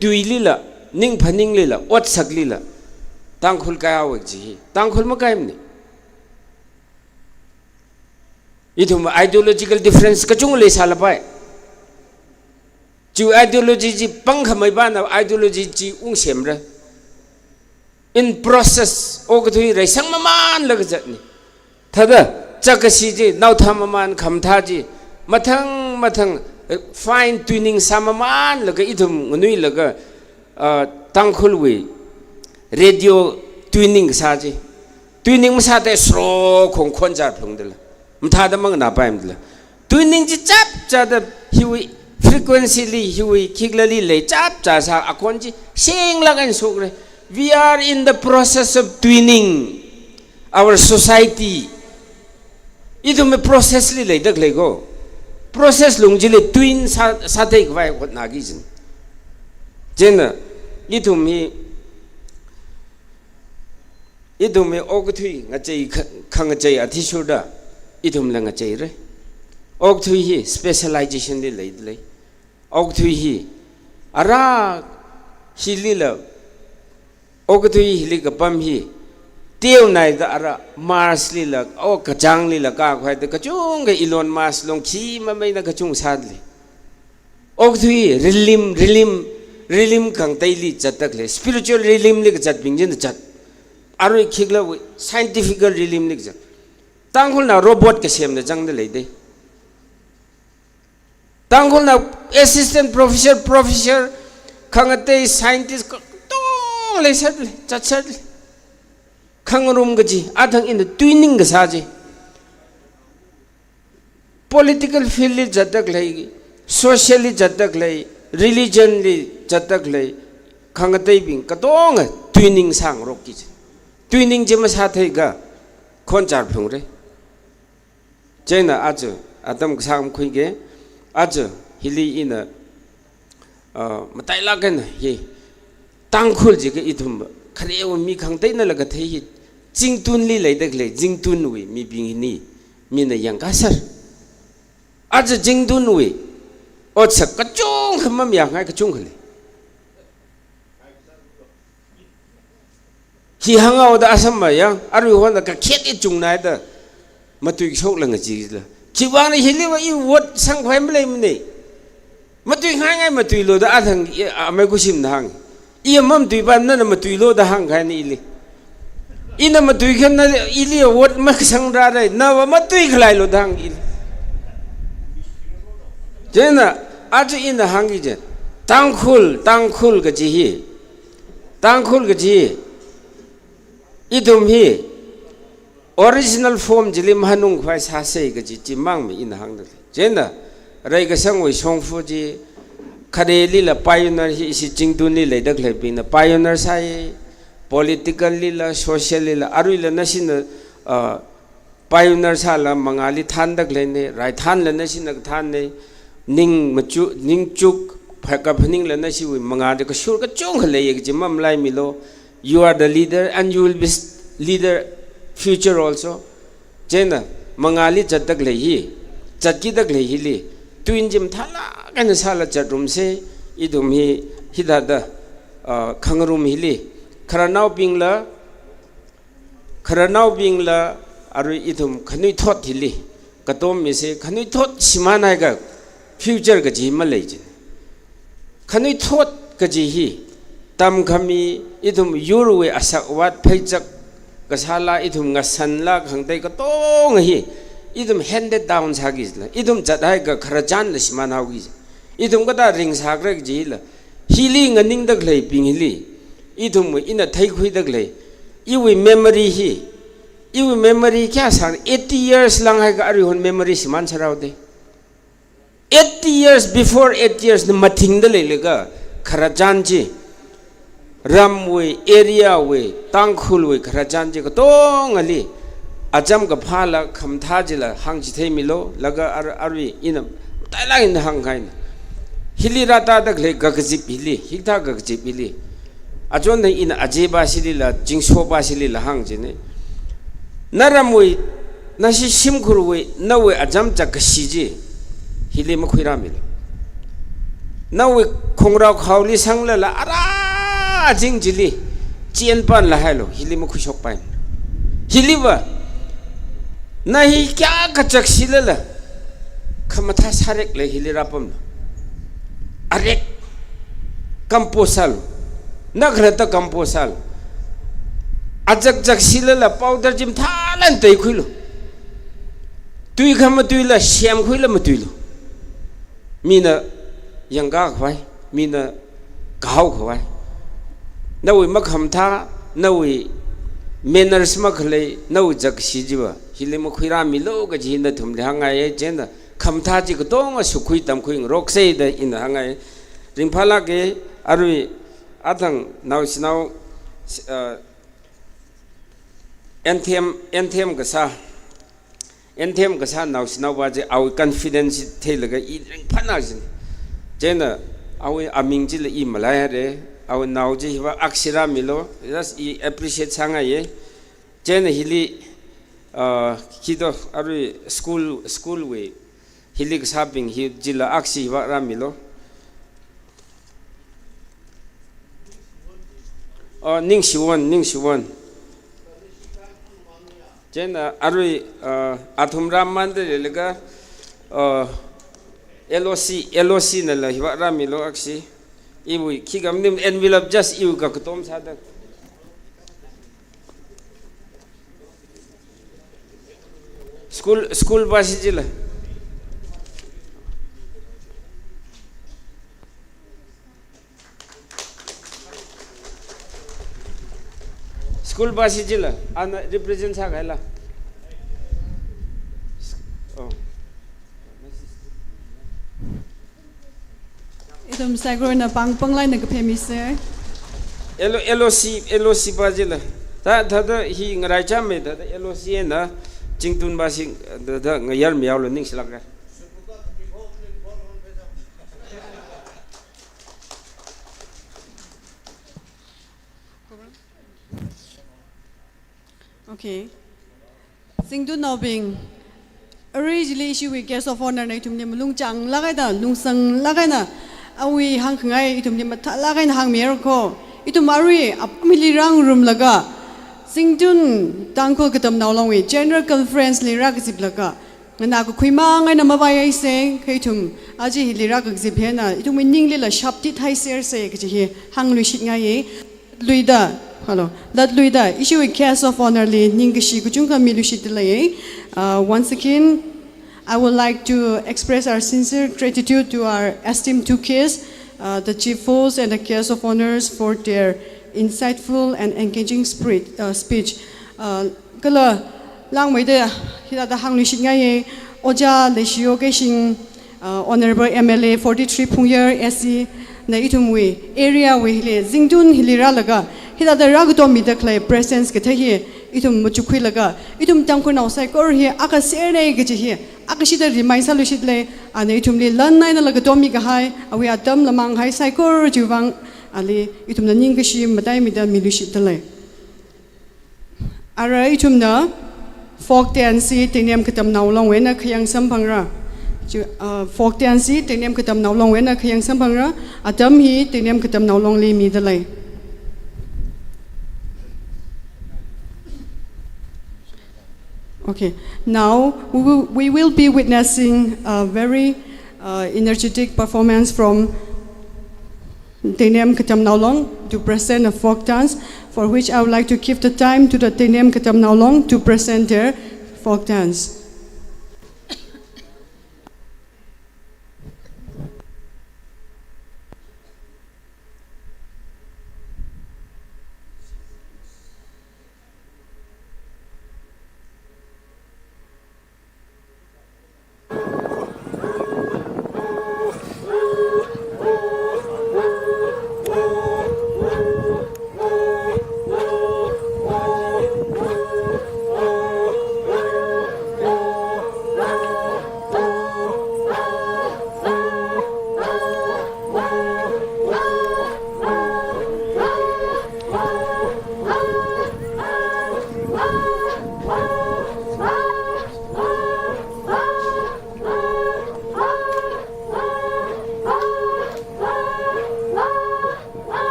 tui lila ning phaning lila ot sak lila tangkhul kai awak ji tangkhul makai mene itum ideological difference kachung le sala pai chu ideology ji pangkhamai ba na ideology ji ung semra in process ogathui raisang maman lag jatni thada chakasi ji nautha maman khamtha ji mathang fine tuning samaman laga idum ngunui laga tangkhul we radio tuning saji tuning masa te sro khong khonjar phungdela mtha da mang na paimdela tuning ji chap cha da hiwi frequency li hiwi khiglali le chap cha sa akon ji sing lagan sokre we are in the process of tuning our society idum process li le dak le go process lungjile twin sathai kwai khot nagi jin jena idumi ogthui ngachei khangachei athishuda idum la ngachei re ogthui hi specialization le le ogthui hi ara hilila ogthui hili ka pam hi tiêu này da ara Mars li la o kachang li la ka khwai da kachung ga Elon Musk long khi ma mai na kachung sad li ok thui rilim kang tai li chatak le spiritual rilim li chat bing jin chat aroi khigla scientific rilim li chat tanghul na robot ka sem na jang da le de tanghul na assistant professor khangate scientist to le sat le chat sat Kangarum gaji adang in the tuning gasaji political field li jatak lai socially jatak lai religion li jatak lai khangatai bing katong tuning sang rokki tuning je ma sathai ga khonchar phungre chena aju adam sam khuige aju hili ina matai lagan ye tangkhul ji ga idum khare o mi khangtai na laga thei ZINGTUN li leidak le ZINGTUN wi mi bing ni mi na yang kasar aja ZINGTUN wi o sak kachung khamam yang ngai kachung khale hi hangau da asam ma yang aru hon da ka khet I chung nai da matui sok lang ji la ki wang ni hili wa I wot sang khwai mle mne matui ngai matui lo da athang amai ku sim nang I mam tui ban na matui lo da hang khai ni li ina matui khan na ili wot ma sang ra dai na wa matui khlai lo dang ili jena atu ina hangi je tangkhul ga ji hi tangkhul ga ji idum hi original form jilim hanung khwai sa sei ga ji chimang mi ina hang da jena rai ga sang oi song fu ji khare li la pioneer hi si ZINGTUN li leidak le bin na pioneer sai political li la social li la arui la nasin pioneer sa la mangali than dak le ne rai than la nasin nak than ne ning chuk phaka phaning la nasi wi manga de ka sur ka chong khale ye ji mam lai mi lo you are the leader and you will be leader future also jena mangali chatak le hi chatki dak le hi li twin jim thala kan sala chatum se idum hi hidada khangrum hi li kharanau bingla aru idum khanui thot hi li katom mi se khanui thot simanai ga future ga ji ma lei ji khanui thot ga ji hi tam khami idum yurwe asak wat phaijak ka sala idum ngasan la khangdai ka tong hi idum handed down sagi la idum jadai ga kharajan la simanau gi idum ka da ring sagrek ji la hili nganing dak lei ping hili idum ina thai khui dak lei iwi memory kya sang 80 years lang hai ga ari hon memory siman sarau de 80 years before 8 years na mating da lelega kharajan ji ramwe area we tangkhul we kharajan ji ko tong ali ajam ga phala khamtha ji la hang ji thei milo laga arwi ina taila in hang kain hili rata da le gagji pili hikta gagji pili ajon na ina ajeba sili la jingso ba sili la hang ji ne naramwe na shi simkhur we na we ajam chak si ji hili ma khuira mil na we khongra khawli sangla la ara jing jili chien pan la hailo hili ma khushok pain hili ba na hi kya ka chak sila la khamatha sarek le hili rapam arek kamposal na grata kamposal ajak jak sila la powder jim thalan tei khuilo tui khama tui la siam khuila ma tui lo mina yanga khwai mina gao khwai nawi makham tha nawi manners ma khle nawi jak sijiba hilima khuira milo ga jinda thum le hanga ye jenda kham tha ji ko tong su khui tam khui rok sei da in hanga ye ringphala ke arwi athang naw sinau anthem ga sa anthem ga sa naw sinau ba je au confidence thelaga I ringphana jin jena au aming ji le I malaya re au naw ji wa aksira milo just I appreciate sanga ye jena hili kido arwi school we hili ga sabing hi jila aksi wa ramilo ning siwon jena arwi athum ram mandre lega LOC na la hiwa ramilo aksi ibu kigam nim envelope just iu ka tom sadak school basi jila school basi jila ana represent sa gaila Itum sagro na pangpanglay na kapemise. LOC bajila ta da hi ngarai cha me da LOC na ZINGTUN basi da ngayar miaw lo ning silak. Okay. ZINGTUN now being originally issue with guest of honor na itum ni mulung chang lagay da lung sang lagay na awi hang ngay itum ni matha lagay na hang mer ko itum ari apmili rang room laga ZINGTUN TANGKHUL KATAMNAO long we general conference li rak zip laga na ko khuima ngay na mabay se kay itum aji li rak zip he na itum ning li la shapti thai ser se ki hi hang lu shit ngay luida hello that luida issue with guest of honor li ning shi ku chung ka mi lu shit lai once again I would like to express our sincere gratitude to our esteemed two guests, the chief hosts and the guests of honors for their insightful and engaging speech. Kala lang may de hita da hang lushit ngay oja lesio gesing honorable MLA 43 Pungyer SC na itumwi area we hile ZINGTUN hilira laga hita da ragdo midaklay presence katahi itum muchukui laga itum tangkul na usay kor hi aka sere gaji hi aka shida remind sa lushit le ane itum li lan na laga domi gahay awi adam lamang hay say kor juwang ali itum na ning gashi maday mida milushit le ara itum na folk dance tingyam katamnao long we na khayang sampangra folk dance tingyam katamnao long we na khayang sampangra adam hi tingyam katamnao long li mi dalay. Okay, now we will be witnessing a very energetic performance from TANGKHUL long to present a folk dance, for which I would like to give the time to the TANGKHUL long to present their folk dance.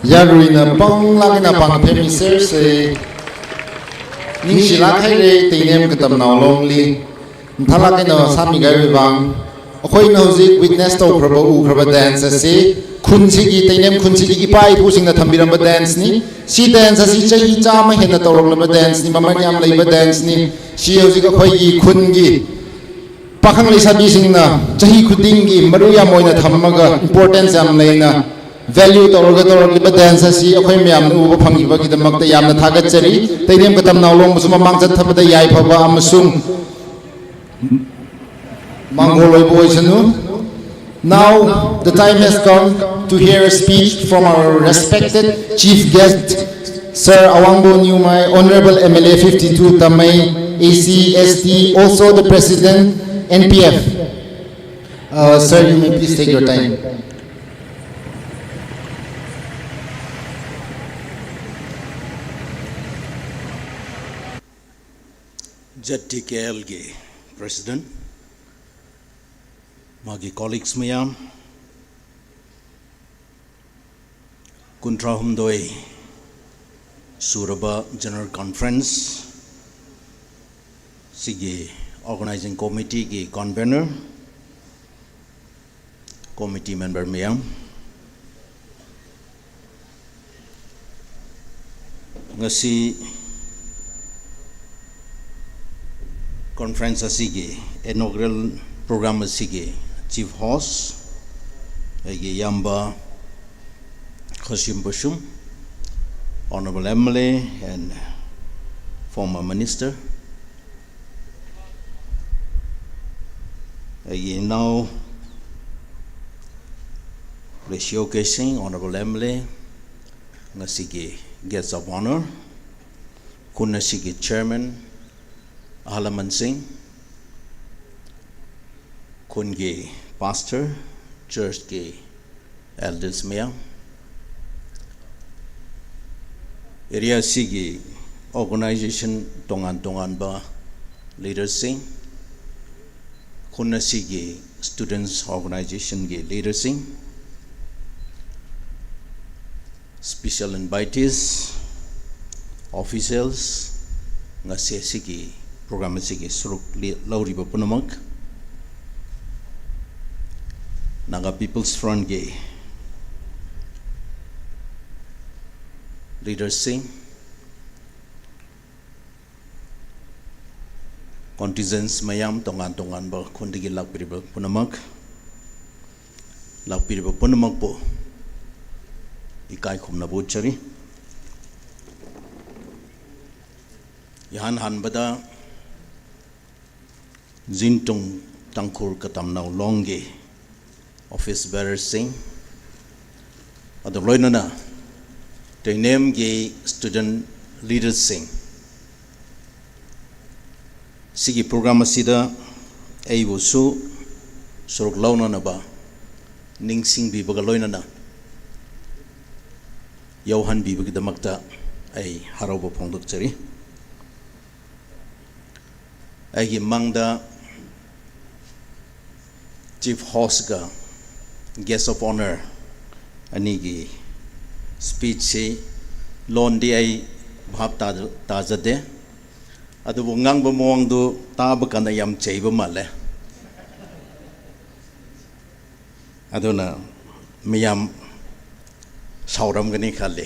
Yaruina Pong Lagina Pang Pemi Serse Nishila Kaire Tinem KATAMNAO Longli Talakino Sami Garibang Okoinozi witness to Prabo Ukraba dance say Kunsigi Tinem Kunsigi Ipai pushing the Tambiramba dance ni she dance as each Chama Henatorama dance ni Mamaniam labor dance ni she Ozika Koi Kungi Pakang Lisa Bisingna Chahi Kudingi Maruya Moina Tamaga importance am Lena value to organ dance si akhoi myam nu ba phangi ba gi damak ta yamna thagat chari tainem KATAMNAO long musuma mangcha thabada yai phaba amasung mangoloi boysanu. Now the time has come to hear a speech from our respected chief guest Sir Awangbo Nyumai, Honorable MLA 52 Tamay AC ST, also the President NPF. Sir, you may please take your time. ZTKL के President, मागी colleagues ma'am, कुंट्रा हमदोई सूरबा General Conference, सिगे Organizing Committee के Convener, Committee Member ma'am, ngasi conference asige inaugural program asige chief host ege yamba Khashim Bashum, Honorable MLA and former minister, ege now showcasing Honorable MLA ngasige guests of honor kunasige chairman Halaman Singh, Kunge pastor, church ke elders mea, area sige organization tongan ba leaders sing, kuna sige students organization ke leaders sing, special invitees, officials, ngase sige program sige suruk lauri ba punamak Naga People's Front ge leaders sing contingents mayam tongan ba kundigi lakpiri ba punamak po ikai khumna buchari han bada ZINGTUN TANGKHUL KATAMNAO longe office bearer sing adab loinana tainem ge student leaders sing sigi program asida ai busu suruk launana ba ningsing bi baga loinana yauhan bi bagi damakta ai harauba phongdok chari ai mangda chief host ga guest of honor anigi speech se lon di ai bhap ta jade adu ngang ba mong du ta ba kana yam cheiba male aduna miyam sauram gani khale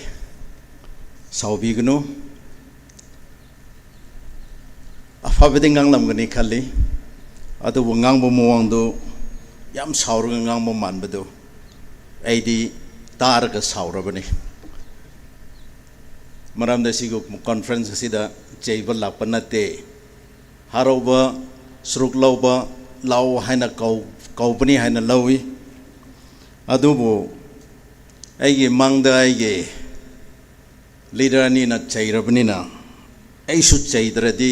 saubi gnu afabedi ngang lam gani khale adu ngang ba mong du yam saur ngang mo man bado aidi tar ka saur bani maram da sigo conference sida cheibal lapanate haroba sruk lauba lau haina kau bani haina lawi adubo aige mangda aige leader ni na chairabani na ai su chaidradi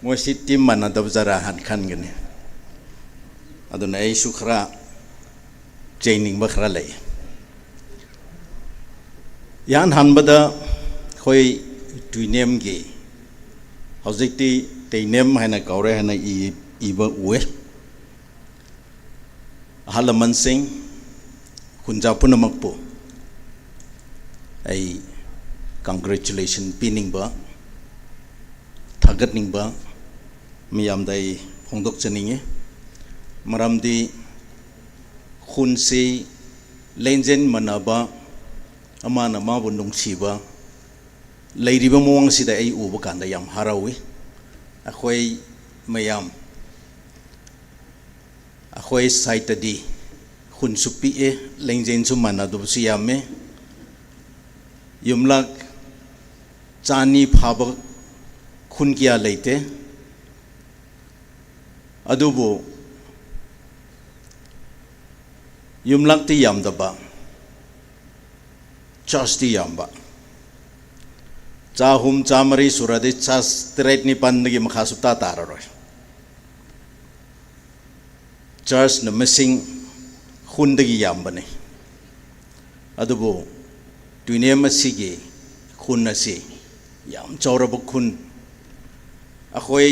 mo sitim mana dabzara han khan gani aduna ai sukhra training bakhra lay yan hanbada khoi tuinem ge hojikti teinem haina kaure haina iba uwe halaman sing kunja punamakpo ai congratulation piningba thagatningba miyam dai phongdok chaninge maramdi khunsi lenjen manaba amana mabu nungsiba leiriba mowang sida ai uba kanda yam harawi akhoi mayam akhoi site di khun supi e lengjen su mana du su yame yumlak chani phaba khun kya leite adubo yumlak ti yam daba chas ti yamba chahum chamari surade chas straight ni pandagi makhasuta tararoi church na missing khundagi yambane adubo tuinem asigi khun asi yam chauraba khun akhoi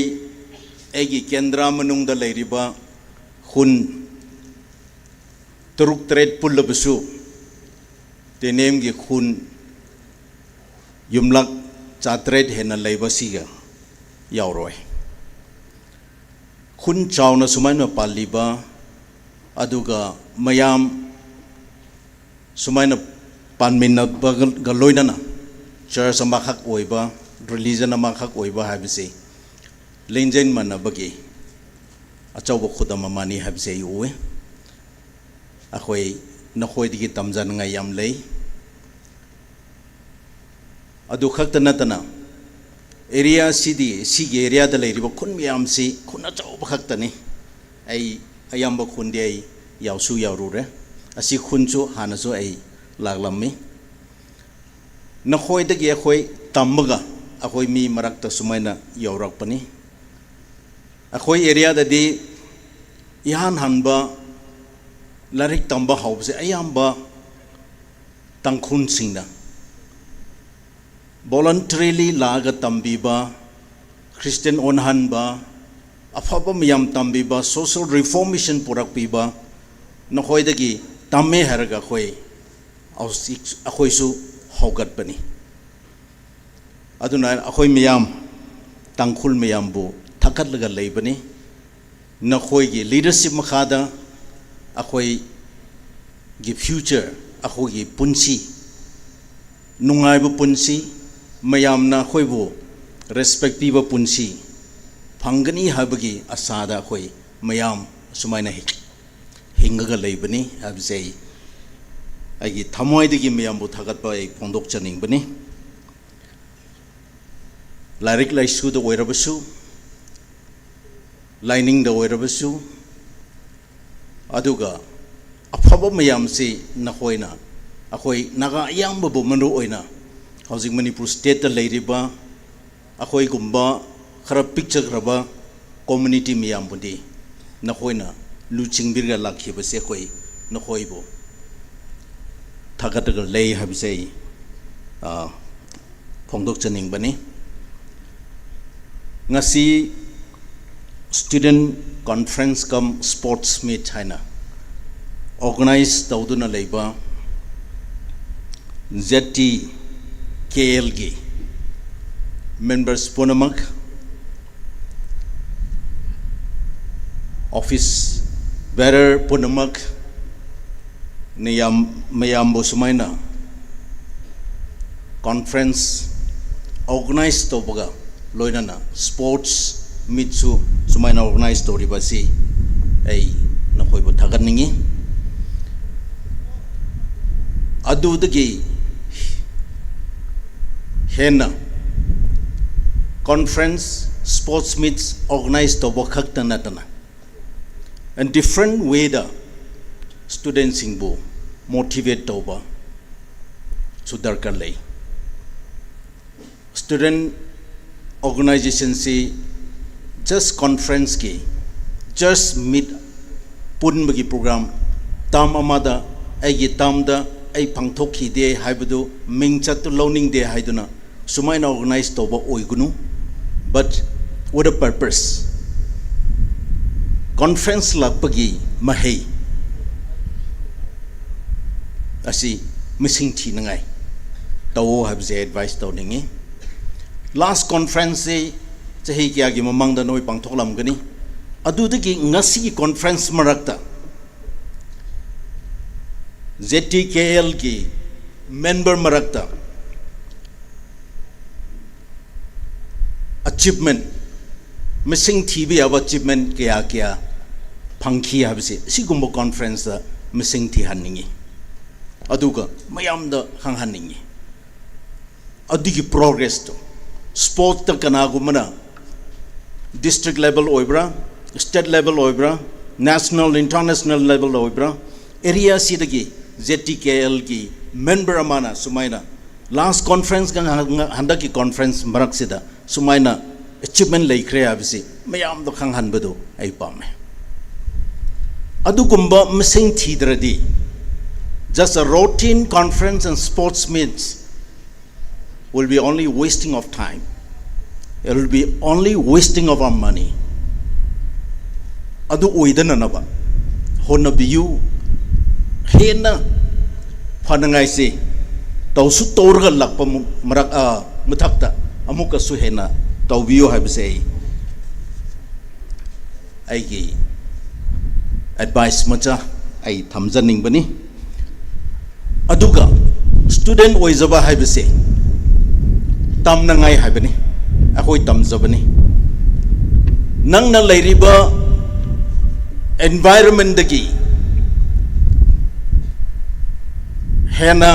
egi kendra manung da leiriba khun turuk tret pullabusu tuinem gi khun yumlak chatret hena leiba siga yauroi khun chawna sumaina paliba aduga mayam sumaina panminna galoinana church amakhak oiba religion amakhak oiba habise lenjen manabagi achawba khudama mani habise uwe akhoi nakhoi digi tamjan nga yam lei adu khakta natana area sidi sige area da leiriba khun miyam si khuna chawba khaktani ai ayamba khundi ai yausu yaurure asi khunchu hanasu ai laglammi nakhoi dagi akhoi tambaga akhoi mi marakta sumaina yaurakpani akhoi area da di ihan hanba larik tamba haubse ayamba tangkhun singna voluntarily laga tambiba Christian onhanba afaba miyam tambiba social reformation purakpiba nakhoi dagi tamme haraga khoi akhoi su hogatpani aduna akhoi miyam tangkhul miyam bu thakatlaga leibani nakhoi gi leadership makhada akhoi gi future akhoi gi punsi nungai bu punsi mayam na khoi bu respective punsi phangani habagi asada khoi mayam sumaina hingaga leibani habsei agi thamoi digi mayam bu thagat ba ai phondok chaning bani larik laisu da oirabasu lining da oirabasu aduga afaba mayam si nakhoina akhoi naga yamba bu manu oina housing manipur state da leiriba akhoi gumba khara picture raba community miyam bundi nakhoina luching birga lakhiba se khoi nakhoi bo thagataga lei habisei phongdok chaning bani ngasi student conference cum sports meet haina organize tawduna leiba ZTKL gi members punamak office bearer punamak niyam mayambo sumaina conference organize tobaga loinana sports meet su sumaina organize story basi ai nakhoi bo thaganingi adu dagi hena conference sports meets organized to bokhakta natana and different way da students singbo motivate toba so darkar lei student organization se just conference ki just meet pun bagi program tam amada ai tam da ai phangthokhi de haibadu mingchat to learning de haiduna sumaina organize toba oigunu but with a purpose conference lakpagi mahei asi missing thi nangai tau habse advice tau ningi last conference chahi kya gi mamang da noi pangthoklam gani adu de gi ngasi conference marakta ZTKL ki member marakta achievement missing TV of achievement kya kya phangkhi habse sigumbo conference da missing thi haningi aduga mayam da khang haningi adigi progress to sport ta kana gumana district level oibra state level oibra national international level oibra area sidagi ZTKL ki member amana sumaina last conference kan handa ki conference marak sida sumaina achievement laikre abisi mayam do khang han badu ai pame adu kumba missing thidradi just a routine conference and sports meets will be only wasting of time. It will be only wasting of our money. Adu oidana naba hona biyu hena phanangai se tawsu torga lakpa marak muthakta amuka su hena tawbiyo habse aigi advice macha ai thamjaning bani aduga student oizaba habse tamna ngai habani akoi tamjabani nangna leiriba environment dagi hena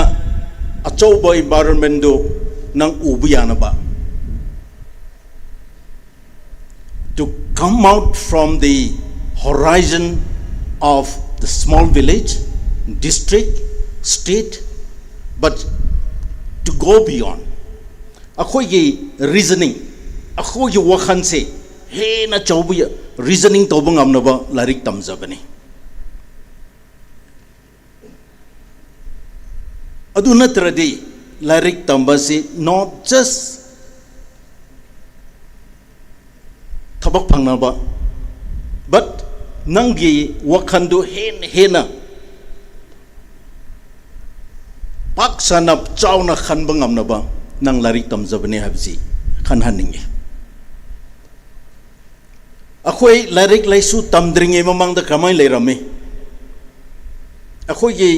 achoba environment do nang ubiyana ba to come out from the horizon of the small village district state but to go beyond akhoy reasoning akhoy wakhan se he na chawbiya reasoning tawbang amnaba larik tamjabani adu natradi larik tambasi not just thabak phangnaba but nangi wakhandu hena pak sanap chawna khanbang amnaba nang larik tamjabani habsi khanhaningi akhoi larik laisu tamdringe mamang da kamai leirame akhoi gi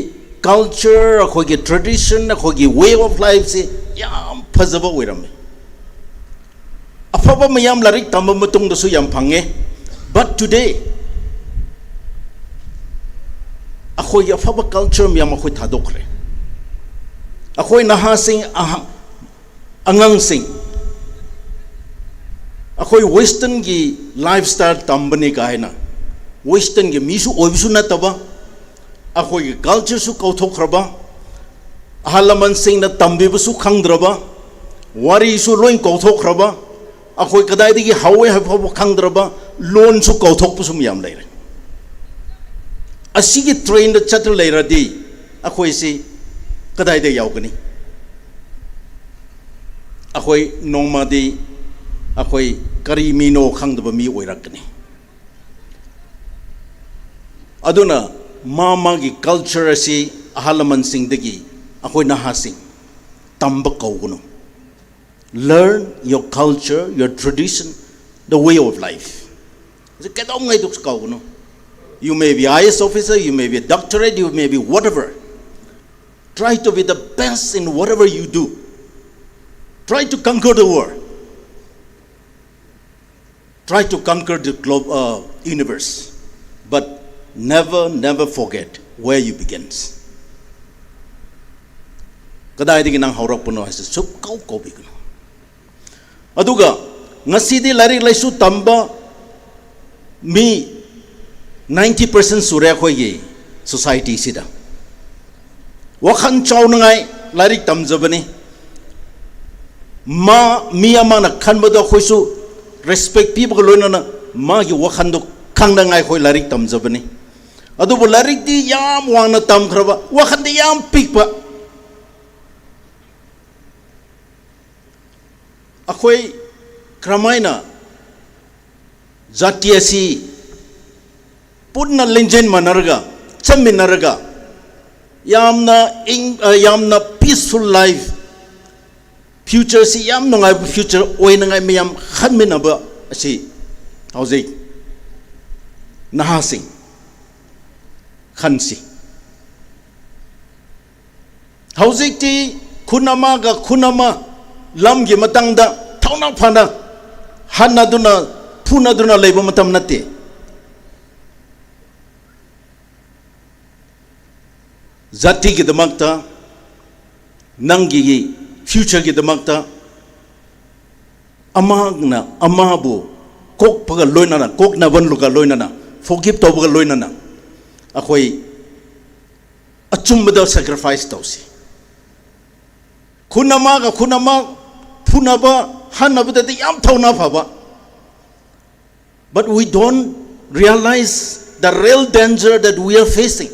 culture akhoi gi tradition akhoi gi way of life se yam phajaba oirame afaba mayam larik tamba matung da su yam phange but today akhoi gi afaba culture myam akhoi thadokre akhoi naha sing angang sing akhoi western gi lifestyle tambani kaina western gi misu oisu na taba akhoi gi culture su kauthokraba halaman sing na tambi su khangdraba wari su loin kauthokraba akhoi kadai digi hawe hafu khangdraba lon su kauthok pu sum yam leire asigi train da chatul leira di akhoi si kadai de yaugani akhoi nongma di akhoi kari mino khangdaba mi oirakani aduna mama gi culture asi ahalaman sing dagi akhoi naha sing tamba kaugunu learn your culture your tradition the way of life kedong ngai duk kaugunu you may be IS officer you may be a doctorate you may be whatever try to be the best in whatever you do try to conquer the world try to conquer the globe universe but never forget where you begins kadai digi nang haurak puno has sup kau bigno aduga ngasidi lari laisu tamba mi 90% sure khoi gi society sida wakhan chaw ngai larik tamjabani ma miyama na khanbada khoisu respect people loina na ma gi wakhan do khangna ngai khoi larik tamjabani adu bu larik di yam wangna tam khraba wakhan di yam pikpa akhoi kramaina jati asi punna lenjen manarga chaminarga yamna peaceful life future si yam nungai future oi nangai miyam khan min aba si hauzik nahasing khan si hauzik ti khunama ga khunama lam gi matang da thauna phana hanna duna phuna duna leiba matam nate zati gi damakta nangi gi future gi damakta amagna amabu kok paga loina na kok na ban luka loina na forgive to paga loina na akhoi achumba sacrifice tausi khunama ga khunama phunaba hanaba da yam thauna phaba but we don't realize the real danger that we are facing.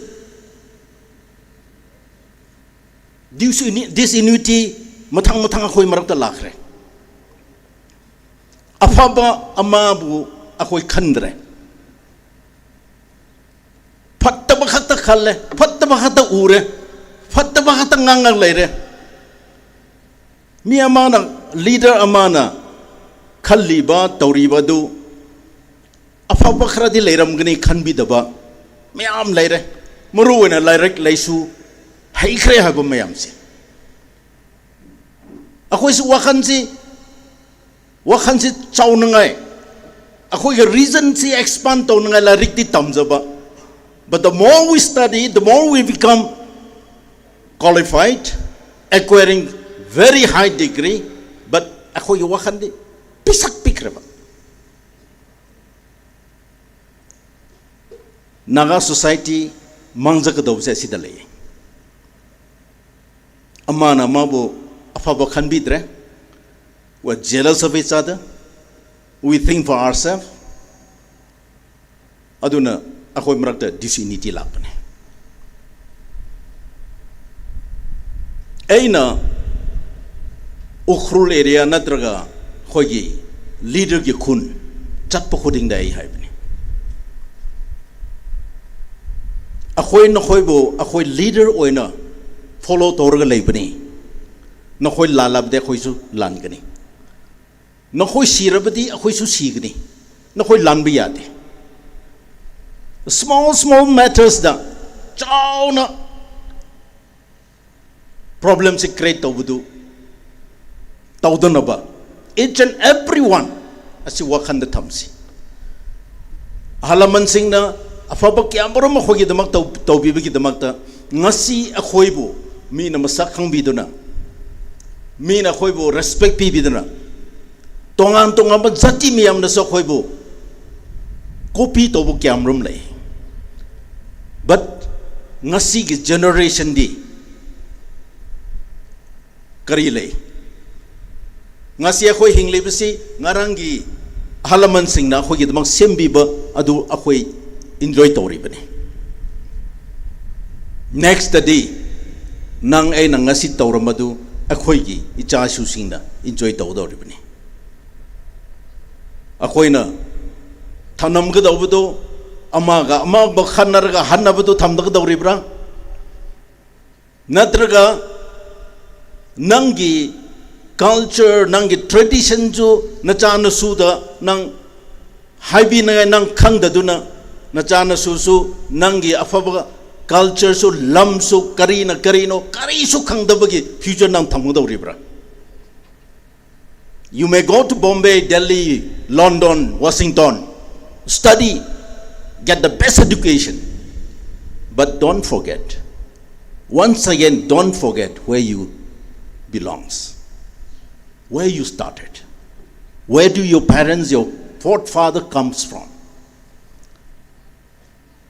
Disunity matang akhoi marakta lakhre afaba amabu akhoi khandre fattaba khata khalle fattaba khata ure fattaba khata ngangang leire mi amana leader amana khalliba tawriba du afaba khradi leiram gani khanbi daba myam leire maru wena lairek leisu haikre haba mayam se akhoi su wakhan si chawnangai akhoi ge reason si expand tawnangai la rikti tamjaba but the more we study the more we become qualified acquiring very high degree but akhoi wakhan di pisak pikreba naga society mangjaka dobse sidale amana mabu afaba khanbidre we're jealous of each other we think for ourselves aduna akhoi marakta disunity lapne aina ukhrul area natraga khogi leader gi khun chappa khoding dai haibni akhoi na khoibo akhoi leader oina follow torga leibani na khoi lalab de khoi su lan gani na khoi sirabadi akhoi su signi na khoi lan bi yate small matters da chauna problems create tobudu tawdanaba each and everyone asi wakhanda thamsi halaman singna afaba kyambaro ma khogi damak tawbibi gi damakta ngasi akhoibu mi na masak khangbiduna mi na khoibu respect pibiduna tongan ba jati miyam na so khoibu copy tobu kyamrum lei but ngasi gi generation di kari lei ngasi akhoi hingle bisi ngarangi halaman singna khogi damak sembiba adu akhoi enjoy tori bani next day nang ay nang ngasi tawramadu akhoi gi icha su singna enjoy tawdori bani akhoi na thanam ga dawbudo ama ba khanarga hannabudo thamdag dawri bra natraga nangi culture nangi tradition ju nachana su da nang haibi na nang khangdaduna nachana su nangi afaba culture so lam so karino kari so khangdabagi future nang thamudawribra you may go to Bombay, Delhi, London, Washington, study, get the best education, but don't forget, once again, don't forget where you belongs, where you started, where do your parents, your forefather comes from.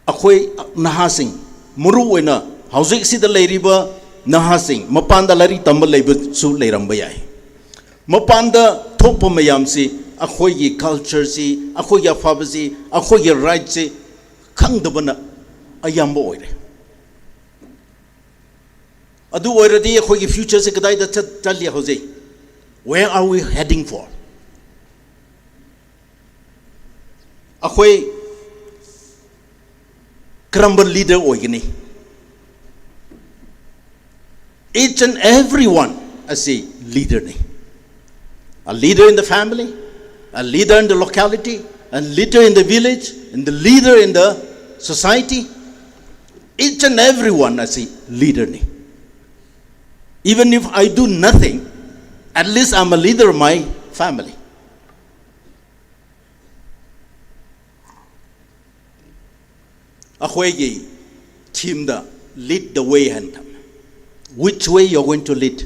Akhoi nahasing muru wena housing si da leiriba nahasing mapanda lari tambal leiba su leiramba yai mapanda thokpa mayam si akhoi gi culture si akhoi gi afaba si akhoi gi right si khangdabana ayamba oire adu oiradi akhoi gi future se kadai da chali hojai where are we heading for akhoi crumble leader oigini each and every one as a leader ni a leader in the family, a leader in the locality, a leader in the village, and the leader in the society. Each and every one as a leader ni. Even if I do nothing, at least I'm a leader of my family. Akhwegi team da lead the way hand. Which way you're going to lead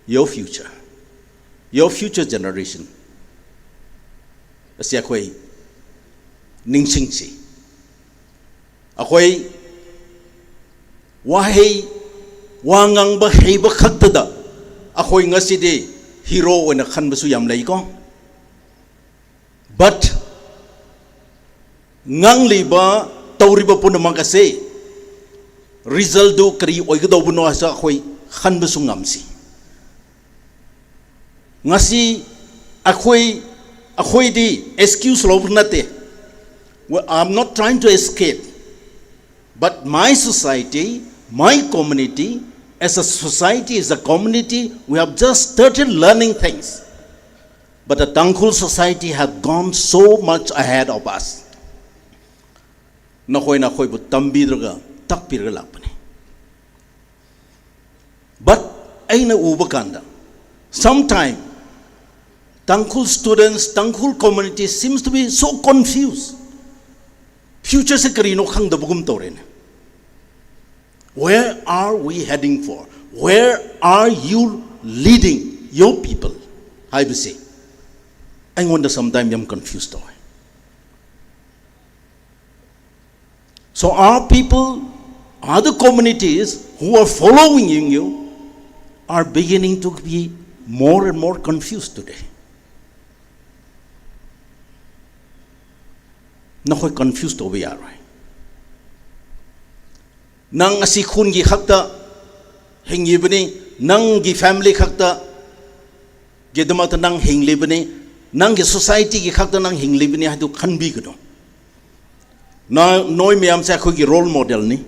your future generation. Asi akhwei ningsing si. Akhwei wahai wangang ba hei ba khakta da akhoi ngasi de hero wena khan basu yam lai ko. But ngang li ba tawri ba puna mangkase result do kari oigdo buno asa akhoi khan basu ngamsi. Ngasi akhoi di excuse lo nate. Well, I'm not trying to escape, but my society, my community, as a society, as a community, we have just started learning things. But the TANGKHUL society has gone so much ahead of us. Nakhoi bu tambidruga takpirga lakpani. But aina ubakanda. Sometime TANGKHUL students, TANGKHUL community seems to be so confused. Future se karino khang da bugum toren. Where are we heading for? Where are you leading your people? I will say. I wonder sometimes I'm confused. So our people, other communities who are following you are beginning to be more and more confused today. Nakoy confused over here, right? Nang asikun gi khakta hingi bani nang gi family khakta gedamata nang hingli bani nang gi society gi khakta nang hingli bani hadu khanbi gdo na noi miam sa khu gi role model ni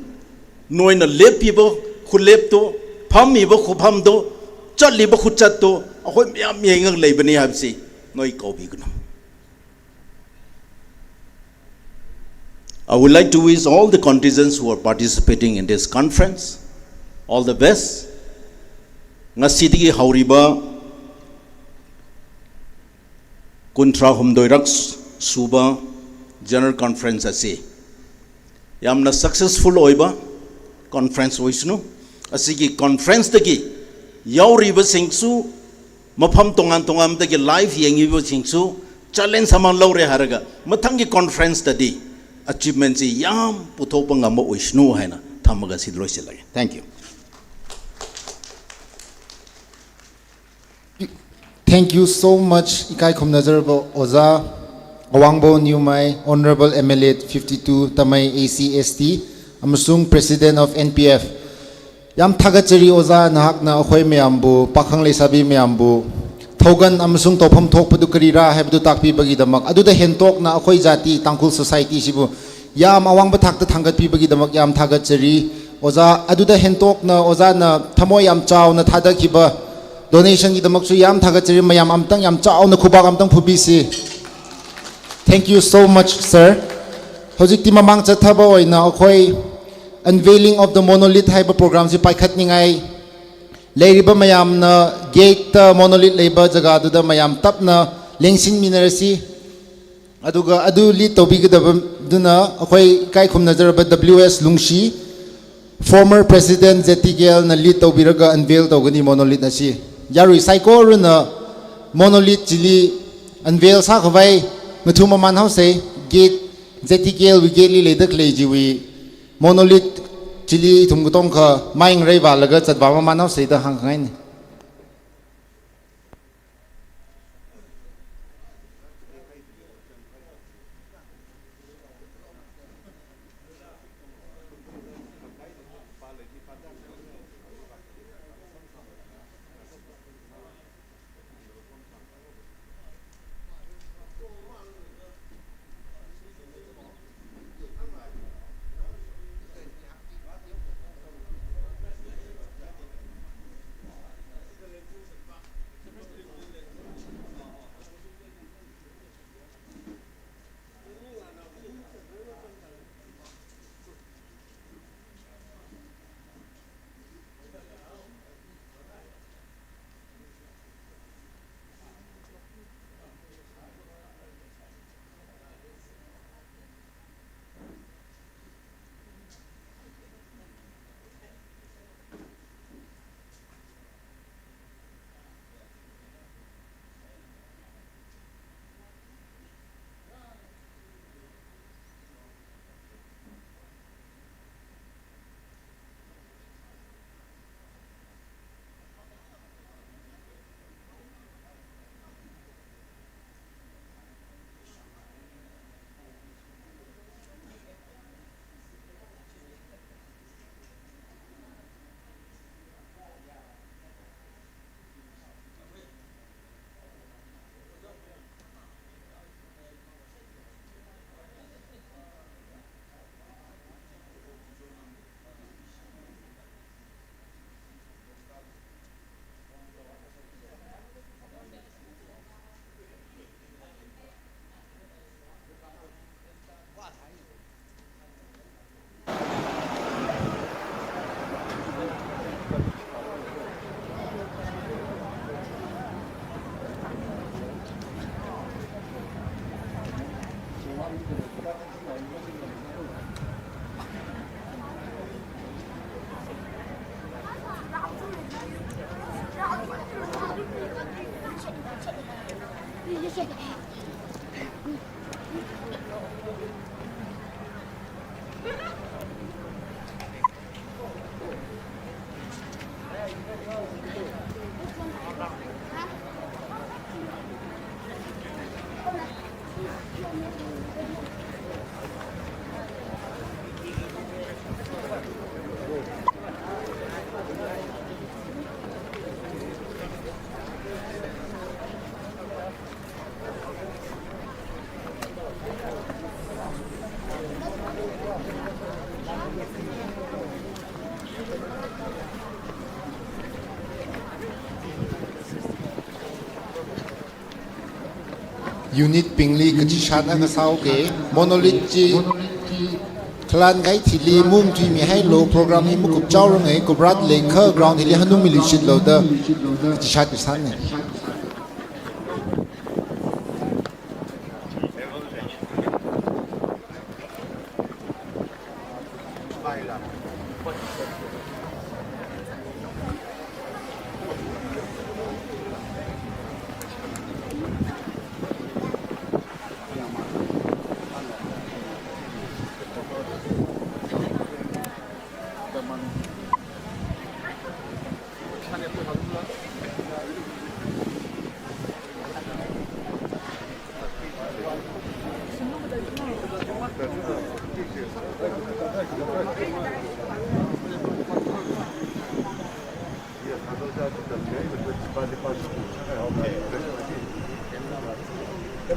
noi na lep pibo khu lep to pham mi bo khu pham do chat li bo khu chat to akhoi miam yeng lei bani habsi noi ko bi gdo. I would like to wish all the contingents who are participating in this conference all the best. Ngasidigi hauriba kuntra humdoirak suba general conference ase yamna successful oiba conference oisnu asigi conference dagi yauriba singsu mafam tongan tongam dagi live yengiba singsu challenge saman lawre haraga mathangi conference dadi achievements yam puthopang ngam oisnu haina thamaga sidloi silage. Thank you. Thank you so much Ikai Khomnazarbo Oza Awangbo Nyumai Honorable MLA 52 Tamai ACST amasung President of NPF yam thagachari Oza nahakna akhoi meambu pakhang lesabi meambu thogan amasung topham thokpadu karira habdu takpi bagi damak aduda hentok na akhoi jati TANGKHUL society sibu yam awangba thakta thangatpi bagi damak yam thagachari Oza aduda hentok na Oza na thamoi yam chaw na thadakiba donation ki damaksu yam thagachari mayam amtang yam chaw na khubak amtang phubisi. Thank you so much sir. Hojikti mamang chathaba oina akhoi unveiling of the monolith haiba program si paikhat ningai leiriba mayam na gate monolith leiba jaga du da mayam tap na lengsin minerasi aduga adu li tobigdaba duna akhoi kai khumnajaraba WS Lungshi former president ZTKL na lead tobiraga unveil togani monolith asi yarui saiko na monolith chili unveil sa khwai mathuma man house gate ZTKL we gate li ledak lejiwi monolith chili thumgutong kha maing rei ba laga chatba man house da hang ngai ni. unit pingli kachishat ang asaw ke monolith chi Klan gai thili mung tui mi hai lo program hi mukup chaw rang ai kubrat lekha ground hili hanung mili shit lo da chat ki san ne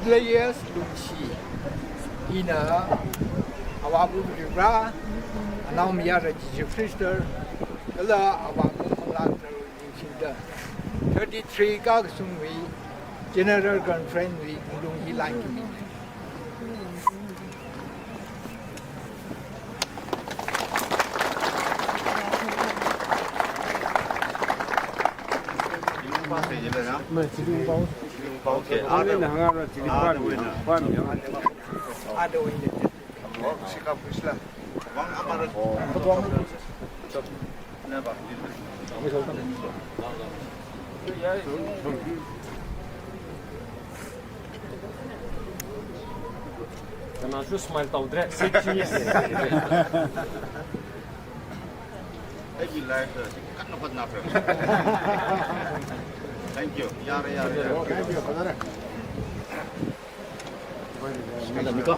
WS Luchi Ina Awabu Libra Anaumia Register Ella Awabu Malanta Yinda 33 Gagsungwi General Conference we Lungi Lanki Okay, ada hangar cili pan, pan ya. Ada ini. Sikap Islam. Wang amarat. Kenapa? Karena aku smile tahu dress. Bila kan dapat nafas. Thank you. Yare. Thank you. Ada Miko.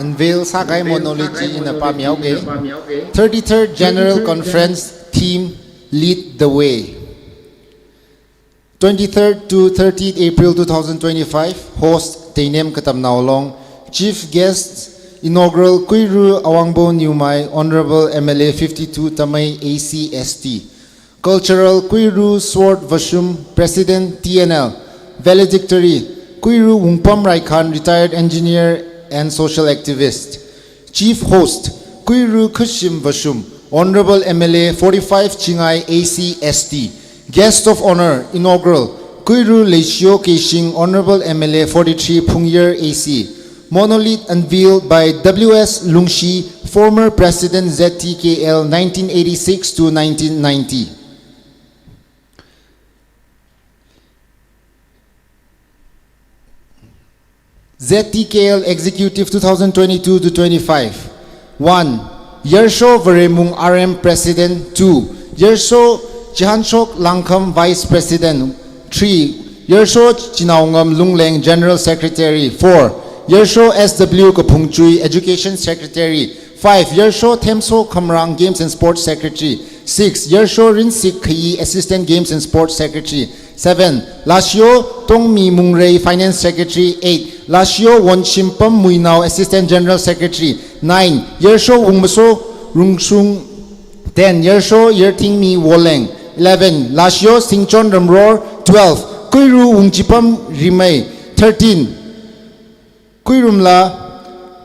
Unveil Sakai Monolith in a Pamiao 33rd General Conference theme Lead the Way. 23rd to 30th April 2025, host KATAMNAO Long, Chief Guests Inaugural Kuiru Awangbo Niumai, Honorable MLA 52 Tamay ACST. Cultural Kuiru Sword Vashum, President TNL. Valedictory Kuiru Wungpam Raikhan, Retired Engineer and Social Activist. Chief Host Kuiru Kushim Vashum, Honorable MLA 45 Chingai ACST. Guest of Honor Inaugural Kuiru Leishio Keishing, Honorable MLA 43 Pungyer AC. Monolith unveiled by W.S. Lungshi, former President ZTKL 1986 to 1990. ZTKL Executive 2022 to 25. 1. Yersho Veremung RM President. 2. Yersho Jihanshok Langkam Vice President. 3. Yersho Chinaungam Lungleng General Secretary. 4. Yersho SW Kapungchui Education Secretary. 5. Yersho Temso Kamrang Games and Sports Secretary. 6. Yersho Rinsik Kyi Assistant Games and Sports Secretary. 7. Lasio Tongmi Mungrei Finance Secretary. 8. Lasio Wonchimpam Muinao Assistant General Secretary. 9. Yersho Wungmaso Rungsung. 10. Yersho Yertingmi Woleng. 11. Lasio Singchon Ramror. 12. Kuiru Wungchipam Rimei. 13. Kuirumla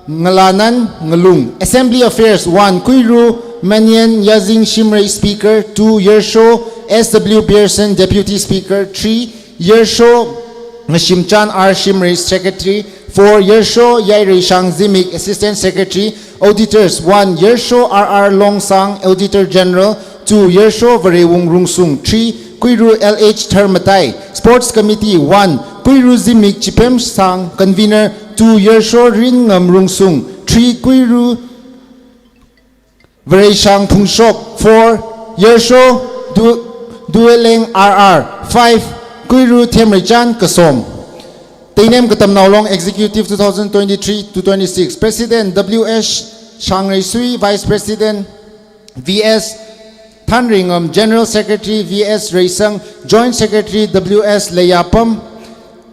Ngalanan Ngalung. Assembly Affairs. 1. Kuiru Manyan Yazing Shimrei Speaker. 2. Yersho SW Pearson Deputy Speaker. 3. Yersho Shimchan R. Shimrei Secretary. 4. Yersho Yairei Shang Zimik Assistant Secretary. Auditors. 1. Yersho R. Longsang Auditor General. 2. Yersho Varewung Rungsung. 3. Kuiru LH Thermatai. Sports Committee. 1. Kuiru Zimik Chipem Sang Convener 2 Yersho Rin Ngam Rungsung 3 Kuiru Vereshang Pungshok 4 Yersho Dueleng RR 5 Kuiru Temrechan Kasom Tainem KATAMNAO Long Executive 2023-26 President W.S. Shangrei Sui Vice President V.S. Thanringam General Secretary V.S. Reisang Joint Secretary W.S. Layapam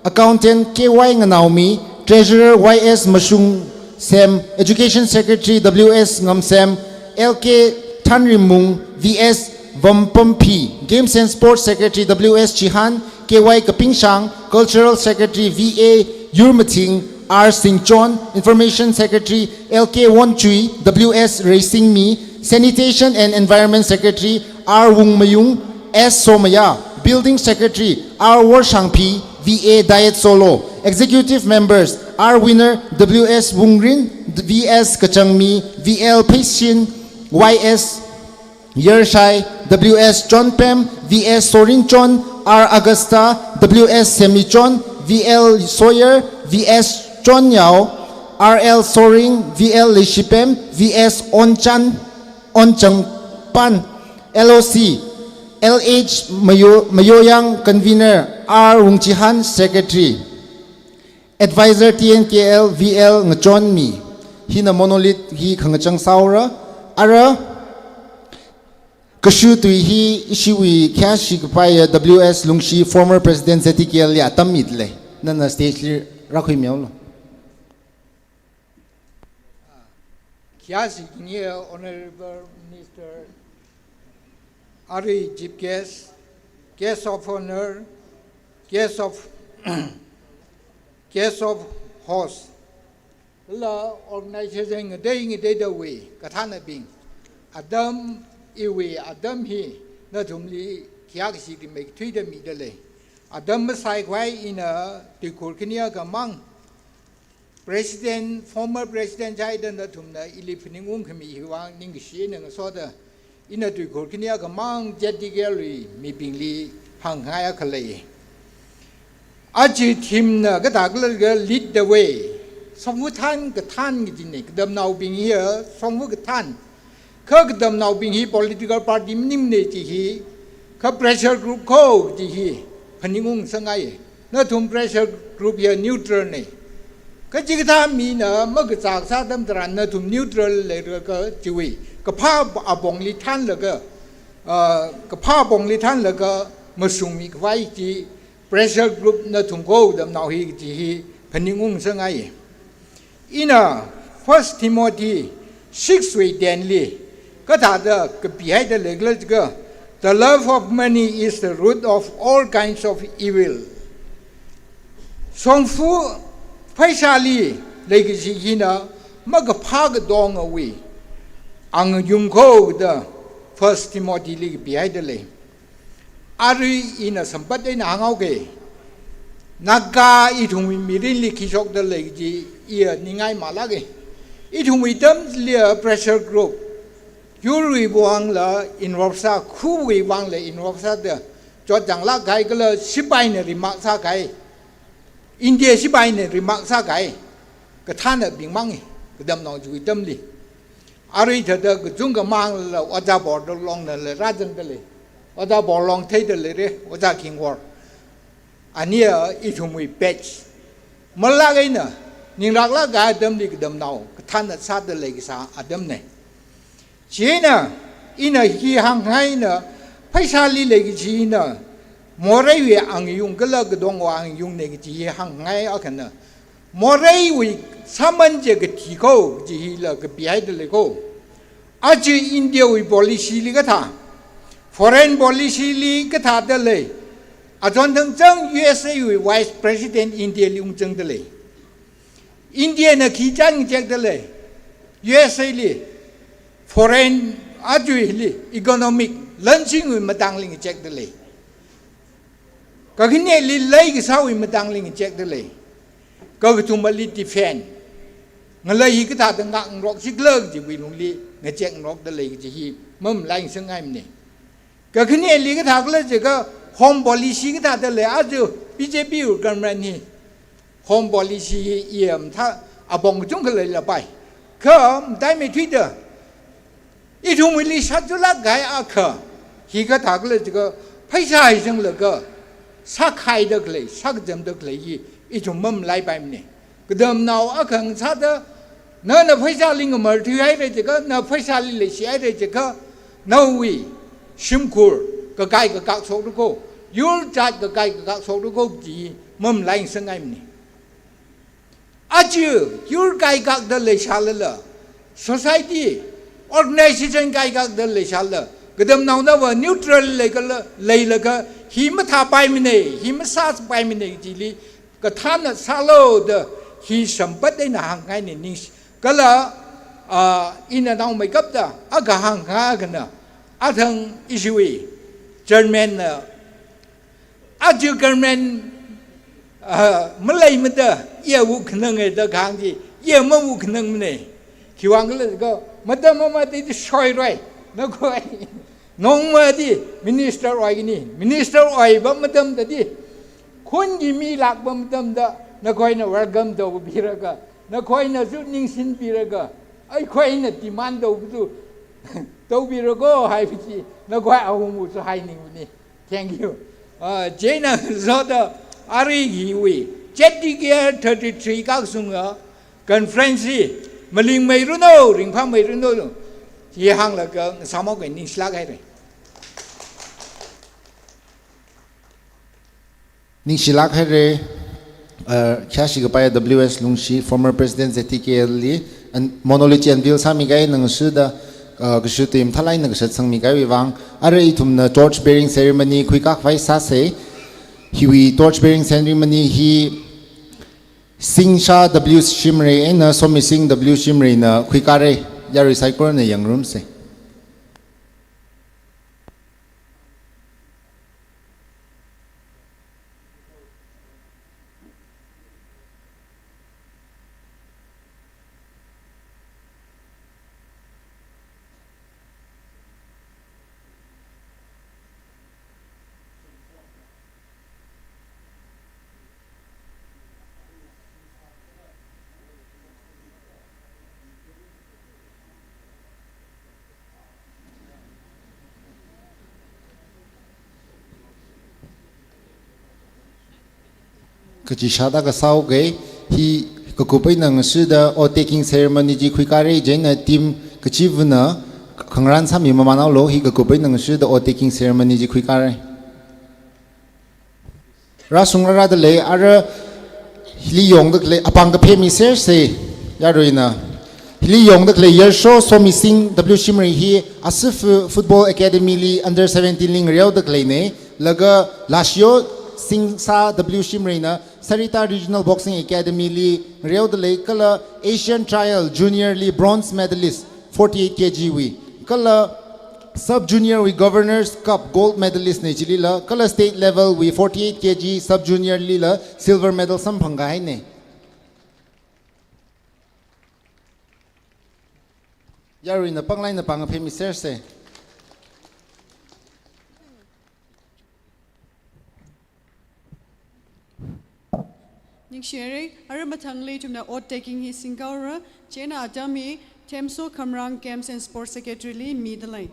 Accountant K.Y. Nganaumi Treasurer Y.S. Masung Sem Education Secretary W.S. Ngamsem L.K. Thanrimung V.S. Vampampi Games and Sports Secretary W.S. Chihan K.Y. Kapingshang Cultural Secretary V.A. Yurmating R. Singchon Information Secretary L.K. Wonchui W.S. Racing Me Sanitation and Environment Secretary R. Wung Mayung S. Somaya Building Secretary R. Warshangpi V.A. Diet Solo Executive Members R. Winner W.S. Wungrin V.S. Kachangmi V.L. Paishin Y.S. Yershai W.S. John Pem V.S. Sorinchon R. Augusta W.S. Semichon V.L. Sawyer V.S. Chon Yao R.L. Soring V.L. Lishipem V.S. Onchangpan LOC L.H. Mayoyang Convener R. Wungchihan Secretary Advisor TNKL V.L. Ngachon Mi Hina Monolith Hi Khangachang Saura Ara Kashu Tui Hi Ishiwi Kyashi Kapaya W.S. Lungshi Former President ZTKL Ya Tamidle Nana Stage Rakhui Miao Kiasi Kiniya, Honorable Minister, Ari Chief Guest, Guest of Honor, Guest of Host, La Organization a day the way, Katana Bing, Adam Iwi, Adam he, not only Kiaxi to make 3 middle. Adam Masai in a Tikurkinia Gamang. President, former President Jaidan Tumna, Ilipinung Kami, Wang Ningshin and Soda, in a Dukurkinia among ZTKL, Mipingli, Hanghaya Kalay. Ajit him Gatagla lead the way. Some would hand Gatan Ginik, them now being here, some would Gatan. Kirk them now being he political party nimnity he, pressure group code he, Paningung Sangai, not home pressure group here neutral. Kajigata mina magazak sadam drana to neutral lager jiwi. Kapa abongli tan lager, Kapa bongli tan lager, Musumi Kwaiti, pressure group natum go them now he Peningung Sangai. Ina 1 Timothy 6 way denly, Katada behind the legal the love of money is the root of all kinds of evil. Songfu Paisali, Legacy Hina, Magapag dong away. Ang Yungko, the 1 Timothy League behind the lane. Ari in a Sampate in Hangoke. Naga, it whom we immediately kishok the legacy, ear Ningai Malage. It whom we dumped Lear pressure group. Yuri Wangla in Ropsa, Kui Wangla in Ropsa, the Jotangla Gaigala, Shibinary Maksakai. India Shibine remarks Sagai, Katana being money, Gadam no Juitamli. Arita the Junga Mang, Wazabor along the Rajan, Wazabor long Tater, Wazaking war. And near it whom we patch. Malagina, Nilagla Gadam Ligdam now, Katana Sada Legsa, Adamne. China, in a he hang haina, Paisali Legina. Moray we ang yung galag dong ang yung negati hang ngay akana. Moray we saman je gatiko jihila behind the lego. Aji India we policy ligata. Foreign policy ligata dele. Ajon tang USA we Vice President India liung jeng dele. India na kijang jek dele. USA li foreign aji li economic launching we madangling jek dele. Kakine li lay sao in madangling check the lay. Go to Mali defend. Ngalay kita tengah rock si glug ji wilungli ngecek rock the lay ji mum lain sengai ni. Kakine li kita kala jaga home policy kita the lay aja BJP government hi home policy yem tha abong chung le la bai ka dai me thui de I thu mi li sa chu la gai a kha hi ka thak le ga phai sa hi jang le ga sa khai de le sa jam de le yi I thu mam lai bai ne ka dam nau a khang sa de na phai sa ling ma thi ai de ga na phai sa li le si ai de ga no wi sim kur ka gai ka so du ko yul chat ka gai ka so du ko ji mam lai sang ai ne Aju, your guy got the Leshala. Society, organization guy got the Leshala. Gadam now never neutral Laylaga, him by mine, him sas by mine, Gili, Katana Salo, the he some but in a hang in niche. Gala in and out make up the Agahang Hagana, Atang Ishui, German Aju German. Malay mada ia wuk nang da gang ji ia ma wuk nang ne ki wang le go madam ma ti shoi roi na ko nong ma di minister oi ni minister oi ba madam da di khun gi mi lak ba madam da na koi na welcome do bi ra ga na koi na su ning sin bi ra ga ai koi na demand do bu do bi ra go hai bi na koi a hu mu su hai ning ni thank you jena so da Ari hiwi, ZTKL 33 các sung ở conference maling mai runo ring phang mai runo thì hang là cái sao mà cái ninh slag hay rồi ninh slag hay rồi kia sĩ cái WS Lungshi former president ZTKL li Monolith Unveiling sami cái nang sư da cái sư tìm thay lại nang sư sang mi cái vi vang ari thum na torch bearing ceremony khui các vai sa se Hiwi torch bearing ceremony hi Singsha W Shimre na Somi Sing W Shimre na Kwikare ya recycle na yang room se Kachishada ka sao ge hi kakupai nang sida o taking ceremony ji khikare jena team kachivna khangran sami mamanaw lo hi kakupai nang sida o taking ceremony ji khikare rasungra da le ara hili yong da le apang ka phemi ser se yaroina hili yong da le year show somi sing w shimri hi asif football academy li under 17 ling real da le ne laga lasyo Singsa W Shimreina Sarita Regional Boxing Academy li Real de Lake kala Asian Trial Junior li bronze medalist 48 kg wi kala sub junior wi Governors Cup gold medalist ne chili la kala state level wi 48 kg sub junior li la silver medal sam phanga hai ne yarui na panglai na pang phemi ser se Sherry, Aramatangli to the oath taking his Singapore, Jena Adami, Temso Kamrang Camps and Sports Secretary Lee, middle line.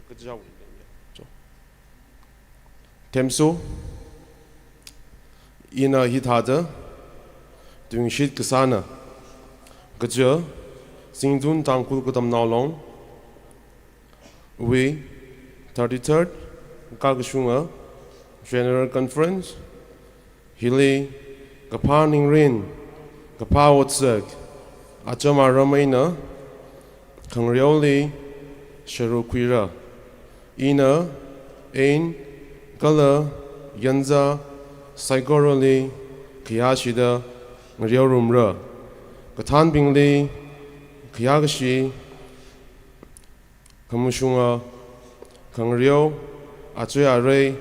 cái dầu thêm số ina hit hada doing shit kasana gajơ ZINGTUN TANGKHUL KATAMNAO long we 33rd Kagashunga General Conference Hili Kapa Ningrin Kapa Wotsek Achama Ramaina Kangrioli Sharukwira Ina Ain Kala Yanza Saigoroli Kiyashida Ngriorumra Katan Bingli Kiyagashi Kamushunga Kangrio Achuya Ray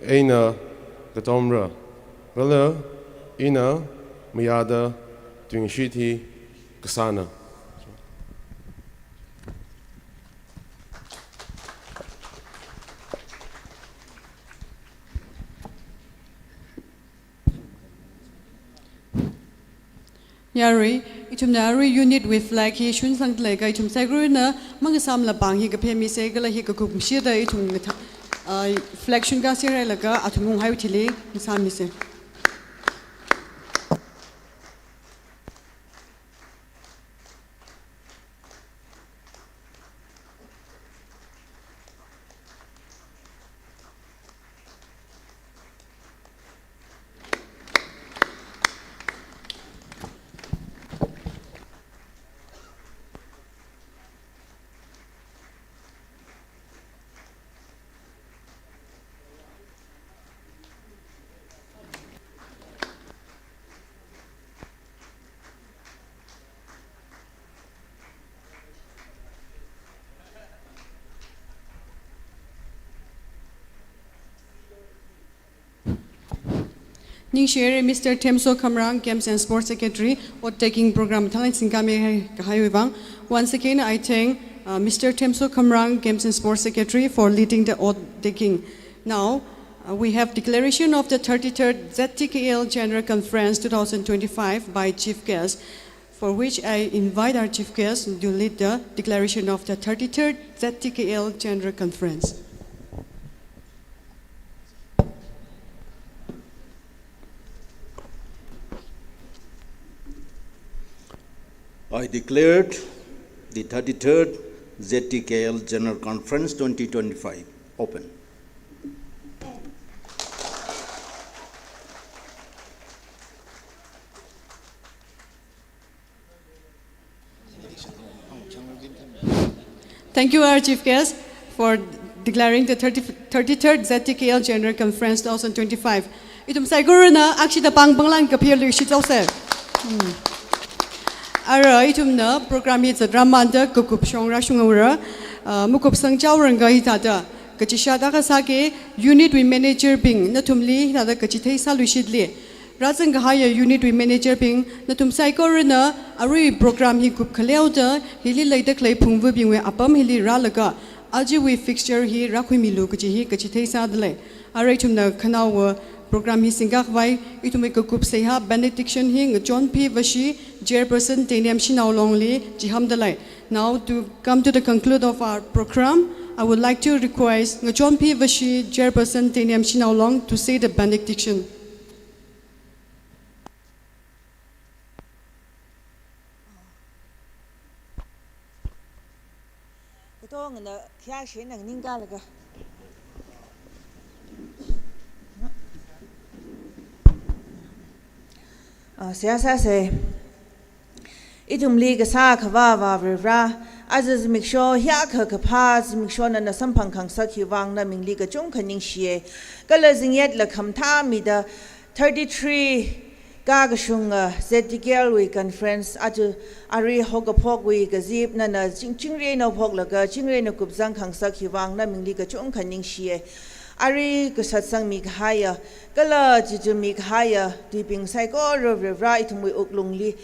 Aina Gatomra Gala Ina Miyada Dungshiti Kasana. Yari, itum nari unit with flag he shun sang lega itum sagru na mangasam la bang hi kape mi se gala hi kakum shida itum flag shun ga sira lega atum hai utile misam mi se. Ning share Mr. Temso Kamrang, Games and Sports Secretary, or taking program talent singkame kahayuwang. Once again, I thank Mr. Temso Kamrang, Games and Sports Secretary, for leading the oath taking. Now, we have declaration of the 33rd ZTKL General Conference 2025 by Chief Guest, for which I invite our Chief Guest to lead the declaration of the 33rd ZTKL General Conference. I declared the 33rd ZTKL General Conference 2025 open. Thank you, our Chief Guest, for declaring the 33rd ZTKL General Conference 2025. Itum siguro na akshita pang banglang kapir lishit also. Ara itum na program hit sa dramanda kukup shong rashungura mukup sang jawranga hitada kachishada kasake unit we manager bing natumli hitada kachithai salushidli razang gahaya unit we manager bing natum saikor na ari program hi kup khaleuda hili laida klai phungbu bing we apam hili ralaga aji we fixture hi rakhui milu kachi kachithai sadle ara itum na khanawa program hi singak vai itumai kup seha benediction hi John P. Vashi chairperson Teniam Shinaulongli Jihamdalai. Now to come to the conclude of our program, I would like to request John P. Vashi chairperson Teniam Shinaulong to say the benediction. Siasa se itum liga sa khawa wa vra azaz miksho hya kha kha miksho na sampang khang sakhi wang na mingli ka chung khaning shie kala zingyat la khamtha mi da 33 ka ga shunga ZTKL we conference aju ari hoga phok we ga zip na chingre no phok la ga chingre no kupjang khang sakhi wang na mingli ka chung khaning shie Ari kusatsang mikhaya kala jitu mikhaya diping sai ko ro rai thumui uklungli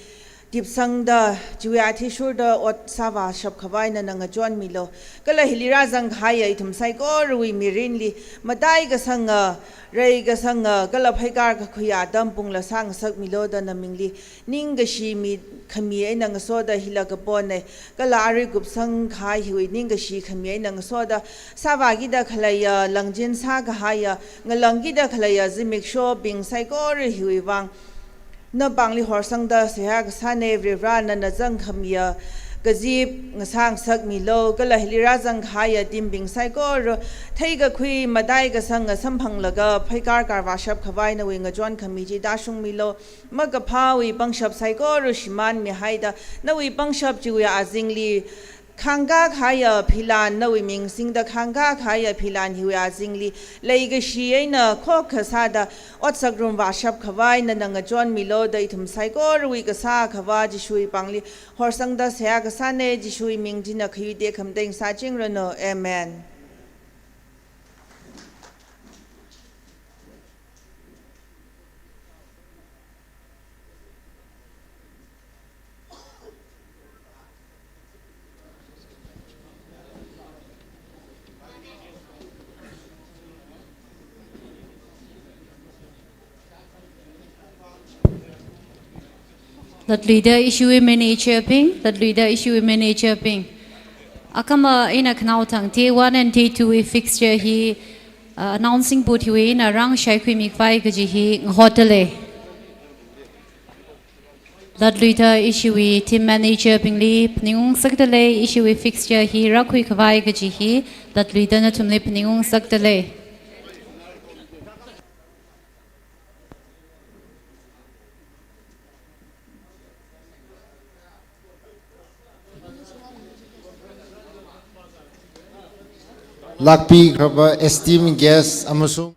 deep sang da juya thi shur da ot sawa shop khawai na nang jon milo kala hilira jang khaya ithum sai ko rui mirin li madai ga sanga rei ga sanga kala phaikar ga khuya dam pung la sang sak milo da na mingli ning ga shi mi khami ai nang so da hila ga pone kala ari gup sang khai hui ning ga shi khami ai nang so da sawa gi da khalaya langjin sa ga haya ngalang gi da khalaya zimik sho bing sai ko ri hui wang na bangli horsang da seha ga sane vra na na jang khamia gazib ngasang sak milo kala hilira jang khaya dimbing sai ko ro thai ga khui madai ga sang samphang laga phaikar karwa shap khawai na winga jon khamiji da shung milo maga phawi pangshap sai ko ro shiman mi haida na wi pangshap ju ya azingli khanga khaya philan na wi ming sing da khanga khaya philan hiwa jingli leiga shi aina kho khasa da otsak rum wa shap khawai na nang jon milo da ithum sai ko wi ka sa khawa ji shui pangli horsang da sya ka sa ne ji shui ming ji na khi de kham deng sa ching ro no amen. That leader issue manager ping, that leader issue manager ping. Akama in a knautang T1 and T2 fixture he announcing put you in a rang shaikwi mikfai gaji he hotele. That leader issue team manager ping li pningung saktale issue fixture he rakwi kwai gaji he that leader na tumle pningung saktale. Lakpi Kraba esteemed guests amasung